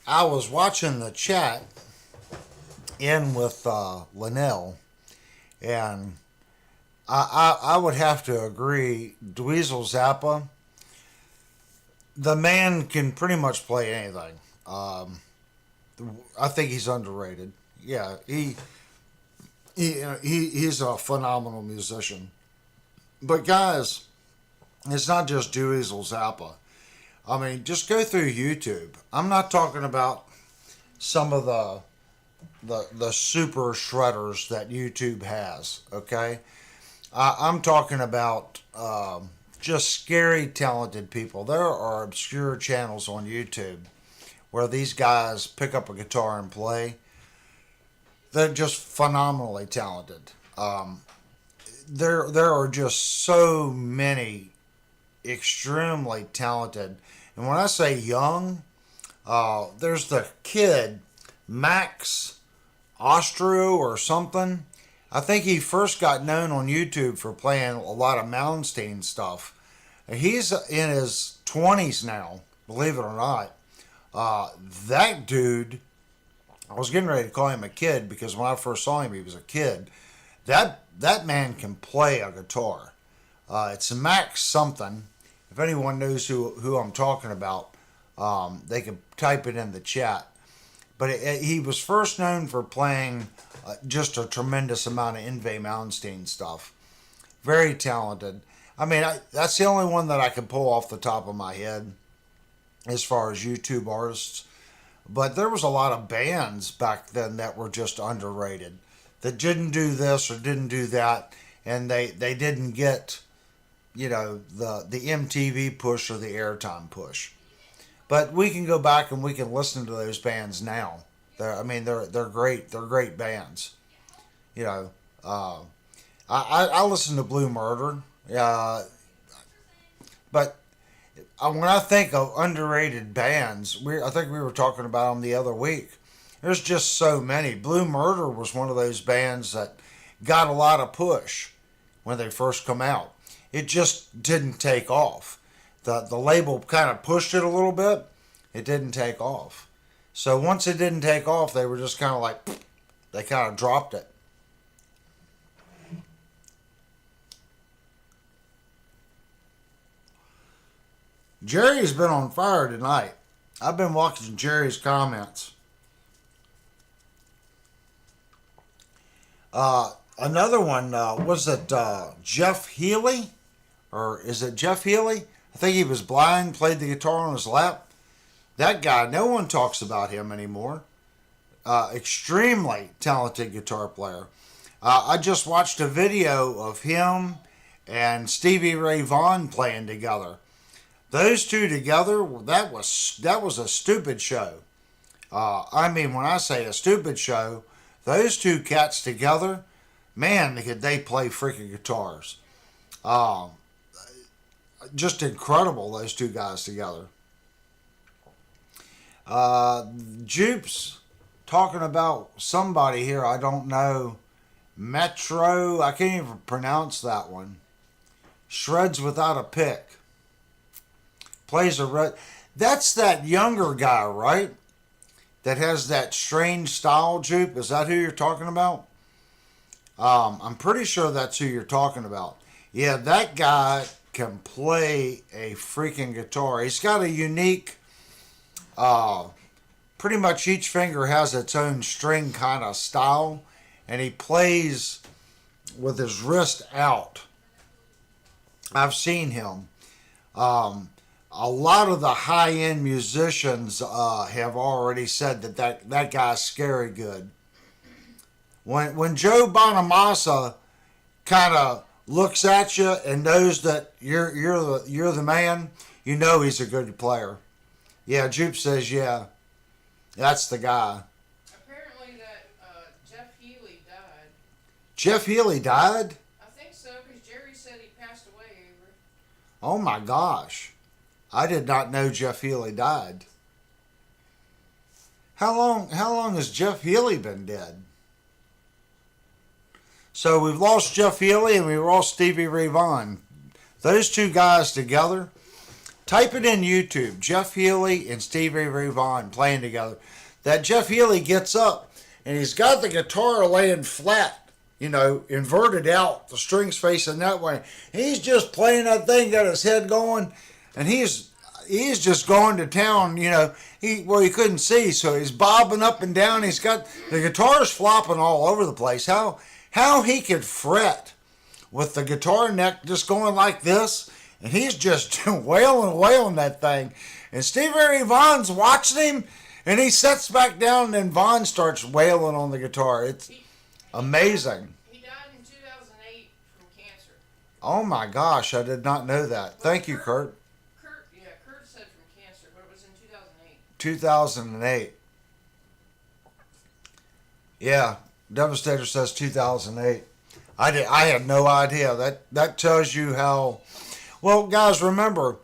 Speaker 1: I was watching the chat in with Linnell, and I would have to agree. Dweezil Zappa, the man can pretty much play anything. I think he's underrated. Yeah, he's a phenomenal musician. But guys, it's not just Dweezil Zappa. I mean, just go through YouTube. I'm not talking about some of the super shredders that YouTube has. Okay, I'm talking about just scary talented people. There are obscure channels on YouTube where these guys pick up a guitar and play. They're just phenomenally talented. There are just so many extremely talented. And when I say young, there's the kid, Max Ostro or something. I think he first got known on YouTube for playing a lot of Malmsteen stuff. He's in his 20s now, believe it or not. That dude, I was getting ready to call him a kid because when I first saw him, he was a kid. That man can play a guitar. It's Max something. If anyone knows who I'm talking about, they can type it in the chat. But he was first known for playing just a tremendous amount of Yngwie Malmsteen stuff. Very talented. I mean, that's the only one that I can pull off the top of my head as far as YouTube artists. But there was a lot of bands back then that were just underrated, that didn't do this or didn't do that, and they didn't get, the MTV push or the airtime push. But we can go back and we can listen to those bands now. They're great. They're great bands. I listen to Blue Murder. But when I think of underrated bands, I think we were talking about them the other week. There's just so many. Blue Murder was one of those bands that got a lot of push when they first come out. It just didn't take off. The label kind of pushed it a little bit. It didn't take off. So once it didn't take off, they were just kind of like, they kind of dropped it. Jerry's been on fire tonight. I've been watching Jerry's comments. Another one, was it Jeff Healy? Or is it Jeff Healy? I think he was blind, played the guitar on his lap. That guy, no one talks about him anymore. Extremely talented guitar player. I just watched a video of him and Stevie Ray Vaughan playing together. Those two together, that was a stupid show. When I say a stupid show, those two cats together, man, could they play freaking guitars. Just incredible, those two guys together. Jupe's talking about somebody here, I don't know. Metro, I can't even pronounce that one. Shreds without a pick. Plays a red. That's that younger guy, right? That has that strange style, Jupe. Is that who you're talking about? I'm pretty sure that's who you're talking about. Yeah, that guy can play a freaking guitar. He's got a unique, pretty much each finger has its own string kind of style, and he plays with his wrist out. I've seen him. A lot of the high-end musicians have already said that guy's scary good. When Joe Bonamassa kind of looks at you and knows that you're the man, you know he's a good player. Yeah, Jupe says, yeah, that's the guy.
Speaker 2: Apparently that Jeff Healy died.
Speaker 1: Jeff Healy died?
Speaker 2: I think so, because Jerry said he passed away, Avery.
Speaker 1: Oh my gosh. I did not know Jeff Healy died. How long has Jeff Healy been dead? So we've lost Jeff Healy and we've lost Stevie Ray Vaughan. Those two guys together, Type it in YouTube. Jeff Healey and Stevie Ray Vaughan playing together. That Jeff Healey gets up and he's got the guitar laying flat, inverted out, the strings facing that way. He's just playing that thing, got his head going, and he's just going to town. He couldn't see, so he's bobbing up and down. He's got the guitar's flopping all over the place. How he could fret with the guitar neck just going like this, and he's just wailing that thing. And Stevie Ray Vaughan's watching him, and he sits back down, and then Vaughn starts wailing on the guitar. It's amazing.
Speaker 2: He died in 2008 from cancer.
Speaker 1: Oh my gosh, I did not know that. Thank you, Kurt.
Speaker 2: Kurt said from cancer, but it was in 2008.
Speaker 1: 2008. Yeah, Devastator says 2008. I had no idea. That tells you how. Well, guys, remember,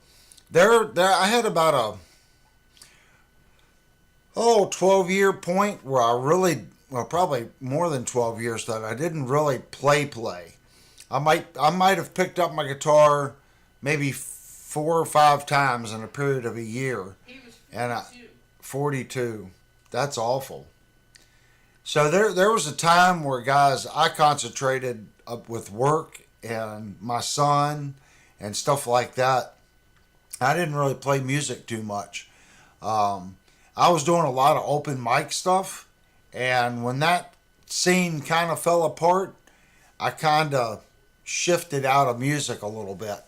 Speaker 1: I had about a 12-year point where I really, probably more than 12 years that I didn't really play. I might have picked up my guitar maybe 4 or 5 times in a period of a year.
Speaker 2: He was 42.
Speaker 1: And 42. That's awful. So there was a time where, guys, I concentrated up with work and my son and stuff like that. I didn't really play music too much. I was doing a lot of open mic stuff, and when that scene kind of fell apart, I kind of shifted out of music a little bit.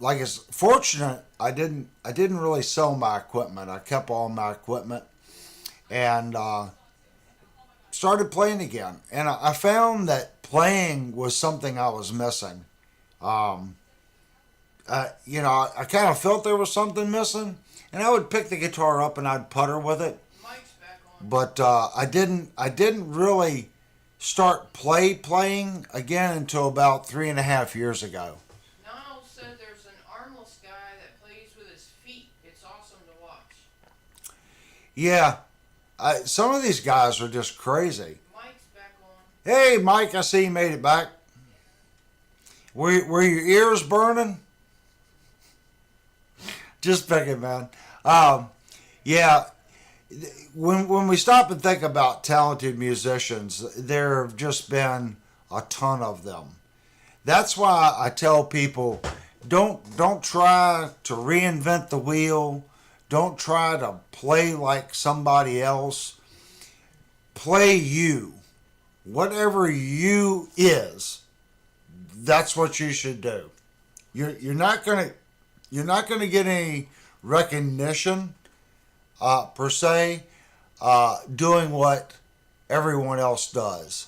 Speaker 1: It's fortunate I didn't really sell my equipment. I kept all my equipment and started playing again. And I found that playing was something I was missing. I kind of felt there was something missing, and I would pick the guitar up and I'd putter with it.
Speaker 2: Mike's back on.
Speaker 1: But I didn't really start playing again until about 3.5 years ago.
Speaker 2: Donald said there's an armless guy that plays with his feet. It's awesome to watch.
Speaker 1: Yeah, some of these guys are just crazy.
Speaker 2: Mike's back on.
Speaker 1: Hey, Mike, I see you made it back. Were your ears burning? Just picking, man. Yeah, when we stop and think about talented musicians, there have just been a ton of them. That's why I tell people, don't try to reinvent the wheel. Don't try to play like somebody else. Play you. Whatever you is, that's what you should do. You're not gonna get any recognition per se doing what everyone else does.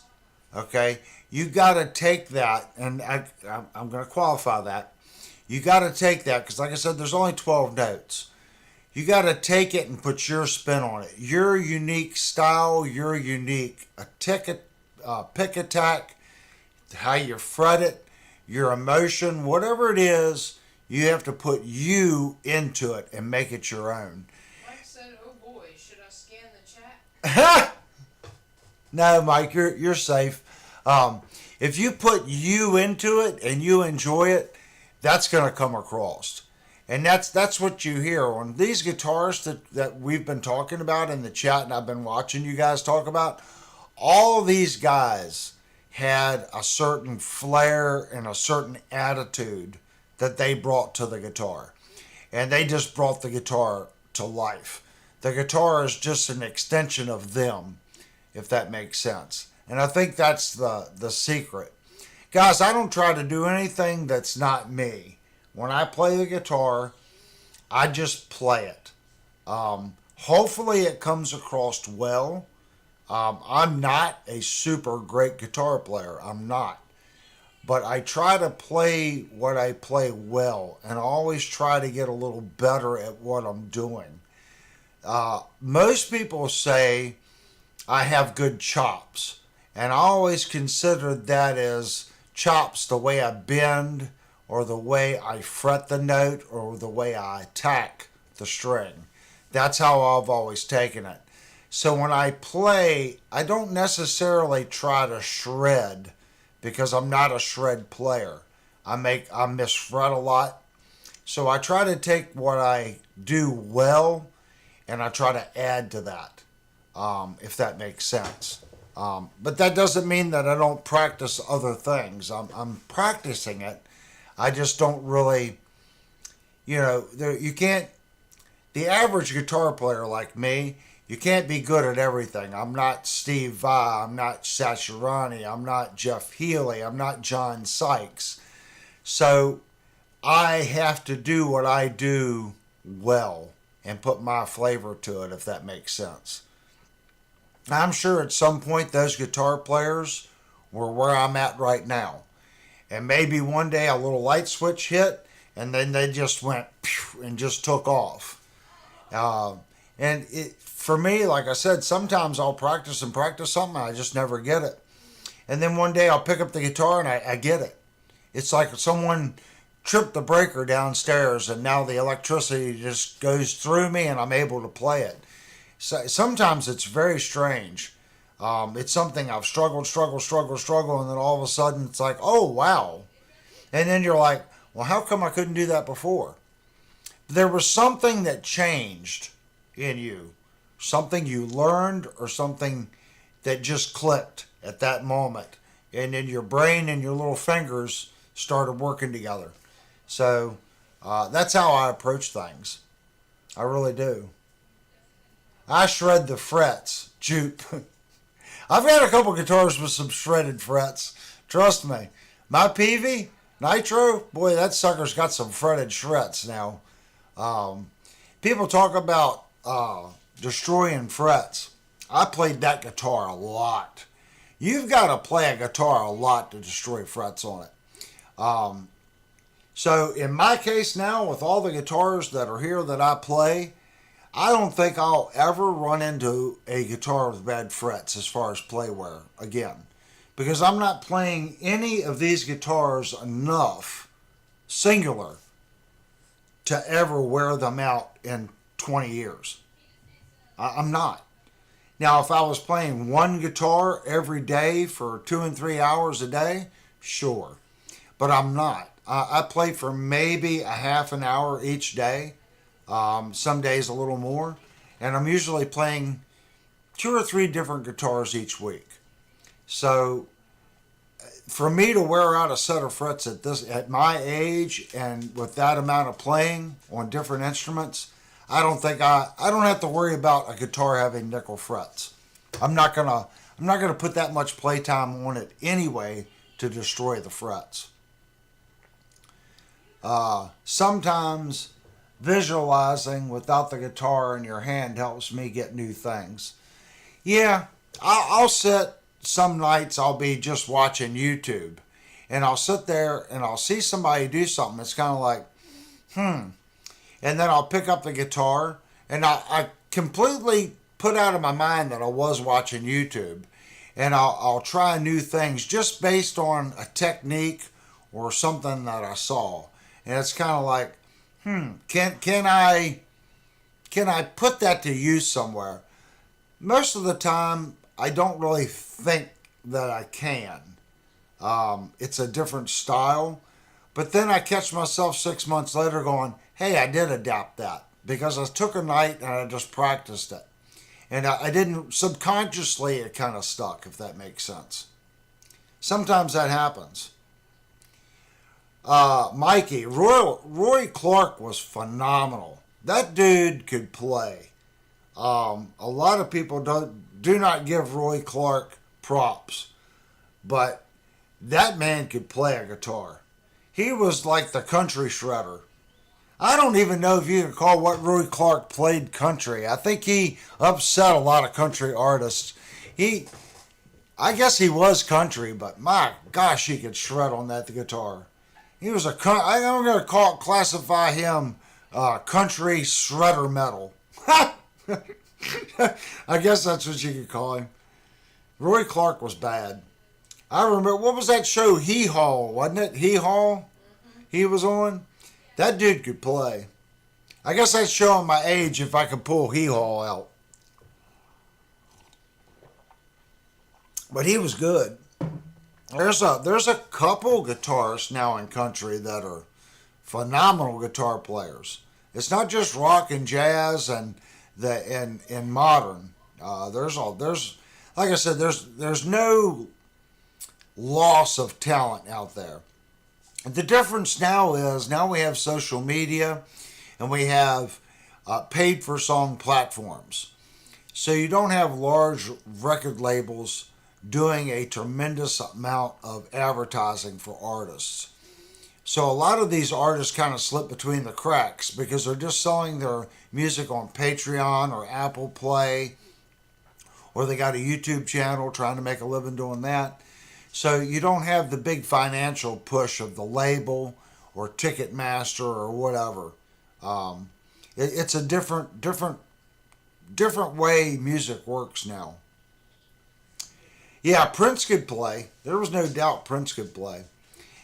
Speaker 1: Okay, you got to take that, and I'm going to qualify that. You got to take that because, like I said, there's only 12 notes. You got to take it and put your spin on it. Your unique style, your unique pick attack, how you fret it, your emotion, whatever it is, you have to put you into it and make it your own.
Speaker 2: Mike said, "Oh boy, should I scan the chat?"
Speaker 1: No, Mike, you're safe. If you put you into it and you enjoy it, that's going to come across. And that's what you hear on these guitars that we've been talking about in the chat, and I've been watching you guys talk about. All these guys had a certain flair and a certain attitude that they brought to the guitar. And they just brought the guitar to life. The guitar is just an extension of them, if that makes sense. And I think that's the secret. Guys, I don't try to do anything that's not me. When I play the guitar, I just play it. Hopefully it comes across well. I'm not a super great guitar player. I'm not. But I try to play what I play well, and I always try to get a little better at what I'm doing. Most people say I have good chops, and I always consider that as chops the way I bend, or the way I fret the note, or the way I attack the string. That's how I've always taken it. So when I play, I don't necessarily try to shred, because I'm not a shred player. I misfret a lot. So I try to take what I do well and I try to add to that, if that makes sense. But that doesn't mean that I don't practice other things. I'm practicing it. I just don't really, you can't, the average guitar player like me, you can't be good at everything. I'm not Steve Vai, I'm not Sachirani, I'm not Jeff Healey, I'm not John Sykes. So I have to do what I do well and put my flavor to it, if that makes sense. I'm sure at some point those guitar players were where I'm at right now. And maybe one day a little light switch hit and then they just went pew, and just took off. Uh, and for me, like I said, sometimes I'll practice and practice something and I just never get it. And then one day I'll pick up the guitar and I get it. It's like someone tripped the breaker downstairs and now the electricity just goes through me and I'm able to play it. So sometimes it's very strange. It's something I've struggled, and then all of a sudden it's like, oh wow. And then you're like, well, how come I couldn't do that before? There was something that changed in you, something you learned or something that just clicked at that moment. And then your brain and your little fingers started working together. So that's how I approach things. I really do. I shred the frets. Jute. I've got a couple guitars with some shredded frets. Trust me. My Peavey, Nitro, boy, that sucker's got some fretted shreds now. People talk about destroying frets. I played that guitar a lot. You've got to play a guitar a lot to destroy frets on it. So in my case now, with all the guitars that are here that I play, I don't think I'll ever run into a guitar with bad frets as far as play wear again. Because I'm not playing any of these guitars enough, singular, to ever wear them out in 20 years. I'm not. Now, if I was playing one guitar every day for 2 and 3 hours a day, sure. But I'm not. I play for maybe a half an hour each day. Some days a little more. And I'm usually playing 2 or 3 different guitars each week. So for me to wear out a set of frets at my age and with that amount of playing on different instruments, I don't have to worry about a guitar having nickel frets. I'm not gonna put that much playtime on it anyway to destroy the frets. Sometimes visualizing without the guitar in your hand helps me get new things. Yeah, I'll sit, some nights I'll be just watching YouTube and I'll sit there and I'll see somebody do something. It's kind of like, and then I'll pick up the guitar and I completely put out of my mind that I was watching YouTube and I'll try new things just based on a technique or something that I saw. And it's kind of like, can I put that to use somewhere? Most of the time, I don't really think that I can. It's a different style. But then I catch myself 6 months later going, hey, I did adapt that. Because I took a night and I just practiced it. And I didn't, subconsciously it kind of stuck, if that makes sense. Sometimes that happens. Mikey, Roy Clark was phenomenal. That dude could play. A lot of people do not give Roy Clark props, but that man could play a guitar. He was like the country shredder. I don't even know if you can call what Roy Clark played country. I think he upset a lot of country artists. I guess he was country, but my gosh, he could shred on that guitar. He was I'm going to classify him country shredder metal. I guess that's what you could call him. Roy Clark was bad. I remember, what was that show? Hee Haw, wasn't it? Hee Haw? He was on? That dude could play. I guess that's showing my age if I could pull Hee Haw out. But he was good. There's a couple guitarists now in country that are phenomenal guitar players. It's not just rock and jazz and and modern. There's like I said, there's no loss of talent out there. The difference now is now we have social media and we have paid for song platforms. So you don't have large record labels doing a tremendous amount of advertising for artists. So a lot of these artists kind of slip between the cracks because they're just selling their music on Patreon or Apple Play, or they got a YouTube channel trying to make a living doing that. So you don't have the big financial push of the label or Ticketmaster or whatever. It's a different way music works now. Yeah, Prince could play. There was no doubt Prince could play.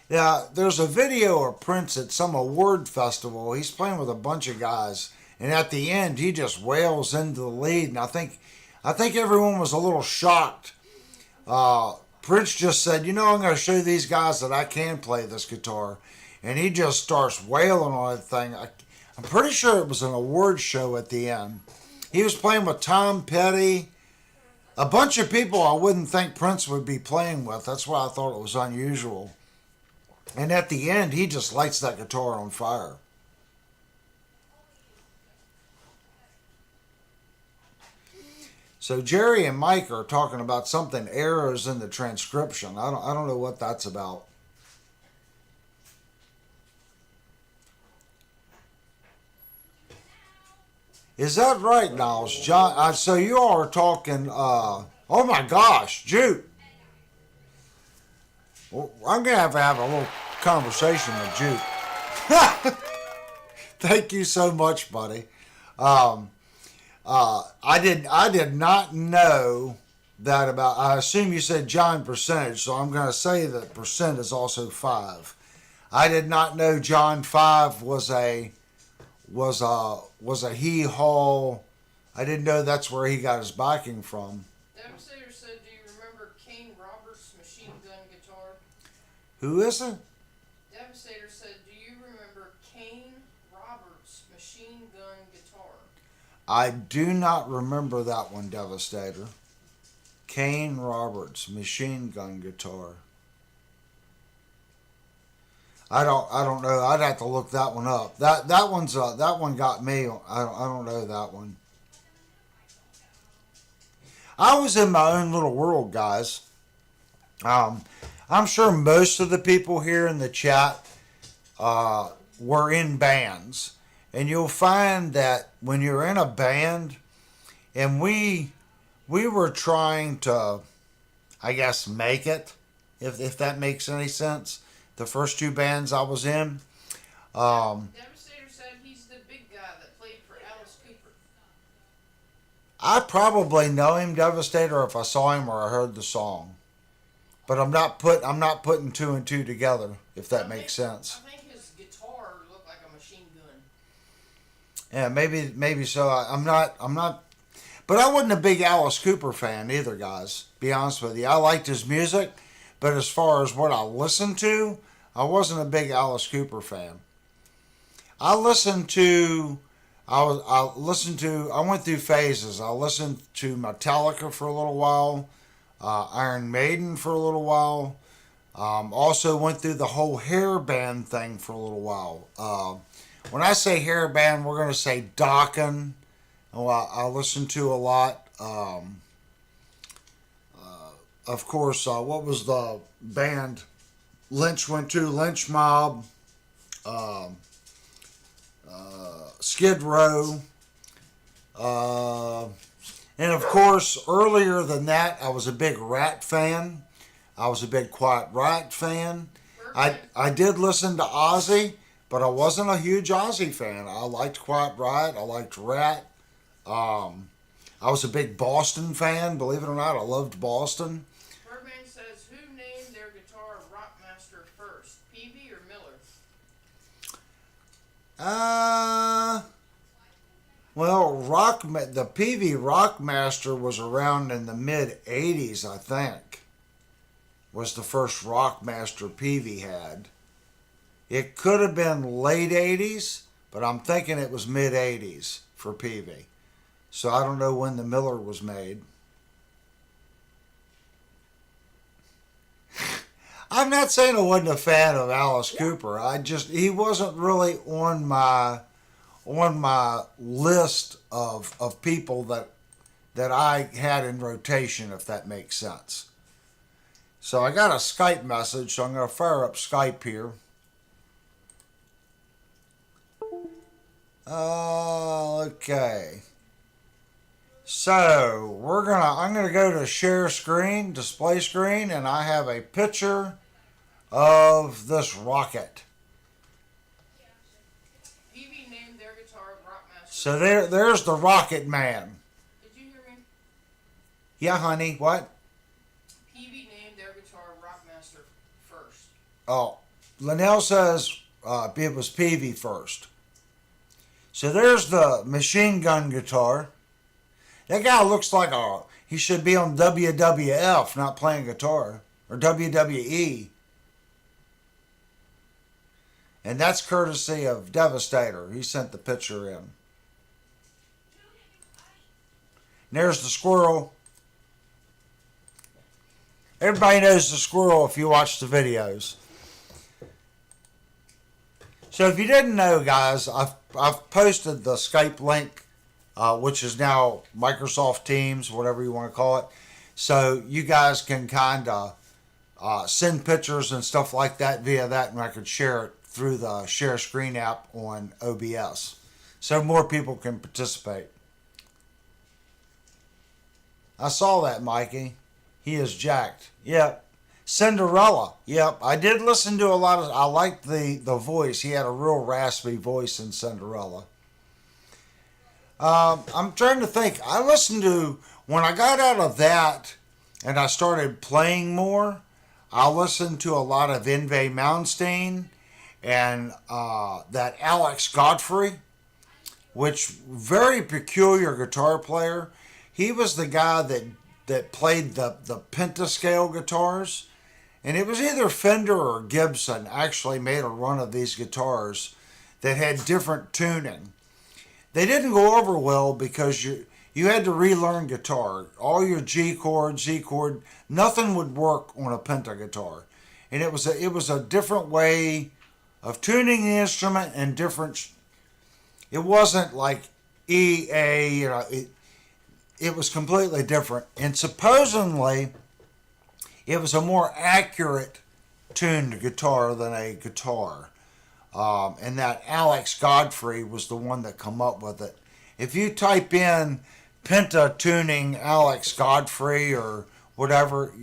Speaker 1: Now, there's a video of Prince at some award festival. He's playing with a bunch of guys, and at the end, he just wails into the lead. And I think everyone was a little shocked. Prince just said, "You know, I'm going to show these guys that I can play this guitar," and he just starts wailing on that thing. I'm pretty sure it was an award show at the end. He was playing with Tom Petty, a bunch of people I wouldn't think Prince would be playing with. That's why I thought it was unusual. And at the end, he just lights that guitar on fire. So Jerry and Mike are talking about something errors in the transcription. I don't know what that's about. Is that right, Niles? John, so you all are talking, oh my gosh, Jude. Well, I'm going to have a little conversation with Jude. Thank you so much, buddy. I did not know that about. I assume you said John percentage, so I'm going to say that percent is also 5. I did not know John 5 was a he haul. I didn't know that's where he got his backing from.
Speaker 2: Devastator said, "Do you remember Kane Roberts' machine gun guitar?"
Speaker 1: Who is it?
Speaker 2: Devastator said, "Do you remember Kane Roberts' machine gun guitar?"
Speaker 1: I do not remember that one, Devastator. Kane Roberts, machine gun guitar. I don't know. I'd have to look that one up. That one got me. I don't know that one. I was in my own little world, guys. I'm sure most of the people here in the chat were in bands. And you'll find that when you're in a band, and we were trying to, I guess, make it, if that makes any sense. The first 2 bands I was in.
Speaker 2: Devastator said he's the big guy that played for Alice Cooper.
Speaker 1: I probably know him, Devastator, if I saw him or I heard the song. But I'm not putting 2 and 2 together, if that makes sense.
Speaker 2: I think his guitar looked like a machine gun.
Speaker 1: Yeah, maybe so. I'm not. But I wasn't a big Alice Cooper fan either, guys. Be honest with you, I liked his music, but as far as what I listened to, I wasn't a big Alice Cooper fan. I went through phases. I listened to Metallica for a little while, Iron Maiden for a little while. Also went through the whole hair band thing for a little while. When I say hair band, we're going to say Dokken. I listened to a lot. Of course, what was the band Lynch went to? Lynch Mob, Skid Row. And of course, earlier than that, I was a big Rat fan. I was a big Quiet Riot fan. I did listen to Ozzy, but I wasn't a huge Ozzy fan. I liked Quiet Riot. I liked Rat. I was a big Boston fan. Believe it or not, I loved Boston.
Speaker 2: Birdman says, who named their guitar Rockmaster first, Peavy or Miller?
Speaker 1: Well, the Peavy Rockmaster was around in the mid '80s, I think. Was the first Rockmaster Peavy had. It could have been late 80s, but I'm thinking it was mid 80s for Peavy. So I don't know when the Miller was made. I'm not saying I wasn't a fan of Alice Cooper. He wasn't really on my list of people that I had in rotation, if that makes sense. So I got a Skype message, so I'm going to fire up Skype here. Okay. So I'm gonna go to share screen, display screen, and I have a picture of this rocket.
Speaker 2: Peavy named their guitar Rockmaster.
Speaker 1: So there's the Rocket Man.
Speaker 2: Did you hear me?
Speaker 1: Yeah, honey. What?
Speaker 2: Peavy named their guitar Rockmaster first.
Speaker 1: Oh, Linnell says it was Peavy first. So there's the machine gun guitar. That guy looks like he should be on WWF, not playing guitar, or WWE. And that's courtesy of Devastator. He sent the picture in. And there's the squirrel. Everybody knows the squirrel if you watch the videos. So if you didn't know, guys, I've posted the Skype link, which is now Microsoft Teams, whatever you want to call it. So you guys can kind of send pictures and stuff like that via that, and I could share it through the share screen app on OBS. So more people can participate. I saw that, Mikey. He is jacked. Yep. Cinderella. Yep. I did listen to a lot of... I liked the voice. He had a real raspy voice in Cinderella. I'm trying to think. I listened to... When I got out of that and I started playing more, I listened to a lot of Yngwie Malmsteen and that Alex Godfrey, which very peculiar guitar player. He was the guy that played the pentascale guitars, and it was either Fender or Gibson actually made a run of these guitars that had different tuning. They didn't go over well because you had to relearn guitar. All your G chord, Z chord, nothing would work on a penta guitar, and it was a different way of tuning the instrument and different. It wasn't like E A, It was completely different, and supposedly it was a more accurate tuned guitar than a guitar. And that Alex Godfrey was the one that come up with it. If you type in penta tuning Alex Godfrey or whatever,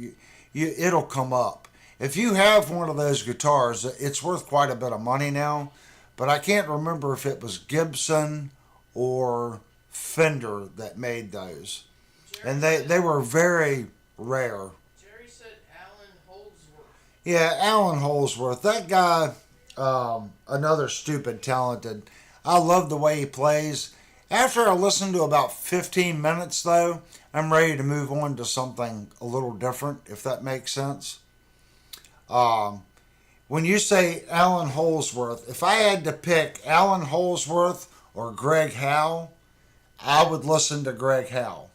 Speaker 1: it'll come up. If you have one of those guitars, it's worth quite a bit of money now, but I can't remember if it was Gibson or Fender that made those. And they were very rare.
Speaker 2: Jerry said Alan Holdsworth.
Speaker 1: Yeah, Alan Holdsworth. That guy, another stupid talented. I love the way he plays. After I listen to about 15 minutes, though, I'm ready to move on to something a little different, if that makes sense. When you say Alan Holdsworth, if I had to pick Alan Holdsworth or Greg Howe, I would listen to Greg Howe.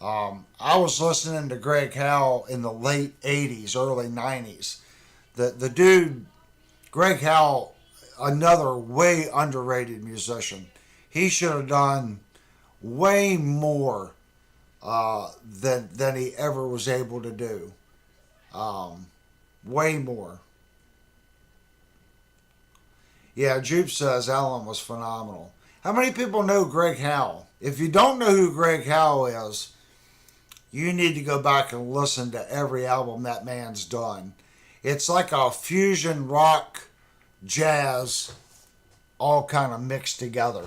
Speaker 1: I was listening to Greg Howe in the late 80s, early 90s. The dude, Greg Howe, another way underrated musician. He should have done way more than he ever was able to do. Way more. Yeah, Jupe says Alan was phenomenal. How many people know Greg Howe? If you don't know who Greg Howe is, you need to go back and listen to every album that man's done. It's like a fusion rock, jazz, all kind of mixed together.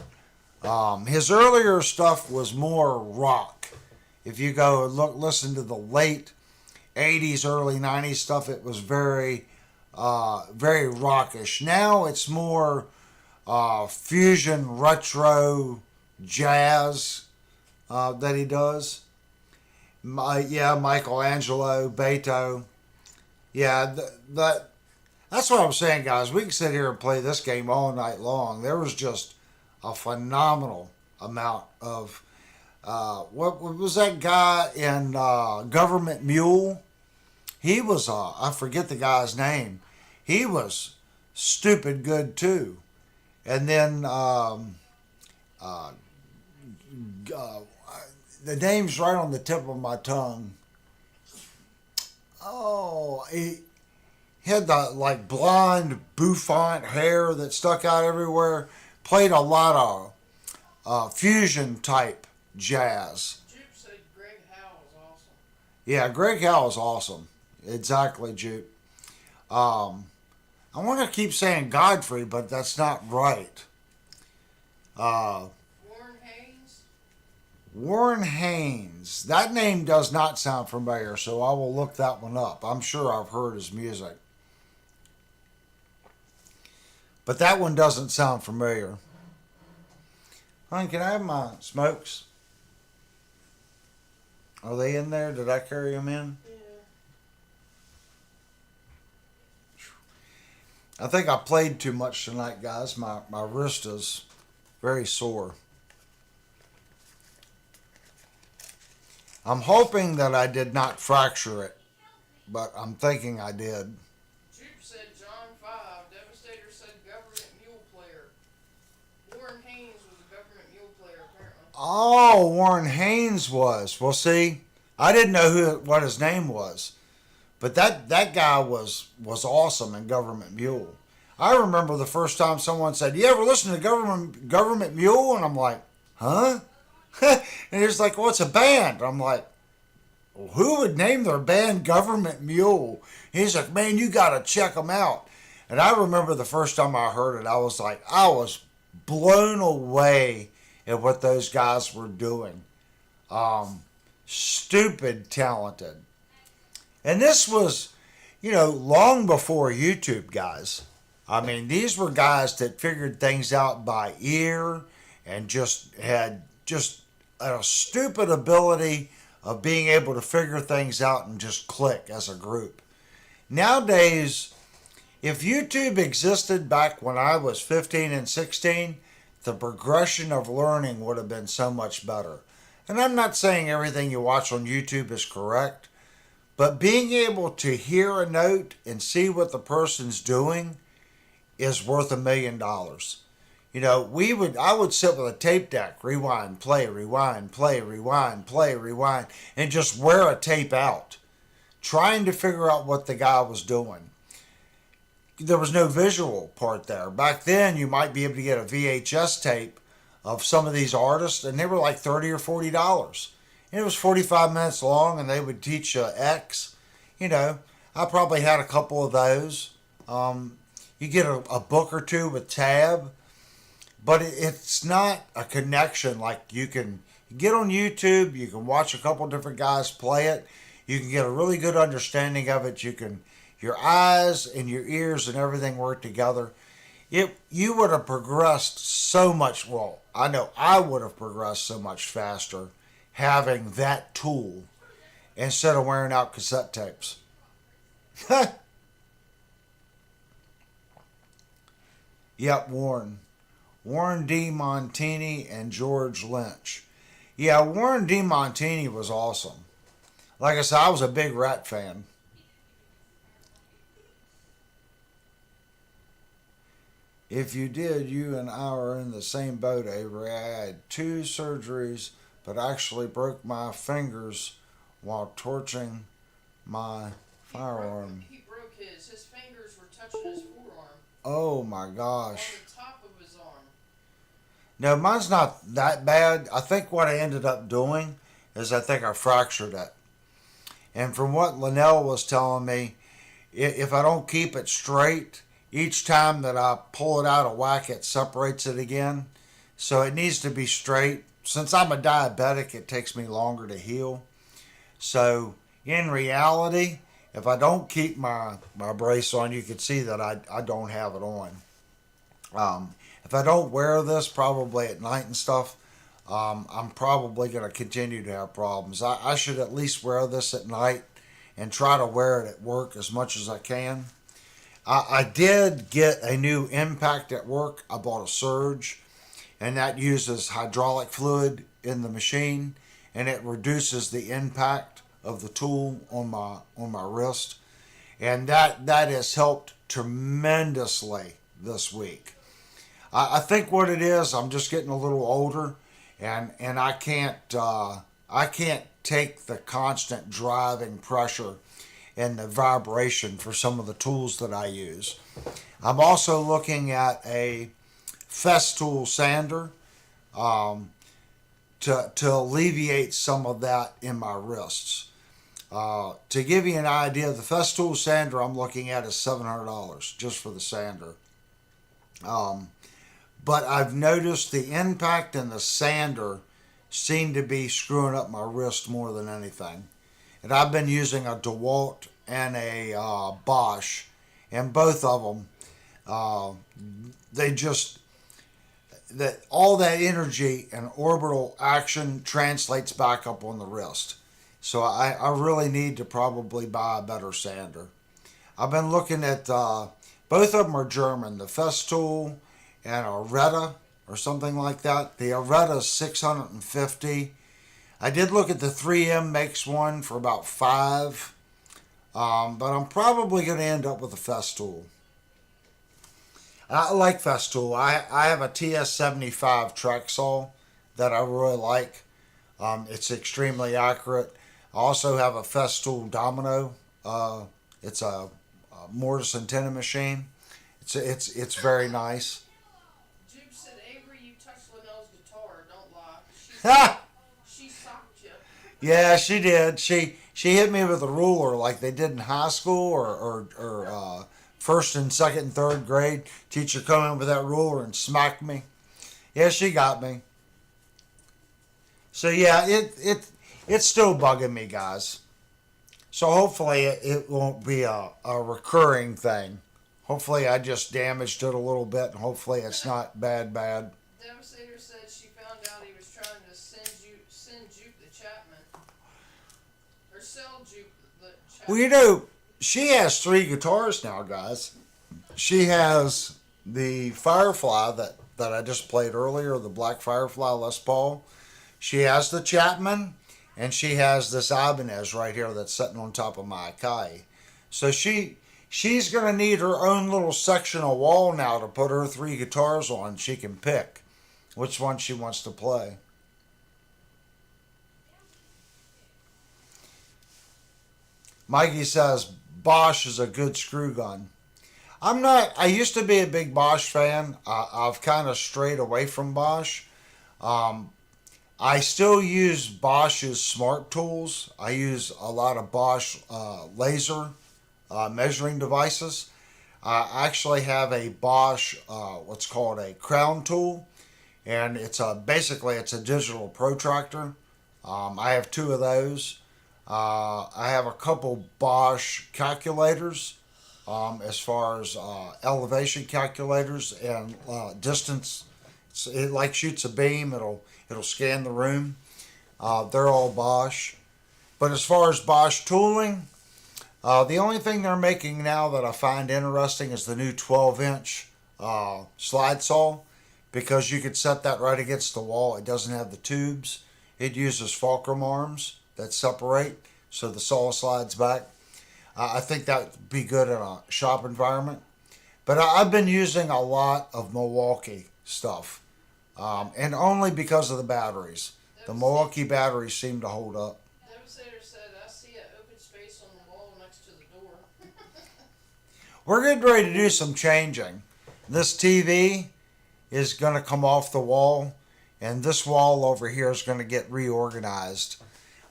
Speaker 1: His earlier stuff was more rock. If you go listen to the late 80s, early 90s stuff, it was very, very rockish. Now it's more fusion, retro, jazz that he does. Michelangelo, Beethoven. Yeah, That's what I'm saying, guys. We can sit here and play this game all night long. There was just a phenomenal amount of what was that guy in Government Mule? He was I forget the guy's name. He was stupid good too. And then uh, uh, the name's right on the tip of my tongue. Oh, he had the like blonde bouffant hair that stuck out everywhere. Played a lot of fusion type jazz.
Speaker 2: Jupe said Greg Howe was awesome.
Speaker 1: Yeah, Greg Howe is awesome. Exactly, Jupe. I want to keep saying Godfrey, but that's not right. Uh,
Speaker 2: Warren Haynes.
Speaker 1: Warren Haynes. That name does not sound familiar, so I will look that one up. I'm sure I've heard his music. But that one doesn't sound familiar. Honey, can I have my smokes? Are they in there? Did I carry them in?
Speaker 2: Yeah.
Speaker 1: I think I played too much tonight, guys. My wrist is very sore. I'm hoping that I did not fracture it, but I'm thinking I did.
Speaker 2: Jupe said John 5. Devastator said government mule player. Warren Haynes was a government mule player, apparently.
Speaker 1: Oh, Warren Haynes was. Well, see, I didn't know what his name was, but that guy was awesome in Government Mule. I remember the first time someone said, "You ever listen to Government Mule?" And I'm like, "Huh?" And he's like, "Well, it's a band." I'm like, well, "Who would name their band Government Mule?" He's like, "Man, you got to check them out." And I remember the first time I heard it, I was blown away at what those guys were doing. Stupid talented. And this was, long before YouTube, guys. I mean, these were guys that figured things out by ear and just had just a stupid ability of being able to figure things out and just click as a group. Nowadays, if YouTube existed back when I was 15 and 16, the progression of learning would have been so much better. And I'm not saying everything you watch on YouTube is correct, but being able to hear a note and see what the person's doing is worth $1 million. I would sit with a tape deck, rewind, play, rewind, play, rewind, play, rewind, and just wear a tape out, trying to figure out what the guy was doing. There was no visual part there. Back then, you might be able to get a VHS tape of some of these artists, and they were like $30 or $40. And it was 45 minutes long, and they would teach you X. I probably had a couple of those. You get a book or two with tab, but it's not a connection like you can get on YouTube. You can watch a couple different guys play it. You can get a really good understanding of it. Your eyes and your ears and everything work together. You would have progressed so much. Well, I know I would have progressed so much faster having that tool instead of wearing out cassette tapes. Yep, Warren D. Montini and George Lynch. Yeah, Warren D. Montini was awesome. Like I said, I was a big Rat fan. If you did, you and I are in the same boat, Avery. I had 2 surgeries, but actually broke my fingers while torching my firearm.
Speaker 2: He broke his. His fingers were touching his forearm.
Speaker 1: Oh my gosh.
Speaker 2: On the top of his arm.
Speaker 1: No, mine's not that bad. I think what I ended up doing is I think I fractured it. And from what Linnell was telling me, if I don't keep it straight, each time that I pull it out of whack, it separates it again. So it needs to be straight. Since I'm a diabetic, it takes me longer to heal. So in reality, if I don't keep my brace on, you can see that I don't have it on. If I don't wear this probably at night and stuff, I'm probably going to continue to have problems. I should at least wear this at night and try to wear it at work as much as I can. I did get a new impact at work. I bought a Surge, and that uses hydraulic fluid in the machine, and it reduces the impact of the tool on my wrist, and that has helped tremendously this week. I think what it is, I'm just getting a little older, and I can't take the constant driving pressure and the vibration for some of the tools that I use. I'm also looking at a Festool sander um, to alleviate some of that in my wrists. To give you an idea, the Festool sander I'm looking at is $700 just for the sander. Um, but I've noticed the impact and the sander seem to be screwing up my wrist more than anything. And I've been using a DeWalt and a Bosch, and both of them, uh, they just that all that energy and orbital action translates back up on the wrist. So I really need to probably buy a better sander. I've been looking at both of them are German, the Festool and a Retta or something like that. The Retta is 650. I did look at the 3M makes one for about five, but I'm probably going to end up with a Festool. I like Festool. I have a TS75 track saw that I really like. It's extremely accurate. I also have a Festool Domino. It's a mortise and tenon machine. It's very nice.
Speaker 2: Jude said, Avery, you touched Linnell's guitar. Don't lie.
Speaker 1: Ha!
Speaker 2: She socked you.
Speaker 1: Yeah, she did. She hit me with a ruler like they did in high school or first and second and third grade. Teacher come in with that ruler and smacked me. Yeah, she got me. So yeah, it's still bugging me, guys. So hopefully it won't be a recurring thing. Hopefully I just damaged it a little bit, and hopefully it's not bad.
Speaker 2: Devastator said she found out he was trying to send Juke the Chapman. Or sell Juke the Chapman.
Speaker 1: Well, you know, she has three guitars now, guys. She has the Firefly that I just played earlier, the Black Firefly Les Paul. She has the Chapman, and she has this Ibanez right here that's sitting on top of my Akai. So she's going to need her own little section of wall now to put her three guitars on. She can pick which one she wants to play. Mikey says Bosch is a good screw gun. I'm not. I used to be a big Bosch fan. I've kind of strayed away from Bosch. Um, I still use Bosch's smart tools. I use a lot of Bosch laser measuring devices. I actually have a Bosch what's called a crown tool, and basically it's a digital protractor. I have two of those. I have a couple Bosch calculators as far as elevation calculators and distance. It like shoots a beam. It'll scan the room. They're all Bosch. But as far as Bosch tooling, the only thing they're making now that I find interesting is the new 12-inch slide saw, because you could set that right against the wall. It doesn't have the tubes. It uses fulcrum arms that separate so the saw slides back. I think that would be good in a shop environment. But I've been using a lot of Milwaukee stuff, and only because of the batteries. The Milwaukee batteries seem to hold up.
Speaker 2: Devastator said, I see an open space on the wall next to the door.
Speaker 1: We're getting ready to do some changing. This TV is going to come off the wall, and this wall over here is going to get reorganized.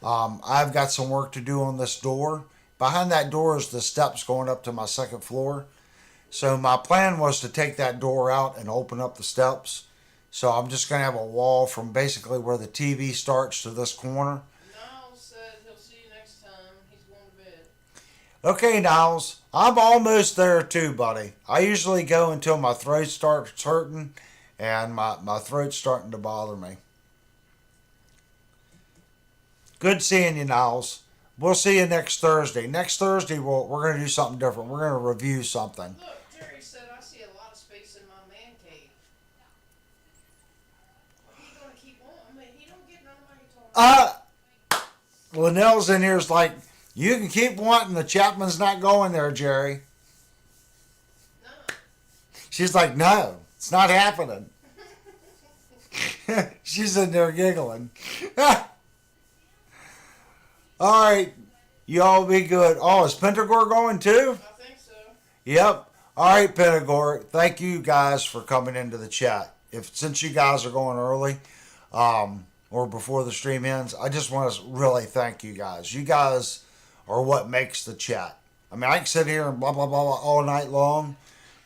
Speaker 1: I've got some work to do on this door. Behind that door is the steps going up to my second floor. So my plan was to take that door out and open up the steps. So I'm just going to have a wall from basically where the TV starts to this corner.
Speaker 2: Niles said he'll see you next time. He's going to bed.
Speaker 1: Okay, Niles, I'm almost there too, buddy. I usually go until my throat starts hurting and my throat's starting to bother me. Good seeing you, Niles. We'll see you next Thursday. Next Thursday, we're going to do something different. We're going to review something.
Speaker 2: Look, Jerry said I see a lot of space in my man cave. He gonna keep on. I mean, he don't get none of my guitars.
Speaker 1: Linnell's in here's like, you can keep wanting, the Chapman's not going there, Jerry.
Speaker 2: No.
Speaker 1: She's like, no, it's not happening. She's in there giggling. All right, y'all be good. Oh, is Pentagore going too?
Speaker 2: I think so.
Speaker 1: Yep. All right, Pentagore. Thank you guys for coming into the chat. Since you guys are going early, or before the stream ends, I just want to really thank you guys. You guys are what makes the chat. I mean, I can sit here and blah blah blah, blah all night long,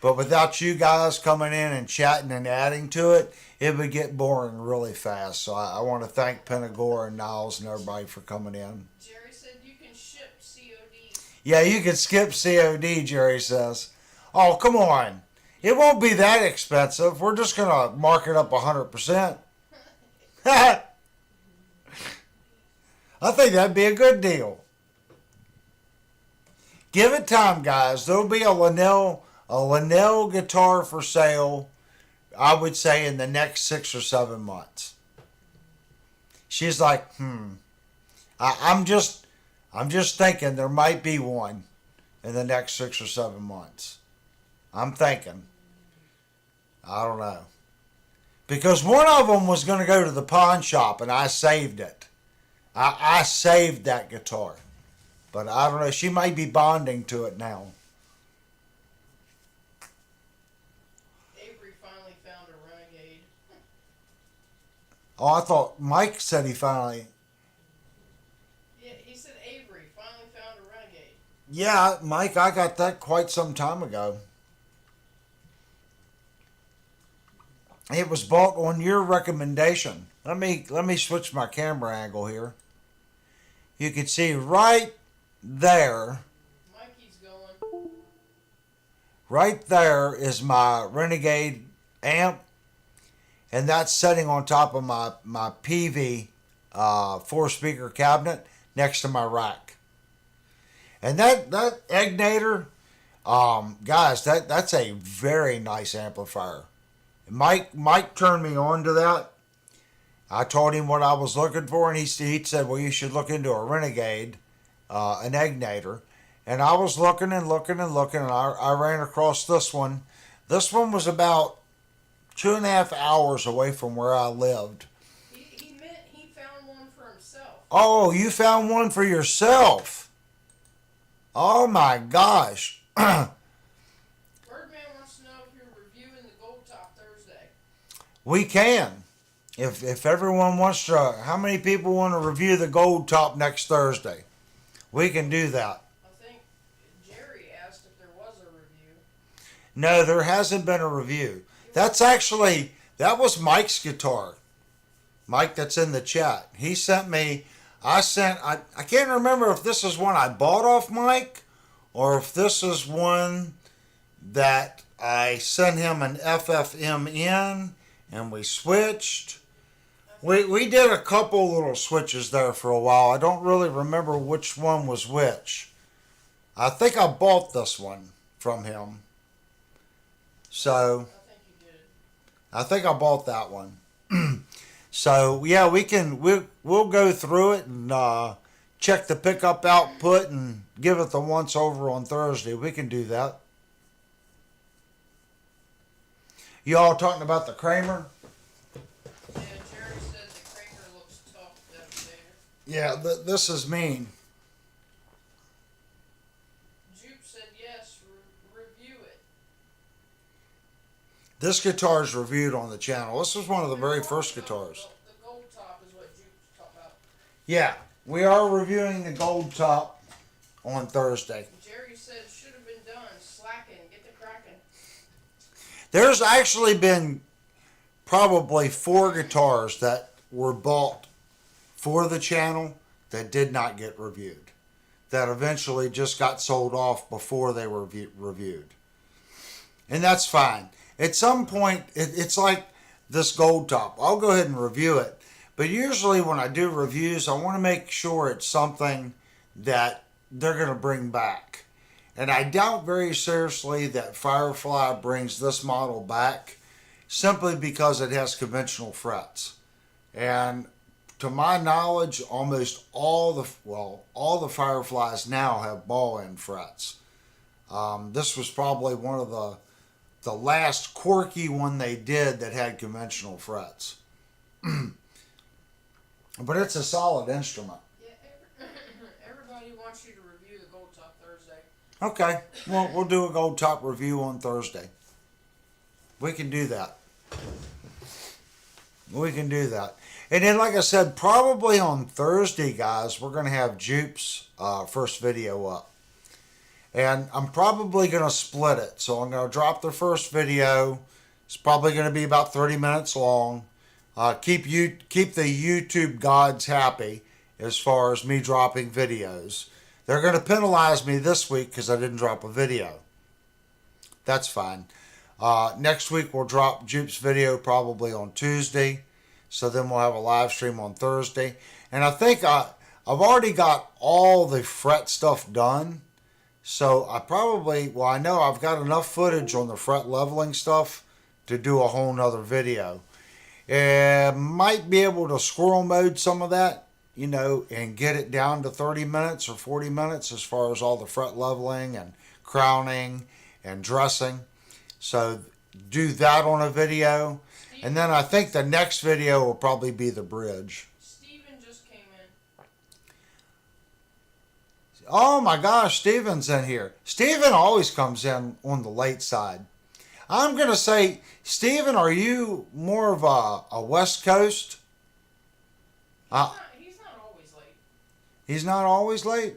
Speaker 1: but without you guys coming in and chatting and adding to it, it would get boring really fast. So I want to thank Pentagore and Niles and everybody for coming in.
Speaker 2: Jerry said you can ship COD.
Speaker 1: Yeah, you can skip COD, Jerry says. Oh, come on. It won't be that expensive. We're just going to mark it up 100%. I think that'd be a good deal. Give it time, guys. There'll be a Linnell guitar for sale, I would say, in the next 6 or 7 months. She's like, I'm just thinking there might be one in the next 6 or 7 months. I'm thinking. I don't know. Because one of them was going to go to the pawn shop, and I saved it. I saved that guitar. But I don't know. She might be bonding to it now.
Speaker 2: Avery finally found a Renegade.
Speaker 1: Oh, I thought Mike said he finally...
Speaker 2: Yeah, he said Avery finally found a Renegade.
Speaker 1: Yeah, Mike, I got that quite some time ago. It was bought on your recommendation. Let me switch my camera angle here. You can see right there.
Speaker 2: Mikey's going.
Speaker 1: Right there is my Renegade amp, and that's sitting on top of my PV 4-speaker cabinet next to my rack. And that Egnator, guys, that's a very nice amplifier. Mike turned me on to that. I told him what I was looking for, and he said, well, you should look into a Renegade, an Egnator. And I was looking and looking and looking, and I ran across this one. This one was about 2.5 hours away from where I lived.
Speaker 2: He meant he found one for himself.
Speaker 1: Oh, you found one for yourself. Oh, my gosh.
Speaker 2: Birdman wants to know if you're reviewing the Gold Top Thursday.
Speaker 1: We can. If everyone wants to, how many people want to review the Gold Top next Thursday? We can do that.
Speaker 2: I think Jerry asked if there was a review.
Speaker 1: No, there hasn't been a review. That was Mike's guitar. Mike that's in the chat. He sent me, I can't remember if this is one I bought off Mike or if this is one that I sent him an FFM in and we switched. We did a couple little switches there for a while. I don't really remember which one was which. I think I bought this one from him. So,
Speaker 2: I think you did.
Speaker 1: I think I bought that one. So, yeah, we'll go through it and check the pickup output and give it the once over on Thursday. We can do that. Y'all talking about the Kramer?
Speaker 2: Yeah, Jerry said the Kramer looks tough, Devastator.
Speaker 1: Yeah, this is mean.
Speaker 2: Jupe said yes, review it.
Speaker 1: This guitar is reviewed on the channel. This was one of the very first guitars.
Speaker 2: The Gold Top is what Jupe's talking about.
Speaker 1: Yeah, we are reviewing the Gold Top on Thursday.
Speaker 2: Jerry said it should have been done. Slacking, get the cracking.
Speaker 1: There's actually been probably 4 guitars that were bought for the channel that did not get reviewed. That eventually just got sold off before they were reviewed. And that's fine. At some point, it's like this Gold Top. I'll go ahead and review it. But usually when I do reviews, I want to make sure it's something that they're going to bring back. And I doubt very seriously that Firefly brings this model back simply because it has conventional frets. And to my knowledge, almost all the Fireflies now have ball end frets. This was probably one of the last quirky one they did that had conventional frets. But it's a solid instrument.
Speaker 2: Yeah, everybody wants you to review the Gold Top Thursday.
Speaker 1: Okay, well, we'll do a gold top review on Thursday. We can do that. We can do that. And then, like I said, probably on Thursday, guys, we're going to have Jupe's first video up. And I'm probably going to split it. So I'm going to drop the first video. It's probably going to be about 30 minutes long. Keep the YouTube gods happy as far as me dropping videos. They're going to penalize me this week because I didn't drop a video. That's fine. Next week we'll drop Jupe's video probably on Tuesday. So then we'll have a live stream on Thursday. And I think I've already got all the fret stuff done. So I know I've got enough footage on the fret leveling stuff to do a whole nother video. Might be able to squirrel mode some of that, and get it down to 30 minutes or 40 minutes as far as all the fret leveling and crowning and dressing. So do that on a video. And then I think the next video will probably be the bridge.
Speaker 2: Steven just came in.
Speaker 1: Oh my gosh, Steven's in here. Steven always comes in on the late side. I'm going to say, Steven, are you more of a West Coast?
Speaker 2: He's not always late.
Speaker 1: He's not always late?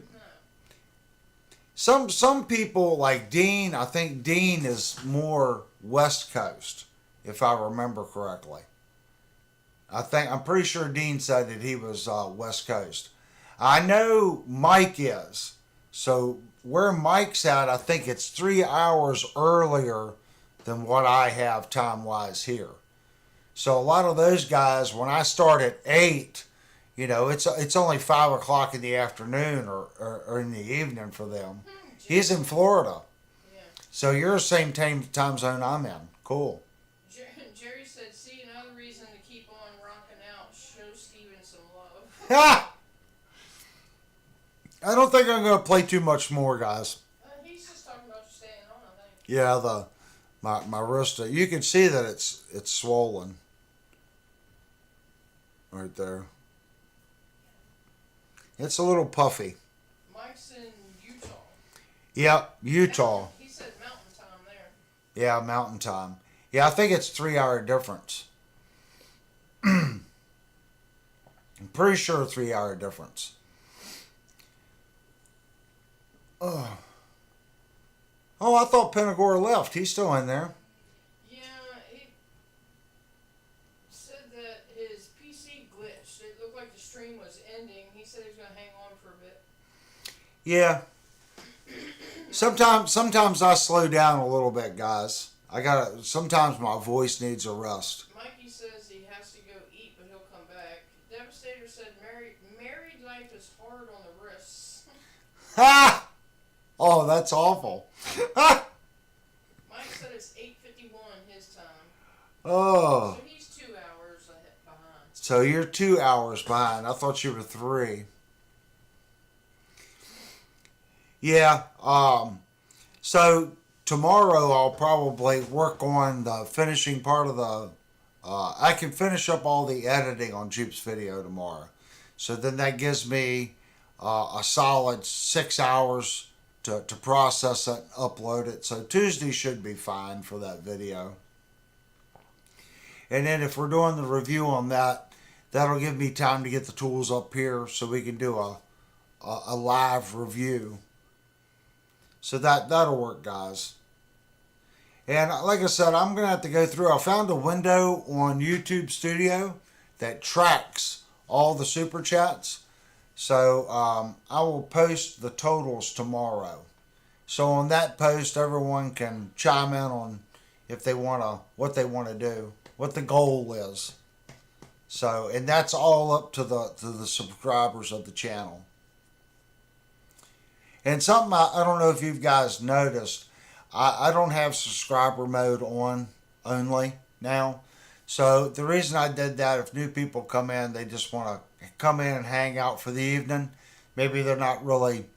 Speaker 2: No.
Speaker 1: Some people like Dean, I think Dean is more West Coast, if I remember correctly. I'm pretty sure Dean said that he was West Coast. I know Mike is. So where Mike's at, I think it's 3 hours earlier than what I have time-wise here. So a lot of those guys, when I start at 8, it's only 5 o'clock in the afternoon or in the evening for them. He's in Florida.
Speaker 2: Yeah.
Speaker 1: So you're the same time zone I'm in. Cool.
Speaker 2: Jerry said, see, another reason to keep on rocking out. Show Steven some love.
Speaker 1: Ha! I don't think I'm going to play too much more, guys.
Speaker 2: He's just talking about you staying on, I think.
Speaker 1: Yeah, my wrist, you can see that it's swollen. Right there. It's a little puffy.
Speaker 2: Mike's in Utah.
Speaker 1: Yep, Utah.
Speaker 2: He said mountain time there.
Speaker 1: Yeah, mountain time. Yeah, I think it's 3 hour difference. I'm pretty sure 3 hour difference. Oh, I thought Penagore left. He's still in there.
Speaker 2: Yeah, he said that his PC glitched. It looked like the stream was ending. He said he was going to hang on for a bit.
Speaker 1: Yeah. Sometimes I slow down a little bit, guys. Sometimes my voice needs a rest.
Speaker 2: Mikey says he has to go eat, but he'll come back. Devastator said married life is hard on the wrists.
Speaker 1: Ha! Oh, that's awful.
Speaker 2: Mike said it's 8:51 his time.
Speaker 1: Oh.
Speaker 2: So he's 2 hours behind.
Speaker 1: So you're 2 hours behind. I thought you were 3. Yeah. So tomorrow I'll probably work on the finishing part of the. I can finish up all the editing on Jupe's video tomorrow. So then that gives me a solid 6 hours to process it and upload it. So Tuesday should be fine for that video. And then if we're doing the review on that, that'll give me time to get the tools up here so we can do a live review. So that'll work, guys. And like I said, I'm going to have to go through. I found a window on YouTube Studio that tracks all the super chats. So I will post the totals tomorrow. So on that post, everyone can chime in on if they what they want to do, what the goal is. So, and that's all up to the subscribers of the channel. And something I don't know if you guys noticed, I don't have subscriber mode on only now. So the reason I did that, if new people come in, they just want to come in and hang out for the evening. Maybe they're not really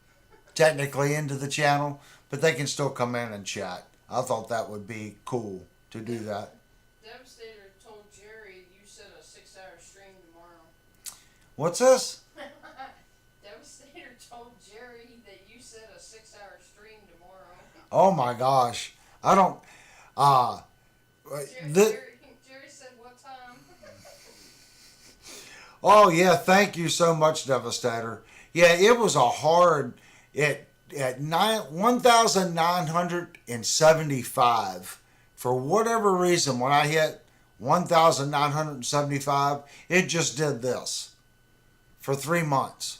Speaker 1: technically into the channel, but they can still come in and chat. I thought that would be cool to do that.
Speaker 2: Devastator told Jerry you said a 6-hour stream tomorrow.
Speaker 1: What's this?
Speaker 2: Devastator told Jerry that you said a 6-hour stream tomorrow.
Speaker 1: Oh my gosh. I don't,
Speaker 2: Jerry said what time?
Speaker 1: oh yeah, thank you so much, Devastator. Yeah, it was a hard, at 1,975, for whatever reason, when I hit 1,975, it just did this for 3 months.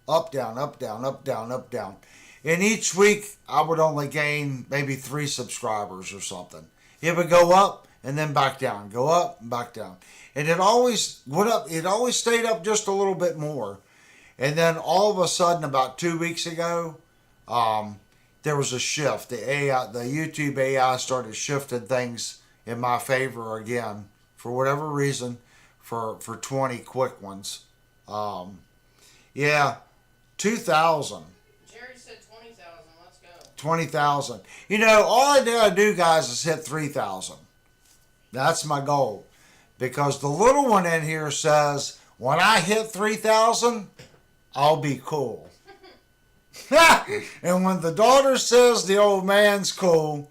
Speaker 1: Up, down, up, down, up, down, up, down. And each week, I would only gain maybe 3 subscribers or something. It would go up and then back down, go up and back down. And it always went up, it always stayed up just a little bit more. And then all of a sudden, about 2 weeks ago, there was a shift. The YouTube AI started shifting things in my favor again, for whatever reason, for 20 quick ones. Yeah, 2,000.
Speaker 2: Jerry said 20,000. Let's go.
Speaker 1: 20,000. You know, all I gotta do, guys, is hit 3,000. That's my goal. Because the little one in here says, when I hit 3,000, I'll be cool. And when the daughter says the old man's cool,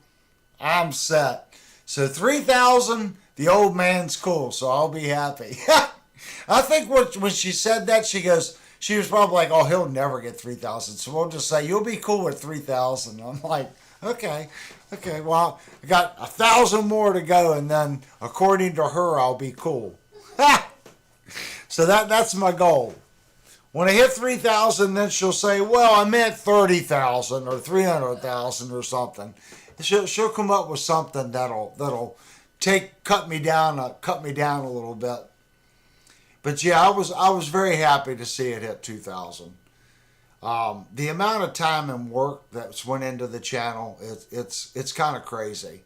Speaker 1: I'm set. So 3,000, the old man's cool, so I'll be happy. I think when she said that, she was probably like, oh, he'll never get 3,000. So we'll just say, you'll be cool with 3,000. I'm like, okay, well, I got 1,000 more to go, and then according to her, I'll be cool. So that's my goal. When I hit 3,000, then she'll say, well, I meant 30,000 or 300,000 or something. She'll come up with something that'll cut me down a little bit. But yeah, I was very happy to see it hit 2,000. The amount of time and work that's went into the channel, it's kind of crazy.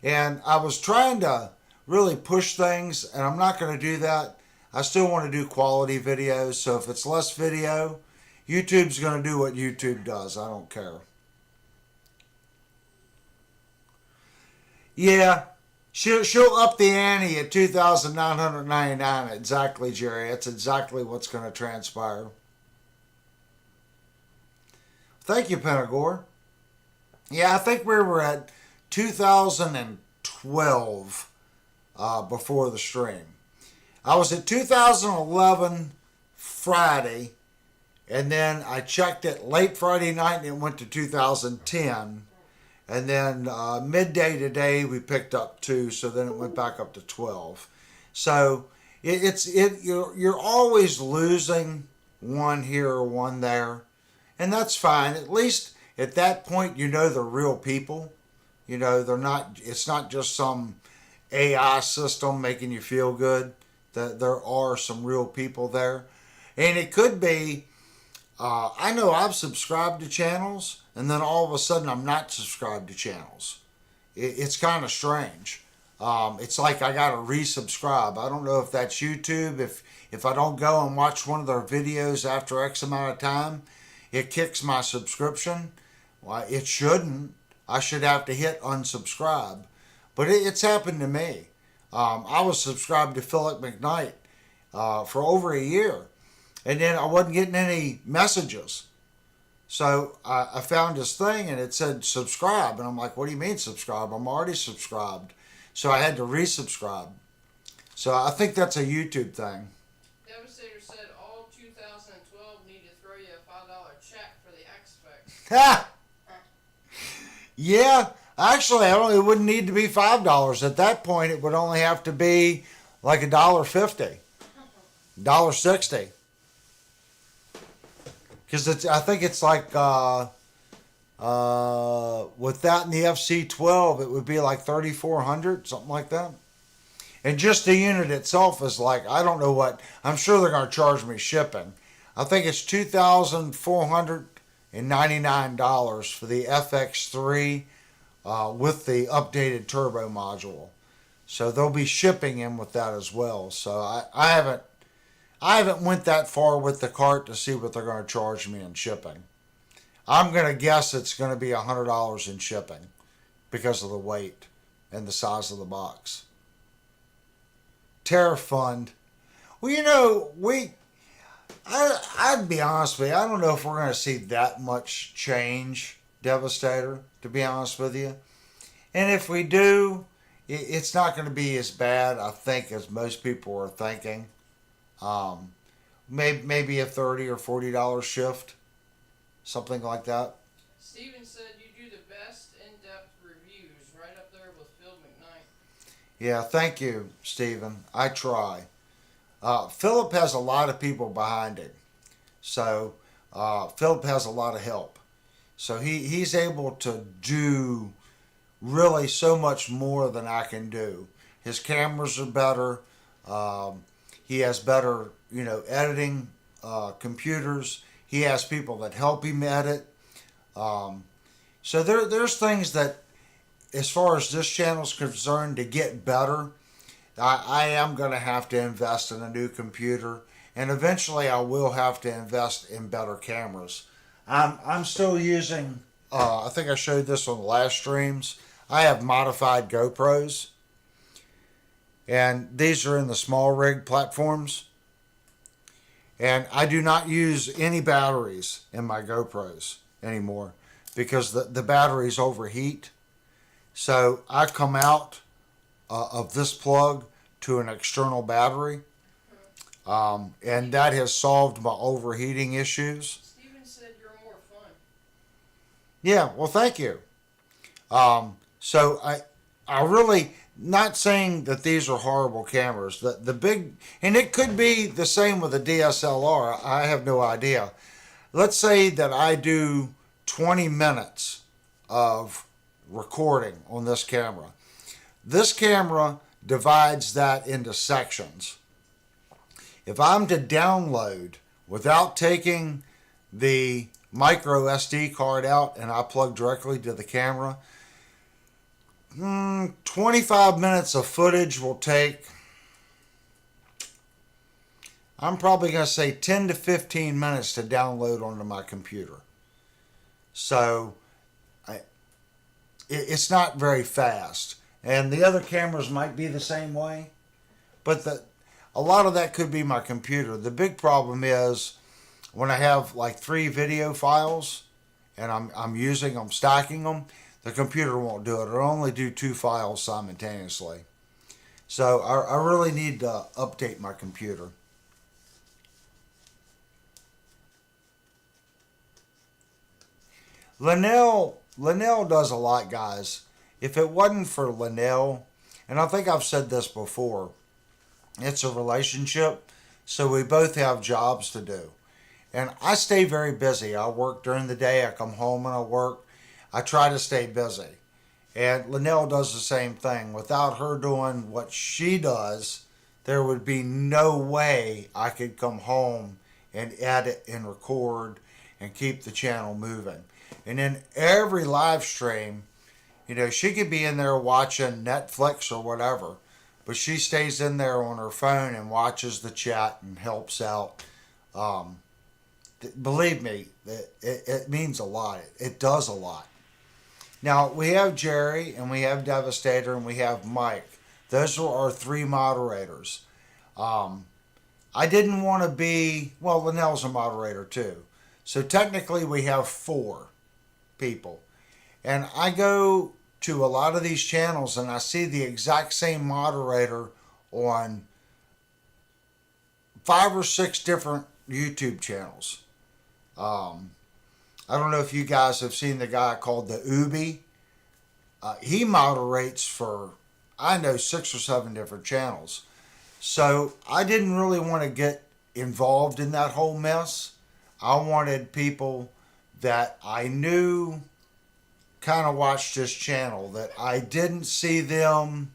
Speaker 1: And I was trying to really push things, and I'm not going to do that. I still want to do quality videos, so if it's less video, YouTube's going to do what YouTube does. I don't care. Yeah, she'll up the ante at 2,999 exactly, Jerry. That's exactly what's going to transpire. Thank you, Pentagore. Yeah, I think we were at 2012 before the stream. I was at 2011 Friday, and then I checked it late Friday night, and it went to 2010. And then midday today, we picked up 2, so then it went back up to 12. So you're always losing one here or one there, and that's fine. At least at that point, you know they're real people. You know it's not just some AI system making you feel good. That there are some real people there. And it could be, I know I've subscribed to channels, and then all of a sudden I'm not subscribed to channels. It's kind of strange. It's like I got to resubscribe. I don't know if that's YouTube. If I don't go and watch one of their videos after X amount of time, it kicks my subscription. Well, it shouldn't. I should have to hit unsubscribe. But it's happened to me. I was subscribed to Philip McKnight for over a year, and then I wasn't getting any messages. So I found this thing, and it said subscribe, and I'm like, what do you mean subscribe? I'm already subscribed. So I had to resubscribe. So I think that's a YouTube thing.
Speaker 2: Devastator said all 2012 need to throw you a $5 check for the X-Fix.
Speaker 1: Ha! Yeah. Actually, it wouldn't need to be $5. At that point, it would only have to be like $1.50, $1.60. Because I think it's like with that and the FC12, it would be like 3,400, something like that. And just the unit itself is like, I don't know what. I'm sure they're going to charge me shipping. I think it's 2,400 for the FX3 with the updated turbo module. So they'll be shipping him with that as well. So I haven't went that far with the cart to see what they're going to charge me in shipping. I'm going to guess it's going to be $100 in shipping because of the weight and the size of the box. Tariff fund. Well, you know, I'd be honest with you. I don't know if we're going to see that much change, Devastator, to be honest with you. And if we do, it's not going to be as bad, I think, as most people are thinking. Maybe a $30 or $40 shift, something like that.
Speaker 2: Steven said you do the best in-depth reviews, right up there with Phil McKnight.
Speaker 1: Yeah, thank you, Stephen. I try. Philip has a lot of people behind him. So Philip has a lot of help. So he's able to do really so much more than I can do. His cameras are better. He has better, editing computers. He has people that help him edit. So there's things that, as far as this channel is concerned, to get better, I am going to have to invest in a new computer, and eventually I will have to invest in better cameras. I'm still using, I think I showed this on the last streams, I have modified GoPros, and these are in the small rig platforms, and I do not use any batteries in my GoPros anymore because the batteries overheat. So I come out of this plug to an external battery, and that has solved my overheating issues.
Speaker 2: Steven said you're more fun.
Speaker 1: Yeah, well, thank you. So I really, not saying that these are horrible cameras. The big, and it could be the same with a DSLR. I have no idea. Let's say that I do 20 minutes of recording on this camera. This camera divides that into sections. If I'm to download without taking the micro SD card out and I plug directly to the camera, 25 minutes of footage will take, I'm probably going to say 10 to 15 minutes to download onto my computer. So it's not very fast. And the other cameras might be the same way, but a lot of that could be my computer. The big problem is when I have like 3 video files and I'm stacking them, the computer won't do it. It'll only do 2 files simultaneously. So I really need to update my computer. Linnell does a lot, guys. If it wasn't for Linnell, and I think I've said this before, it's a relationship, so we both have jobs to do. And I stay very busy. I work during the day, I come home and I work. I try to stay busy. And Linnell does the same thing. Without her doing what she does, there would be no way I could come home and edit and record and keep the channel moving. And in every live stream, she could be in there watching Netflix or whatever, but she stays in there on her phone and watches the chat and helps out. Believe me, it means a lot. It does a lot. Now, we have Jerry, and we have Devastator, and we have Mike. Those are our 3 moderators. I didn't want to be, well, Linnell's a moderator too. So technically we have 4 people. And I go to a lot of these channels and I see the exact same moderator on 5 or 6 different YouTube channels. I don't know if you guys have seen the guy called the Ubi. He moderates for, I know, 6 or 7 different channels. So I didn't really want to get involved in that whole mess. I wanted people that I knew kind of watched this channel, that I didn't see them,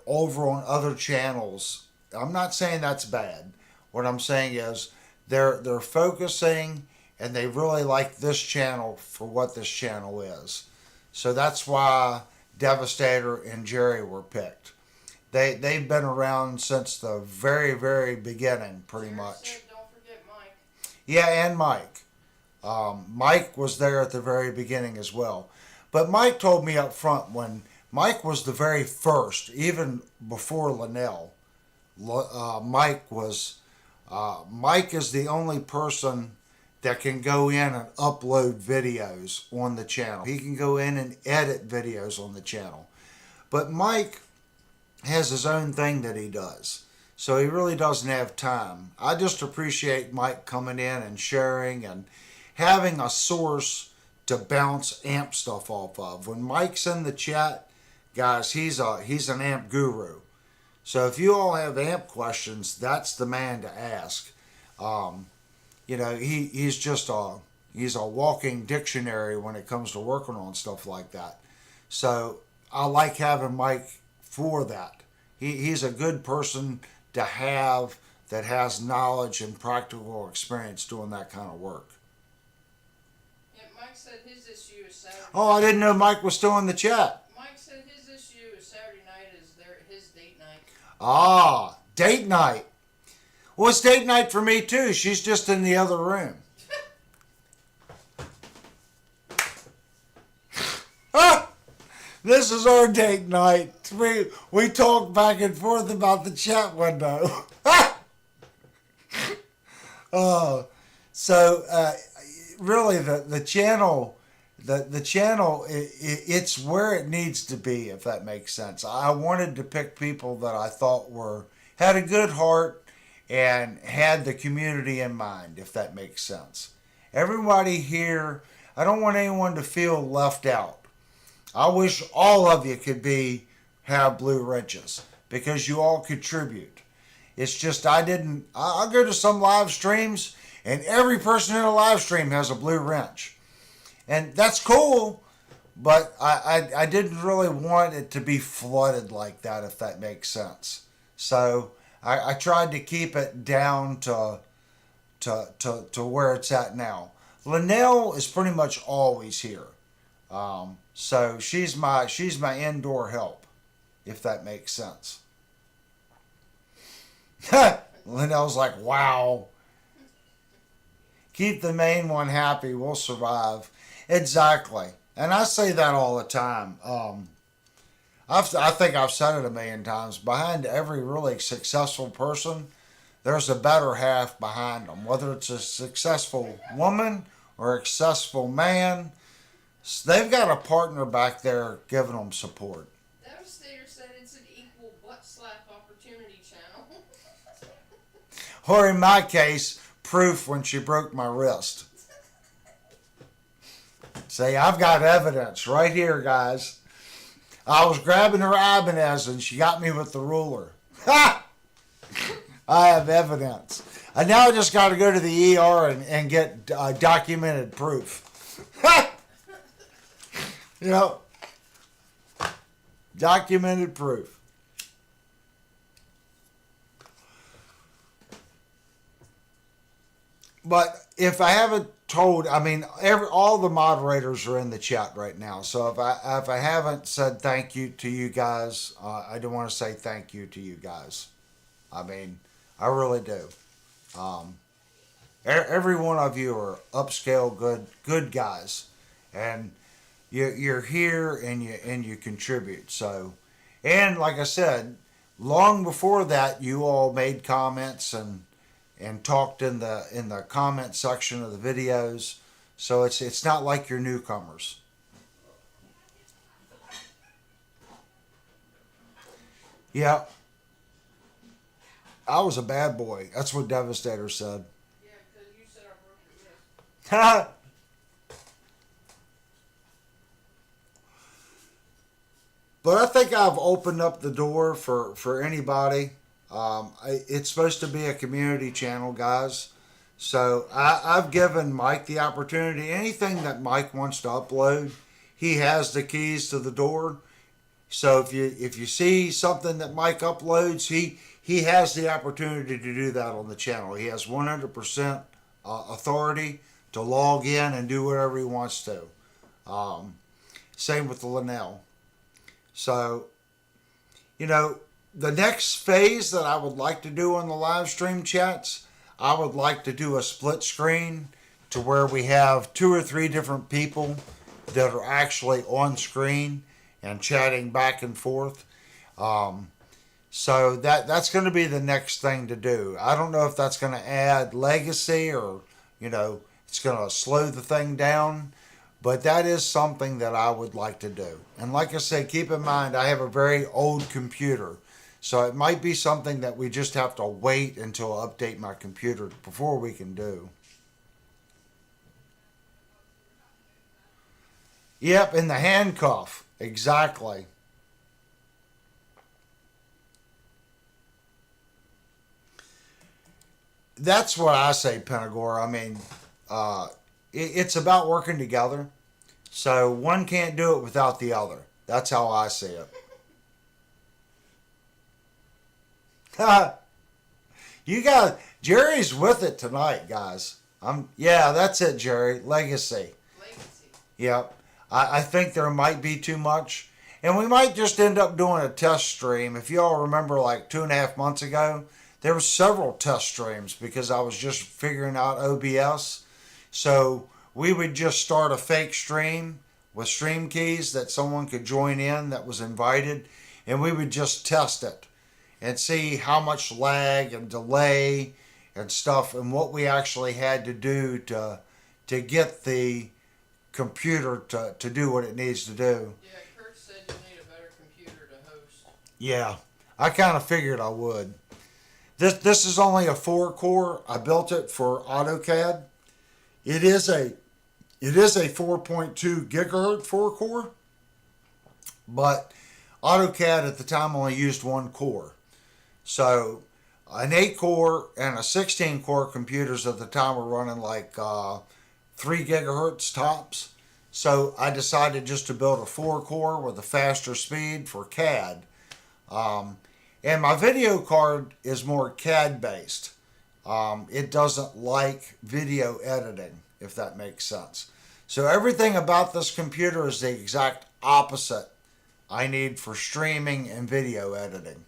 Speaker 1: over on other channels. I'm not saying that's bad. What I'm saying is they're focusing and they really like this channel for what this channel is. So that's why Devastator and Jerry were picked. They've been around since the very, very beginning, pretty
Speaker 2: Jared
Speaker 1: much.
Speaker 2: said, don't forget Mike.
Speaker 1: Yeah, and Mike. Mike was there at the very beginning as well. But Mike told me up front, when Mike was the very first, even before Linnell, Mike is the only person that can go in and upload videos on the channel. He can go in and edit videos on the channel. But Mike has his own thing that he does. So he really doesn't have time. I just appreciate Mike coming in and sharing and having a source to bounce amp stuff off of. When Mike's in the chat, guys, he's an amp guru. So if you all have amp questions, that's the man to ask. He's a walking dictionary when it comes to working on stuff like that. So I like having Mike for that. He's a good person to have that has knowledge and practical experience doing that kind of work.
Speaker 2: Yeah, Mike said his issue is Saturday.
Speaker 1: Oh, I didn't know Mike was still in the chat.
Speaker 2: Mike said his issue is Saturday night is his date night.
Speaker 1: Ah, date night. Well, it's date night for me too. She's just in the other room. Ah, this is our date night. We talk back and forth about the chat window. Really the channel, the channel, it's where it needs to be, if that makes sense. I wanted to pick people that I thought had a good heart and had the community in mind, if that makes sense. Everybody here, I don't want anyone to feel left out. I wish all of you could have blue wrenches because you all contribute. It's just I go to some live streams and every person in a live stream has a blue wrench. And that's cool, but I didn't really want it to be flooded like that, if that makes sense. So I tried to keep it down to where it's at now. Linnell is pretty much always here. So she's my indoor help, if that makes sense. Linnell's like, wow. Keep the main one happy, we'll survive. Exactly. And I say that all the time. I think I've said it a million times. Behind every really successful person, there's a better half behind them. Whether it's a successful woman or a successful man, they've got a partner back there giving them support.
Speaker 2: Devastator said it's an equal butt slap opportunity channel.
Speaker 1: Or in my case, proof when she broke my wrist. See, I've got evidence right here, guys. I was grabbing her Ibanez and she got me with the ruler. Ha! I have evidence. And now I just got to go to the ER and get documented proof. Ha! Documented proof. But if I haven't told, all the moderators are in the chat right now. So if I haven't said thank you to you guys, I do want to say thank you to you guys. I really do. Every one of you are upscale good guys, and you're here and you contribute. So, and like I said, long before that, you all made comments and talked in the comment section of the videos. So it's not like you're newcomers. Yeah. I was a bad boy. That's what Devastator said.
Speaker 2: Yeah, because you said I broke your wrist.
Speaker 1: But I think I've opened up the door for anybody. It's supposed to be a community channel, guys. So I've given Mike the opportunity. Anything that Mike wants to upload, he has the keys to the door. So if you see something that Mike uploads, he has the opportunity to do that on the channel. He has 100% authority to log in and do whatever he wants to. Same with the Linnell. So, the next phase that I would like to do on the live stream chats, I would like to do a split screen to where we have 2 or 3 different people that are actually on screen and chatting back and forth. So that's going to be the next thing to do. I don't know if that's going to add legacy or, it's going to slow the thing down. But that is something that I would like to do. And like I said, keep in mind, I have a very old computer. So it might be something that we just have to wait until I update my computer before we can do. Yep, in the handcuff. Exactly. That's what I say, Pentagore. I mean, it's about working together. So one can't do it without the other. That's how I see it. You guys, Jerry's with it tonight, guys. Yeah, that's it, Jerry. Legacy.
Speaker 2: Legacy.
Speaker 1: Yep. I think there might be too much. And we might just end up doing a test stream. If you all remember, like 2.5 months ago, there were several test streams because I was just figuring out OBS. So we would just start a fake stream with stream keys that someone could join in that was invited, and we would just test it and see how much lag and delay and stuff and what we actually had to do to get the computer to do what it needs to do.
Speaker 2: Yeah, Kurt said you need a better computer to host.
Speaker 1: Yeah, I kind of figured I would. This is only a 4-core. I built it for AutoCAD. It is a 4.2 gigahertz 4-core, but AutoCAD at the time only used 1 core. So an 8-core and a 16-core computers at the time were running like 3 gigahertz tops. So I decided just to build a 4-core with a faster speed for CAD. And my video card is more CAD based. It doesn't like video editing, if that makes sense. So everything about this computer is the exact opposite I need for streaming and video editing.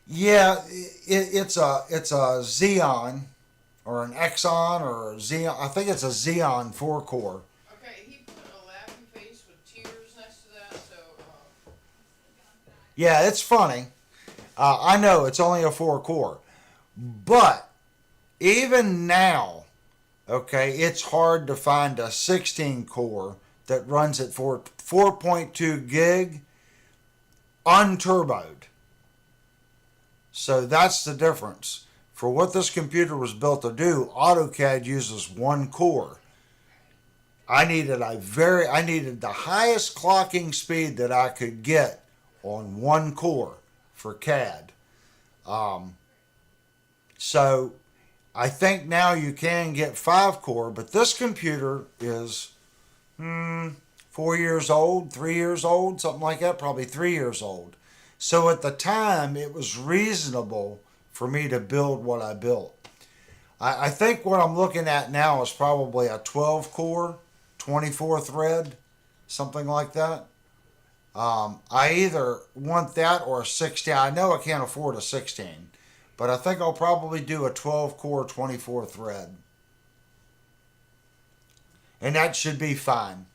Speaker 1: Yeah, it's a Xeon or an Exxon or a Xeon. I think it's a Xeon 4-core.
Speaker 2: Okay, he put a laughing face with tears next to that, so.
Speaker 1: Yeah, it's funny. I know it's only a 4-core, but even now, okay, it's hard to find a 16-core that runs at 4.2 gig unturboed. So that's the difference. For what this computer was built to do, AutoCAD uses 1 core. I needed the highest clocking speed that I could get on 1 core for CAD. So I think now you can get 5-core, but this computer is 4 years old, 3 years old, something like that, probably 3 years old. So at the time, it was reasonable for me to build what I built. I think what I'm looking at now is probably a 12-core, 24-thread, something like that. I either want that or a 16. I know I can't afford a 16, but I think I'll probably do a 12-core, 24-thread. And that should be fine.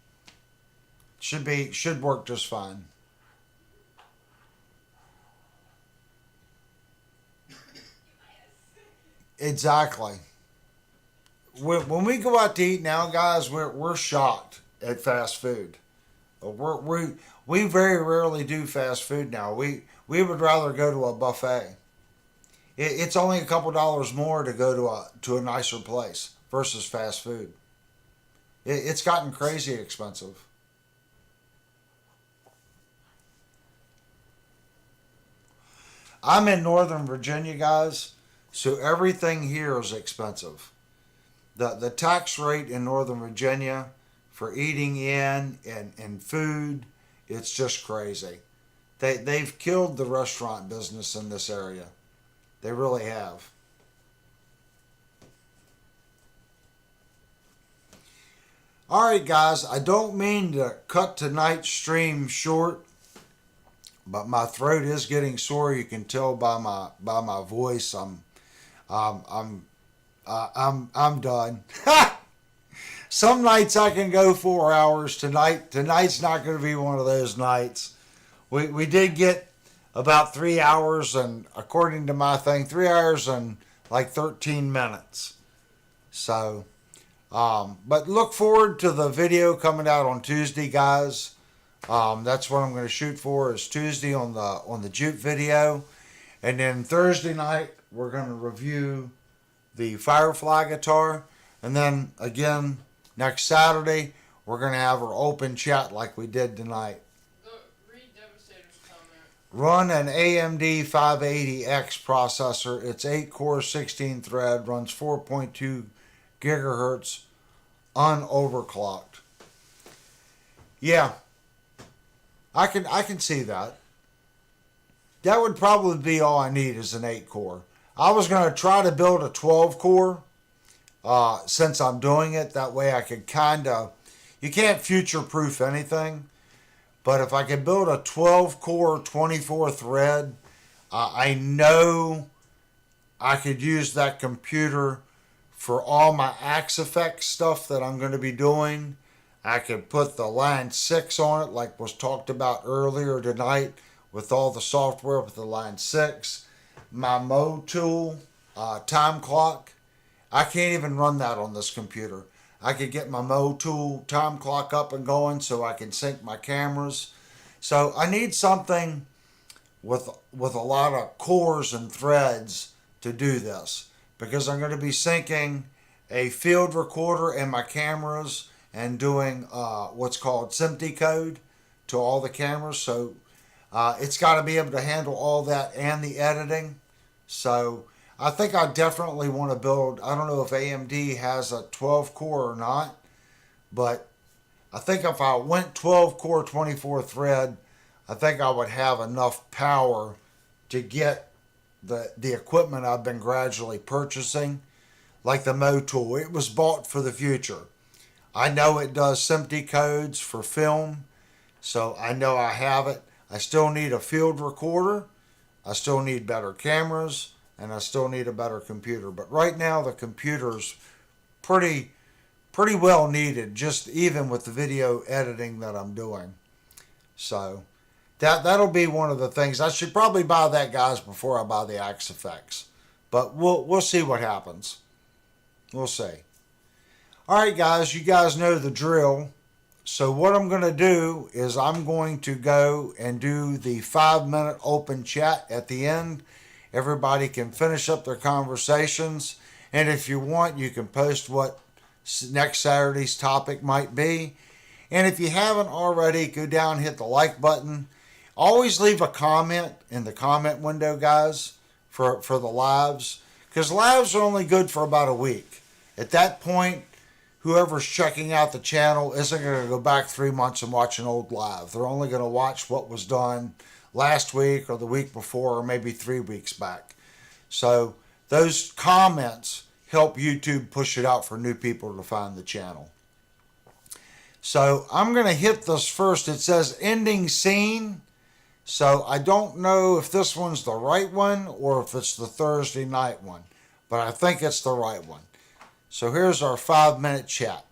Speaker 1: Should work just fine. Exactly. When we go out to eat now, guys, we're shocked at fast food. We very rarely do fast food now. We would rather go to a buffet. It's only a couple dollars more to go to a nicer place versus fast food. It's gotten crazy expensive. I'm in Northern Virginia, guys, so everything here is expensive. The tax rate in Northern Virginia for eating in and food, it's just crazy. They've killed the restaurant business in this area. They really have. Alright guys, I don't mean to cut tonight's stream short, but my throat is getting sore. You can tell by my voice. I'm done. Some nights I can go 4 hours. Tonight's not going to be one of those nights. We did get about 3 hours, and according to my thing, 3 hours and like 13 minutes. So, but look forward to the video coming out on Tuesday, guys. That's what I'm going to shoot for, is Tuesday on the Jute video, and then Thursday night we're going to review the Firefly guitar, and then again next Saturday we're going to have our open chat like we did tonight.
Speaker 2: Read Devastator's comment.
Speaker 1: Run an AMD 580X processor. It's 8 core, 16 thread, runs 4.2 gigahertz, unoverclocked. Yeah, I can see that. That would probably be all I need, is an 8 core. I was going to try to build a 12 core since I'm doing it. That way I could kind of, you can't future proof anything, but if I could build a 12 core, 24 thread, I know I could use that computer for all my Axe Effects stuff that I'm going to be doing. I could put the Line 6 on it like was talked about earlier tonight, with all the software with the Line 6. My Mo tool, time clock, I can't even run that on this computer. I could get my Mo tool time clock up and going so I can sync my cameras. So I need something with a lot of cores and threads to do this, because I'm going to be syncing a field recorder and my cameras and doing what's called SMPTE code to all the cameras. So it's got to be able to handle all that and the editing. So I think I definitely want to build, I don't know if AMD has a 12 core or not, but I think if I went 12 core, 24 thread, I think I would have enough power to get the equipment I've been gradually purchasing, like the Mo tool. It was bought for the future. I know it does SMPTE codes for film, so I know I have it. I still need a field recorder. I still need better cameras, and I still need a better computer. But right now the computer's pretty well needed, just even with the video editing that I'm doing. So that'll be one of the things. I should probably buy that, guys, before I buy the Axe Effects. But we'll see what happens. We'll see. All right, guys, you guys know the drill. So what I'm going to do is I'm going to go and do the 5-minute open chat at the end. Everybody can finish up their conversations. And if you want, you can post what next Saturday's topic might be. And if you haven't already, go down, hit the like button. Always leave a comment in the comment window, guys, for the lives. Because lives are only good for about a week. At that point, whoever's checking out the channel isn't going to go back 3 months and watch an old live. They're only going to watch what was done last week or the week before or maybe 3 weeks back. So those comments help YouTube push it out for new people to find the channel. So I'm going to hit this first. It says ending scene. So I don't know if this one's the right one or if it's the Thursday night one, but I think it's the right one. So here's our 5-minute chat.